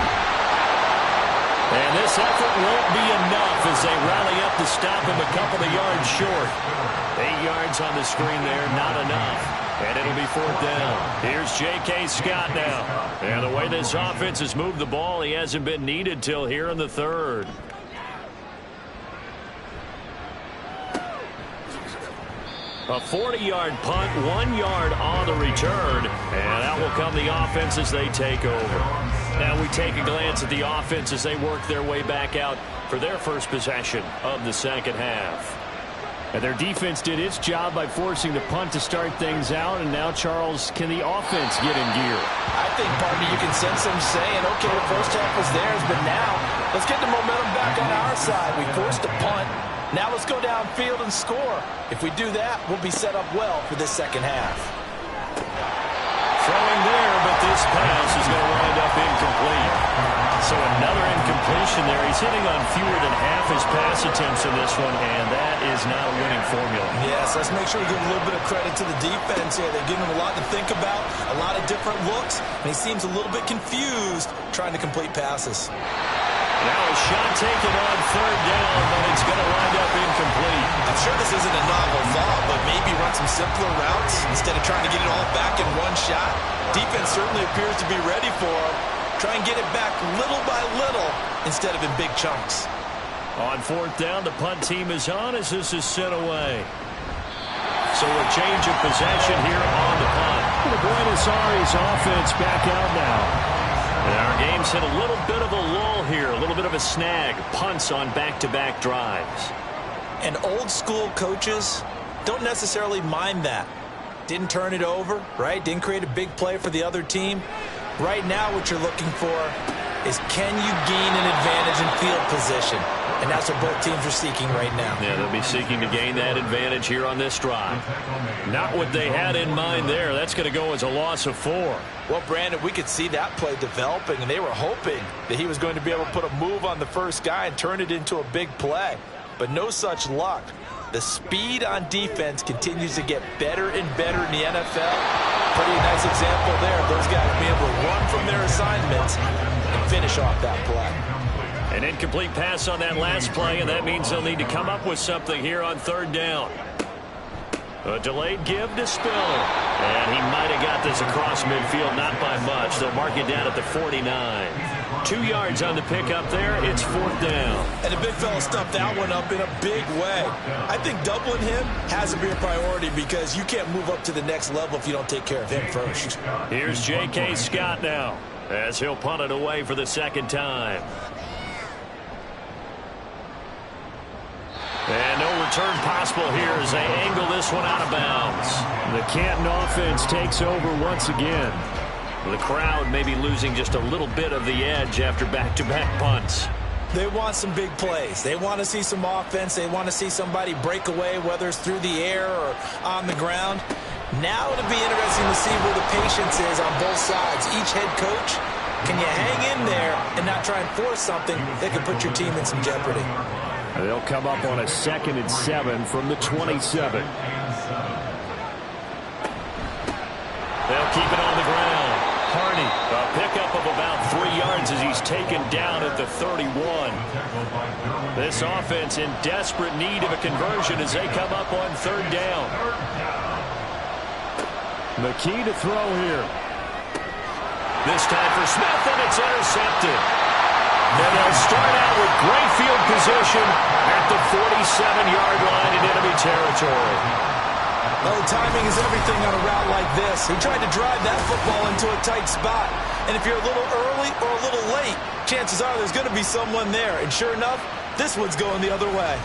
And this effort won't be enough as they rally up to stop him a couple of yards short. 8 yards on the screen there, not enough. And it'll be 4th down. Here's J.K. Scott now. And the way this offense has moved the ball, he hasn't been needed till here in the 3rd. A 40-yard punt, 1 yard on the return, and out will come the offense as they take over. Now we take a glance at the offense as they work their way back out for their first possession of the second half. And their defense did its job by forcing the punt to start things out, and now, Charles, can the offense get in gear? I think, partner, you can sense them saying, okay, the first half was theirs, but now let's get the momentum back on our side. We forced a punt. Now let's go downfield and score. If we do that, we'll be set up well for this second half. Throwing there, but this pass is going to wind up incomplete. So another incompletion there. He's hitting on fewer than half his pass attempts in this one, and that is not a winning formula. Yes, let's make sure we give a little bit of credit to the defense here. They're giving him a lot to think about, a lot of different looks, and he seems a little bit confused trying to complete passes. Now a shot taken on 3rd down, but it's going to wind up incomplete. I'm sure this isn't a novel thought, but maybe run some simpler routes instead of trying to get it all back in one shot. Defense certainly appears to be ready for him. Try and get it back little by little instead of in big chunks. On 4th down, the punt team is on as this is sent away. So a change of possession here on the punt. The Buenos Aires offense back out now. And our game's hit a little bit of a lull here, a little bit of a snag. Punts on back-to-back drives. And old-school coaches don't necessarily mind that. Didn't turn it over, right? Didn't create a big play for the other team. Right now what you're looking for is can you gain an advantage in field position? And that's what both teams are seeking right now. Yeah, they'll be seeking to gain that advantage here on this drive. Not what they had in mind there. That's going to go as a loss of 4. Well, Brandon, we could see that play developing, and they were hoping that he was going to be able to put a move on the first guy and turn it into a big play. But no such luck. The speed on defense continues to get better and better in the NFL. Pretty nice example there of those guys being able to run from their assignments and finish off that play. An incomplete pass on that last play, and that means they'll need to come up with something here on 3rd down. A delayed give to Spiller. And he might have got this across midfield, not by much. They'll mark it down at the 49. 2 yards on the pickup there. It's 4th down. And the big fella stuffed that one up in a big way. I think doubling him has to be a priority because you can't move up to the next level if you don't take care of him first. Here's J.K. Scott now as he'll punt it away for the 2nd time. And no return possible here as they angle this one out of bounds. The Canton offense takes over once again. The crowd may be losing just a little bit of the edge after back-to-back punts. They want some big plays. They want to see some offense. They want to see somebody break away, whether it's through the air or on the ground. Now it'll be interesting to see where the patience is on both sides. Each head coach, can you hang in there and not try and force something that could put your team in some jeopardy? They'll come up on a 2nd and 7 from the 27. They'll keep it on the ground. Harney, a pickup of about 3 yards as he's taken down at the 31. This offense in desperate need of a conversion as they come up on 3rd down. McKee to throw here. This time for Smith, and it's intercepted. And they'll start out with great field position at the 47-yard line in enemy territory. Well, the timing is everything on a route like this. He tried to drive that football into a tight spot. And if you're a little early or a little late, chances are there's going to be someone there. And sure enough, this one's going the other way.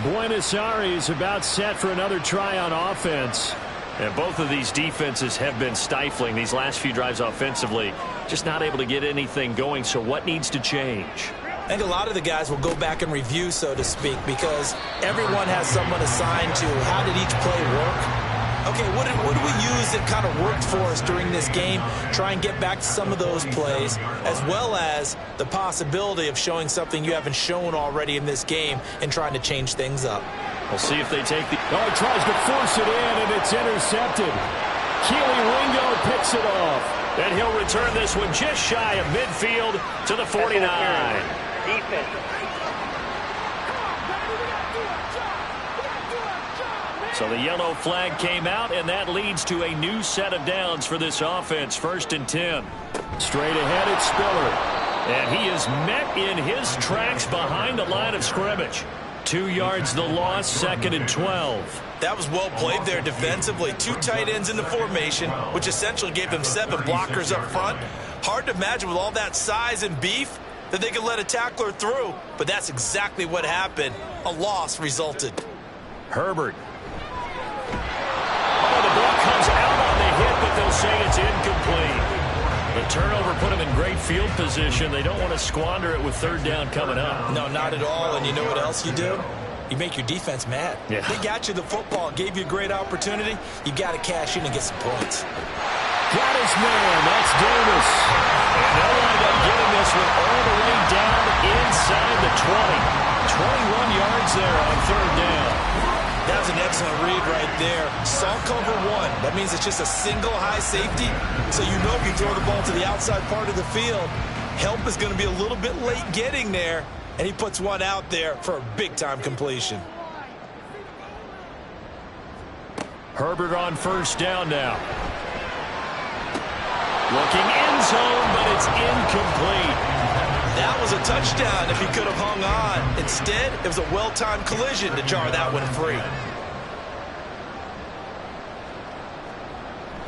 Buenos Aires about set for another try on offense. And both of these defenses have been stifling these last few drives offensively. Just not able to get anything going, so what needs to change? I think a lot of the guys will go back and review, so to speak, because everyone has someone assigned to how did each play work. Okay, what did we use that kind of worked for us during this game? Try and get back to some of those plays, as well as the possibility of showing something you haven't shown already in this game and trying to change things up. We'll see if they take the... Oh, he tries to force it in, and it's intercepted. Keely Ringo picks it off. And he'll return this one just shy of midfield to the 49. Defense. So the yellow flag came out, and that leads to a new set of downs for this offense. 1st and 10. Straight ahead, it's Spiller. And he is met in his tracks behind the line of scrimmage. 2 yards the loss, 2nd and 12. That was well played there defensively. 2 tight ends in the formation, which essentially gave them 7 blockers up front. Hard to imagine with all that size and beef that they could let a tackler through, but that's exactly what happened. A loss resulted. Herbert. Oh, the ball comes out on the hit, but they'll say it's incomplete. The turnover put them in great field position. They don't want to squander it with 3rd down coming up. No, not at all. And you know what else you do? You make your defense mad. Yeah. They got you the football, gave you a great opportunity. You got to cash in and get some points. Got his man. That's Davis. And they'll wind up getting this one all the way down inside the 20. 21 yards there on 3rd down. That was an excellent read right there. Saw cover 1. That means it's just a single high safety. So you know if you throw the ball to the outside part of the field, help is going to be a little bit late getting there. And he puts one out there for a big-time completion. Herbert on 1st down now. Looking end zone, but it's incomplete. That was a touchdown if he could have hung on. Instead, it was a well-timed collision to jar that one free.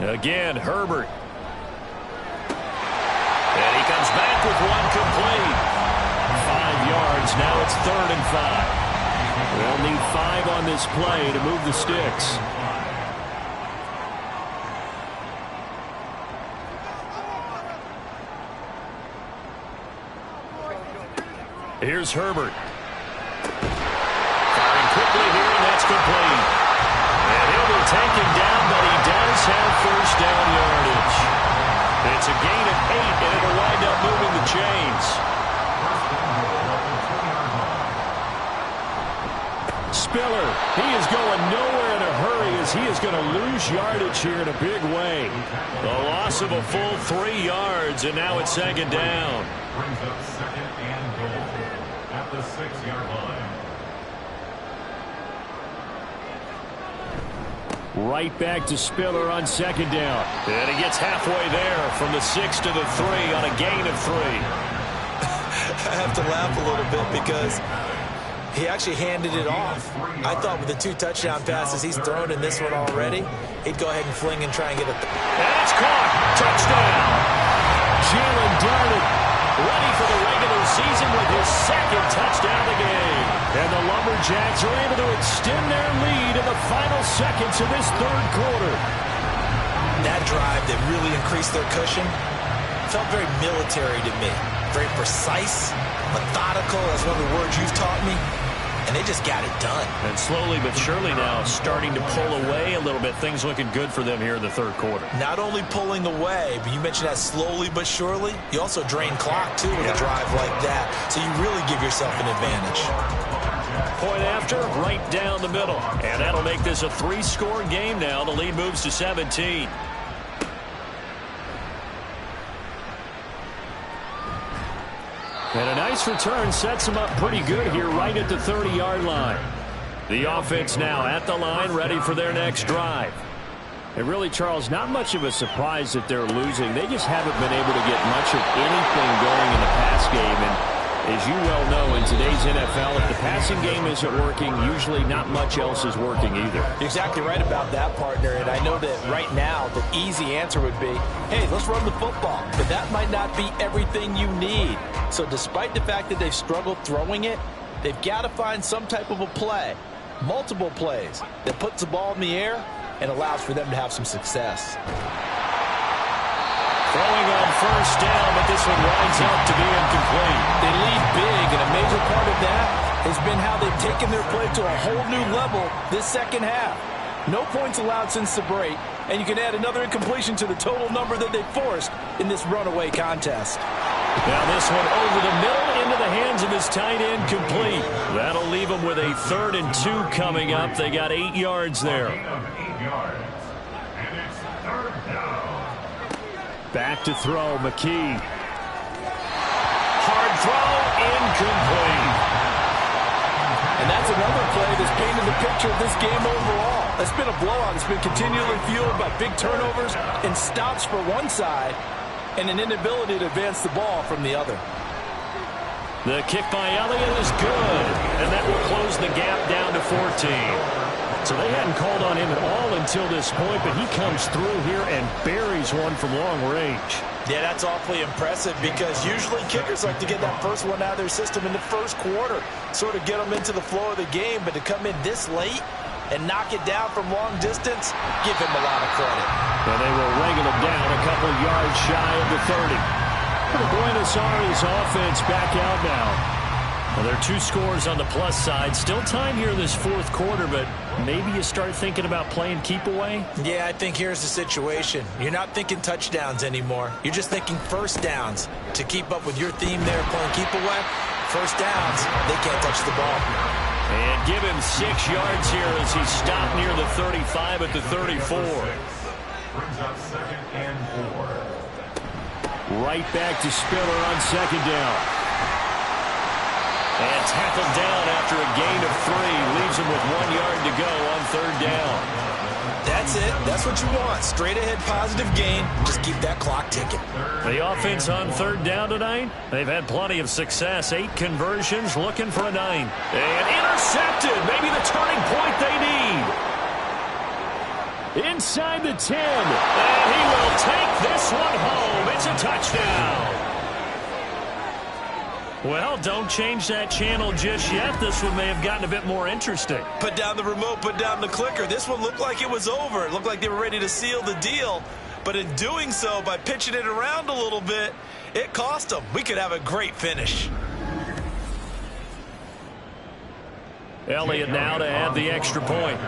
Again, Herbert. And he comes back with one complete. 5 yards. Now it's 3rd and 5. They'll need 5 on this play to move the sticks. Here's Herbert. Firing quickly here, and that's complete. And he'll be taken down, but he does have 1st down yardage. It's a gain of 8, and it'll wind up moving the chains. Spiller, he is going nowhere in a hurry as he is going to lose yardage here in a big way. The loss of a full 3 yards, and now it's 2nd down. Brings up 2nd and goal at the 6-yard line. Right back to Spiller on 2nd down. And he gets halfway there from the 6 to the 3 on a gain of 3. I have to laugh a little bit because he actually handed it off. I thought with the 2 touchdown passes he's thrown in this one already, he'd go ahead and fling and try and get it. And it's caught. Touchdown. Jalen Darden ready for the regular season with his 2nd touchdown of the game. And the Lumberjacks Jags are able to extend their lead in the final seconds of this third quarter. That drive that really increased their cushion felt very military to me. Very precise, methodical, that's one of the words you've taught me. And they just got it done. And slowly but surely now starting to pull away a little bit. Things looking good for them here in the third quarter. Not only pulling away, but you mentioned that slowly but surely. You also drain clock, too, with a drive like that. So you really give yourself an advantage. Point after, right down the middle. And that'll make this a 3-score game now. The lead moves to 17. And a nice return sets them up pretty good here right at the 30-yard line. The offense now at the line, ready for their next drive. And really, Charles, not much of a surprise that they're losing. They just haven't been able to get much of anything going in the pass game. And as you well know, in today's NFL, if the passing game isn't working, usually not much else is working either. You're exactly right about that, partner. And I know that right now the easy answer would be, hey, let's run the football. But that might not be everything you need. So despite the fact that they've struggled throwing it, they've got to find some type of a play, multiple plays, that puts the ball in the air and allows for them to have some success. Throwing on first down, but this one winds up to be incomplete. They lead big, and a major part of that has been how they've taken their play to a whole new level this second half. No points allowed since the break, and you can add another incompletion to the total number that they forced in this runaway contest. Now this one over the middle into the hands of his tight end, complete. That'll leave them with a 3rd and 2 coming up. They got 8 yards there. Back to throw, McKee. Hard throw, incomplete. And that's another play that's painted the picture of this game overall. It's been a blowout. It's been continually fueled by big turnovers and stops for one side and an inability to advance the ball from the other. The kick by Elliott is good, and that will close the gap down to 14. So they hadn't called on him at all until this point, but he comes through here and buries one from long range. Yeah, that's awfully impressive because usually kickers like to get that first one out of their system in the first quarter, sort of get them into the flow of the game, but to come in this late and knock it down from long distance, give him a lot of credit. And they will wrangle him down a couple yards shy of the 30. The Buenos Aires offense back out now. Well, there are 2 scores on the plus side. Still time here in this 4th quarter, but maybe you start thinking about playing keep away? Yeah, I think here's the situation. You're not thinking touchdowns anymore. You're just thinking first downs. To keep up with your theme there, playing keep away, first downs, they can't touch the ball. And give him 6 yards here as he stopped near the 35 at the 34. Brings up 2nd and 4. Right back to Spiller on 2nd down. And tackled down after a gain of 3. Leaves him with 1 yard to go on 3rd down. That's it. That's what you want. Straight ahead positive gain. Just keep that clock ticking. The offense on 3rd down tonight, they've had plenty of success. 8 conversions, looking for a 9. And intercepted. Maybe the turning point they need. Inside the 10. And he will take this one home. It's a touchdown. Well, don't change that channel just yet. This one may have gotten a bit more interesting. Put down the remote, put down the clicker. This one looked like it was over. It looked like they were ready to seal the deal. But in doing so, by pitching it around a little bit, it cost them. We could have a great finish. Elliott now to add the extra point.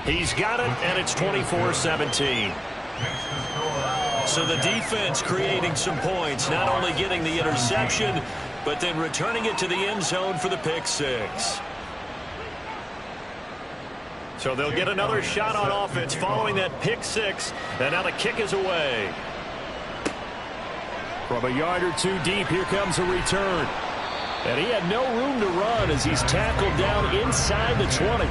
He's got it, and it's 24-17. So the defense creating some points, not only getting the interception, but then returning it to the end zone for the pick 6. So they'll get another shot on offense following that pick 6, and now the kick is away. From a yard or 2 deep, here comes a return. And he had no room to run as he's tackled down inside the 20.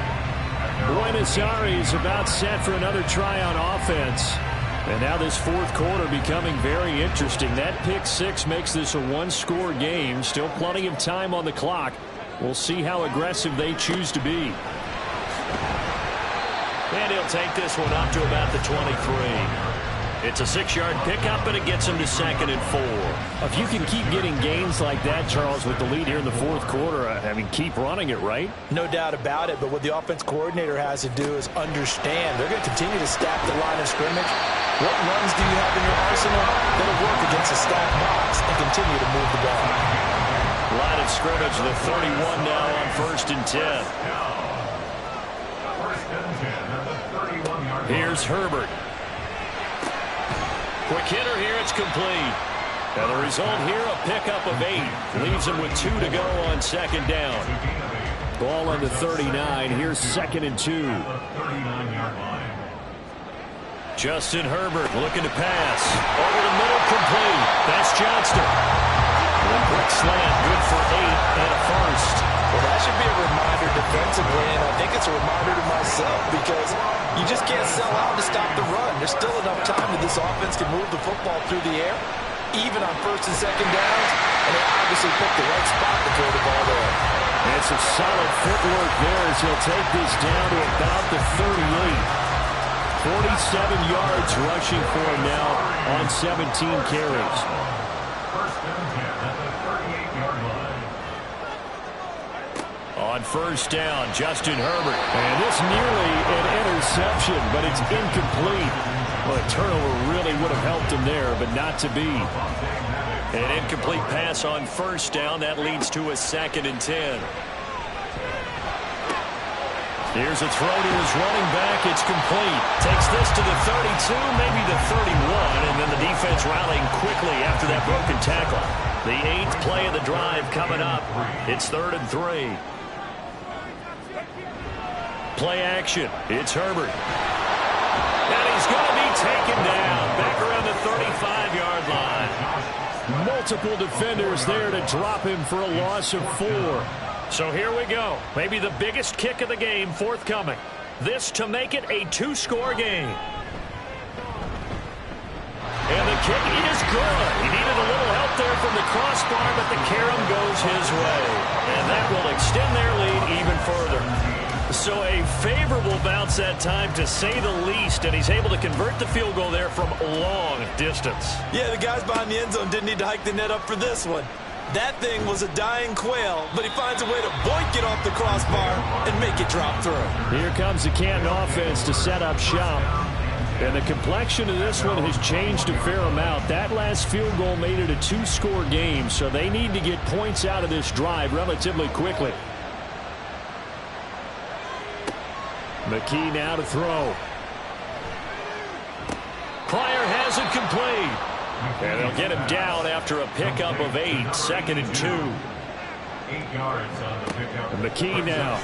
Buenos Aires about set for another try on offense. And now this 4th quarter becoming very interesting. That pick 6 makes this a 1-score game. Still plenty of time on the clock. We'll see how aggressive they choose to be. And he'll take this one up to about the 23. It's a 6-yard pickup, and it gets him to 2nd and 4. If you can keep getting gains like that, Charles, with the lead here in the fourth quarter, I mean, keep running it, right? No doubt about it, but what the offense coordinator has to do is understand they're going to continue to stack the line of scrimmage. What runs do you have in your arsenal that'll work against a stacked box and continue to move the ball? Line of scrimmage, the 31 now on 1st and 10. Here's Herbert. Quick hitter here, it's complete. And the result here, a pickup of 8. Leaves him with 2 to go on 2nd down. Ball on the 39. Here's 2nd and 2. Justin Herbert looking to pass. Over the middle, complete. That's Johnston. The quick slant, good for 8 and a first. Well, that should be a reminder defensively, and I think it's a reminder to myself because you just can't sell out to stop the run. There's still enough time that this offense can move the football through the air, even on 1st and 2nd downs, and they obviously picked the right spot to throw the ball there. And some solid footwork there as he'll take this down to about the 38. 47 yards rushing for him now on 17 carries. On 1st down, Justin Herbert. And this nearly an interception, but it's incomplete. Well, a turnover really would have helped him there, but not to be. An incomplete pass on 1st down. That leads to a 2nd and 10. Here's a throw to his running back. It's complete. Takes this to the 32, maybe the 31, and then the defense rallying quickly after that broken tackle. The 8th play of the drive coming up. It's 3rd and 3. Play action. It's Herbert. And he's going to be taken down. Back around the 35-yard line. Multiple defenders there to drop him for a loss of 4. So here we go. Maybe the biggest kick of the game forthcoming. This to make it a 2-score game. And the kick is good. He needed a little help there from the crossbar, but the carom goes his way. And that will extend their lead even further. So a favorable bounce that time, to say the least, and he's able to convert the field goal there from long distance. Yeah, the guys behind the end zone didn't need to hike the net up for this one. That thing was a dying quail, but he finds a way to boink it off the crossbar and make it drop through. Here comes the Canton offense to set up shop. And the complexion of this one has changed a fair amount. That last field goal made it a 2-score game, so they need to get points out of this drive relatively quickly. McKee now to throw. Pryor has it complete. And they'll get him down after a pickup of 8. 2nd and 2. 8 yards on the pickup. And McKee now.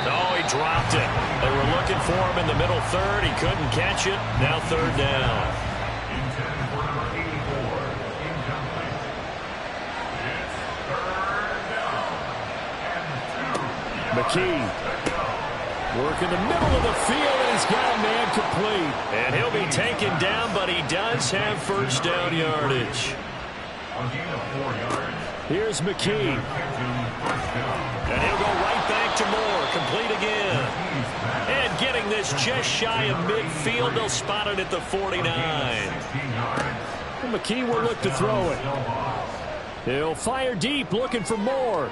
Oh, he dropped it. They were looking for him in the middle 3rd. He couldn't catch it. Now 3rd down. Intended for number 84. Incomplete. It's 3rd down. And 2. McKee. Work in the middle of the field, and he's got a man complete. And he'll be taken down, but he does have 1st down yardage. A gain of 4 yards. Here's McKee. And he'll go right back to Moore. Complete again. And getting this just shy of midfield. They'll spot it at the 49. And McKee will look to throw it. He'll fire deep, looking for Moore.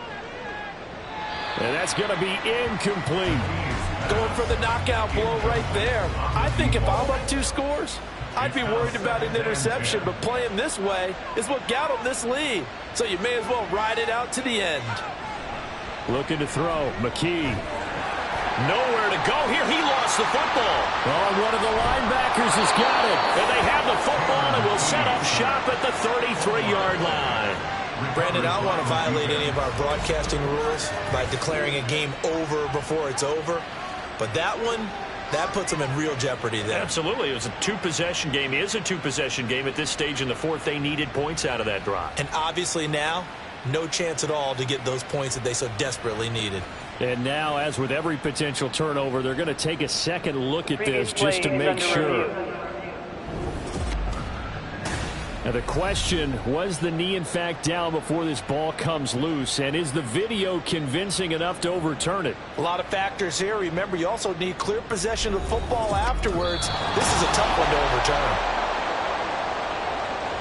And that's going to be incomplete. Going for the knockout blow right there. I think if I'm up 2 scores, I'd be worried about an interception, but playing this way is what got him this lead. So you may as well ride it out to the end. Looking to throw. McKee. Nowhere to go here. He lost the football. Oh, and one of the linebackers has got it. And they have the football and will set up shop at the 33-yard line. Brandon, I don't want to violate any of our broadcasting rules by declaring a game over before it's over. But that one, that puts them in real jeopardy there. Absolutely. It was a 2-possession game. It is a 2-possession game at this stage in the 4th. They needed points out of that drive. And obviously now, no chance at all to get those points that they so desperately needed. And now, as with every potential turnover, they're going to take a second look at this just to make sure. Now the question, was the knee in fact down before this ball comes loose? And is the video convincing enough to overturn it? A lot of factors here. Remember, you also need clear possession of football afterwards. This is a tough one to overturn.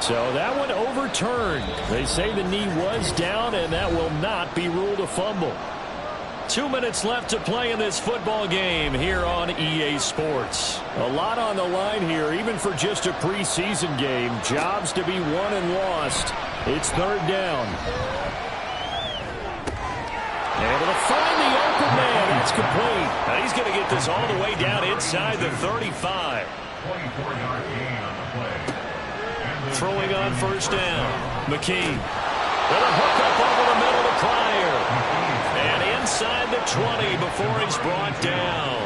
So that one overturned. They say the knee was down, and that will not be ruled a fumble. 2 minutes left to play in this football game here on EA Sports. A lot on the line here, even for just a preseason game. Jobs to be won and lost. It's third down. Able to find the open man. That's complete. Now he's going to get this all the way down inside the 35. 24-yard gain on the play. Throwing on first down. McKee. With a hook up over the middle to Pryor. And inside the 20 before he's brought down.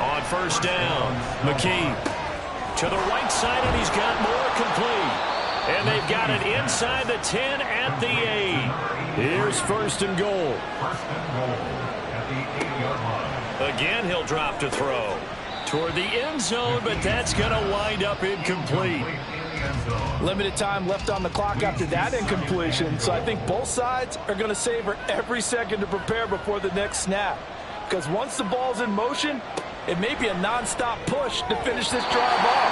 On first down, McKee to the right side, and he's got more complete. And they've got it inside the 10 at the 8. Here's first and goal. First and goal at the 8-yard line. Again, he'll drop to throw toward the end zone, but that's going to wind up incomplete. Limited time left on the clock after that incompletion, so I think both sides are going to savor every second to prepare before the next snap. Because once the ball's in motion, it may be a non-stop push to finish this drive off.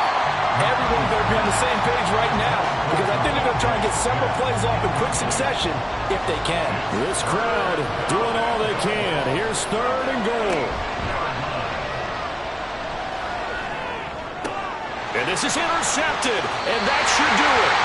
Everyone better be on the same page right now, because I think they're going to try and get several plays off in quick succession if they can. This crowd doing all they can. Here's third and goal. And this is intercepted, and that should do it.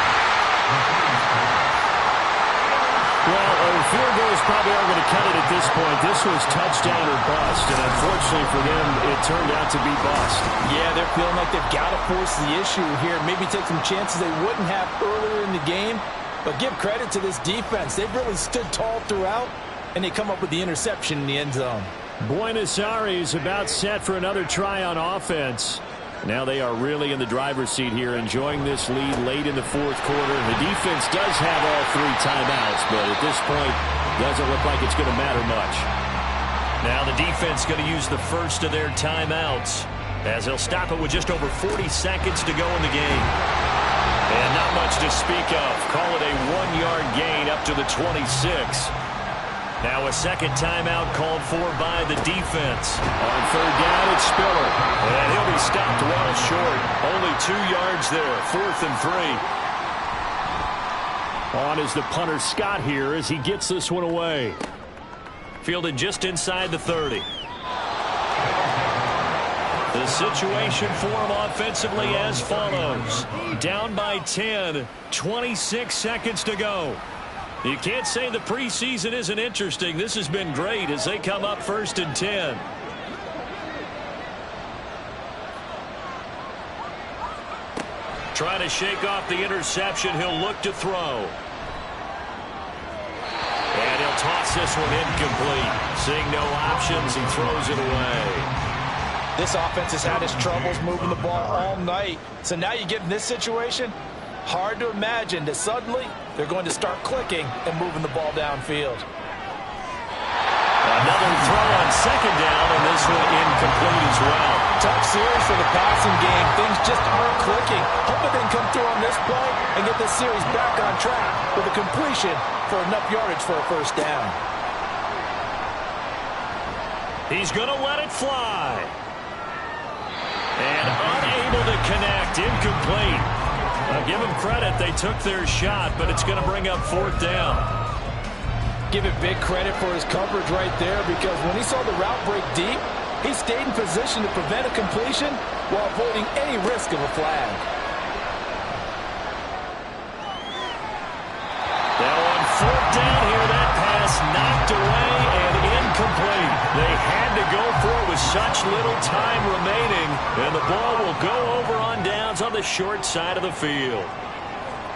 Well, field goals probably aren't going to cut it at this point. This was touchdown or bust, and unfortunately for them, it turned out to be bust. Yeah, they're feeling like they've got to force the issue here. Maybe take some chances they wouldn't have earlier in the game. But give credit to this defense. They've really stood tall throughout, and they come up with the interception in the end zone. Buenos Aires about set for another try on offense. Now they are really in the driver's seat here, enjoying this lead late in the fourth quarter. The defense does have all 3 timeouts, but at this point, doesn't look like it's going to matter much. Now the defense going to use the first of their timeouts, as they'll stop it with just over 40 seconds to go in the game. And not much to speak of. Call it a 1-yard gain up to the 26. Now a second timeout called for by the defense. On third down, it's Spiller. And he'll be stopped well short. Only 2 yards there, 4th and 3. On is the punter Scott here as he gets this one away. Fielded just inside the 30. The situation for him offensively as follows. Down by 10, 26 seconds to go. You can't say the preseason isn't interesting. This has been great as they come up 1st and 10. Trying to shake off the interception. He'll look to throw. And he'll toss this one incomplete. Seeing no options, he throws it away. This offense has had its troubles moving the ball all night. So now you get in this situation, hard to imagine that suddenly they're going to start clicking and moving the ball downfield. Another throw on second down, and this one incomplete as well. Tough series for the passing game. Things just aren't clicking. Hoping they can come through on this play and get this series back on track with a completion for enough yardage for a first down. He's going to let it fly. And unable to connect, incomplete. I'll give them credit, they took their shot, but it's going to bring up 4th down. Give it big credit for his coverage right there, because when he saw the route break deep, he stayed in position to prevent a completion while avoiding any risk of a flag. Now on 4th down here, that pass knocked away and incomplete. They had to go for it with such little time remaining, and the ball will go over on downs on the short side of the field.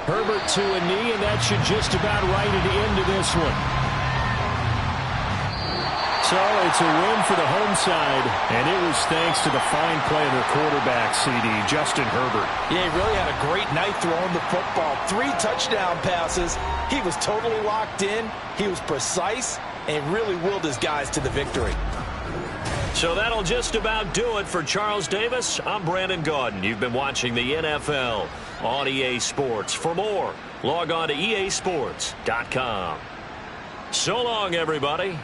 Herbert to a knee, and that should just about write it into this one. So it's a win for the home side, and it was thanks to the fine play of their quarterback, CD, Justin Herbert. Yeah, he really had a great night throwing the football. 3 touchdown passes. He was totally locked in. He was precise and really willed his guys to the victory. So that'll just about do it for Charles Davis. I'm Brandon Gaudin. You've been watching the NFL on EA Sports. For more, log on to easports.com. So long, everybody.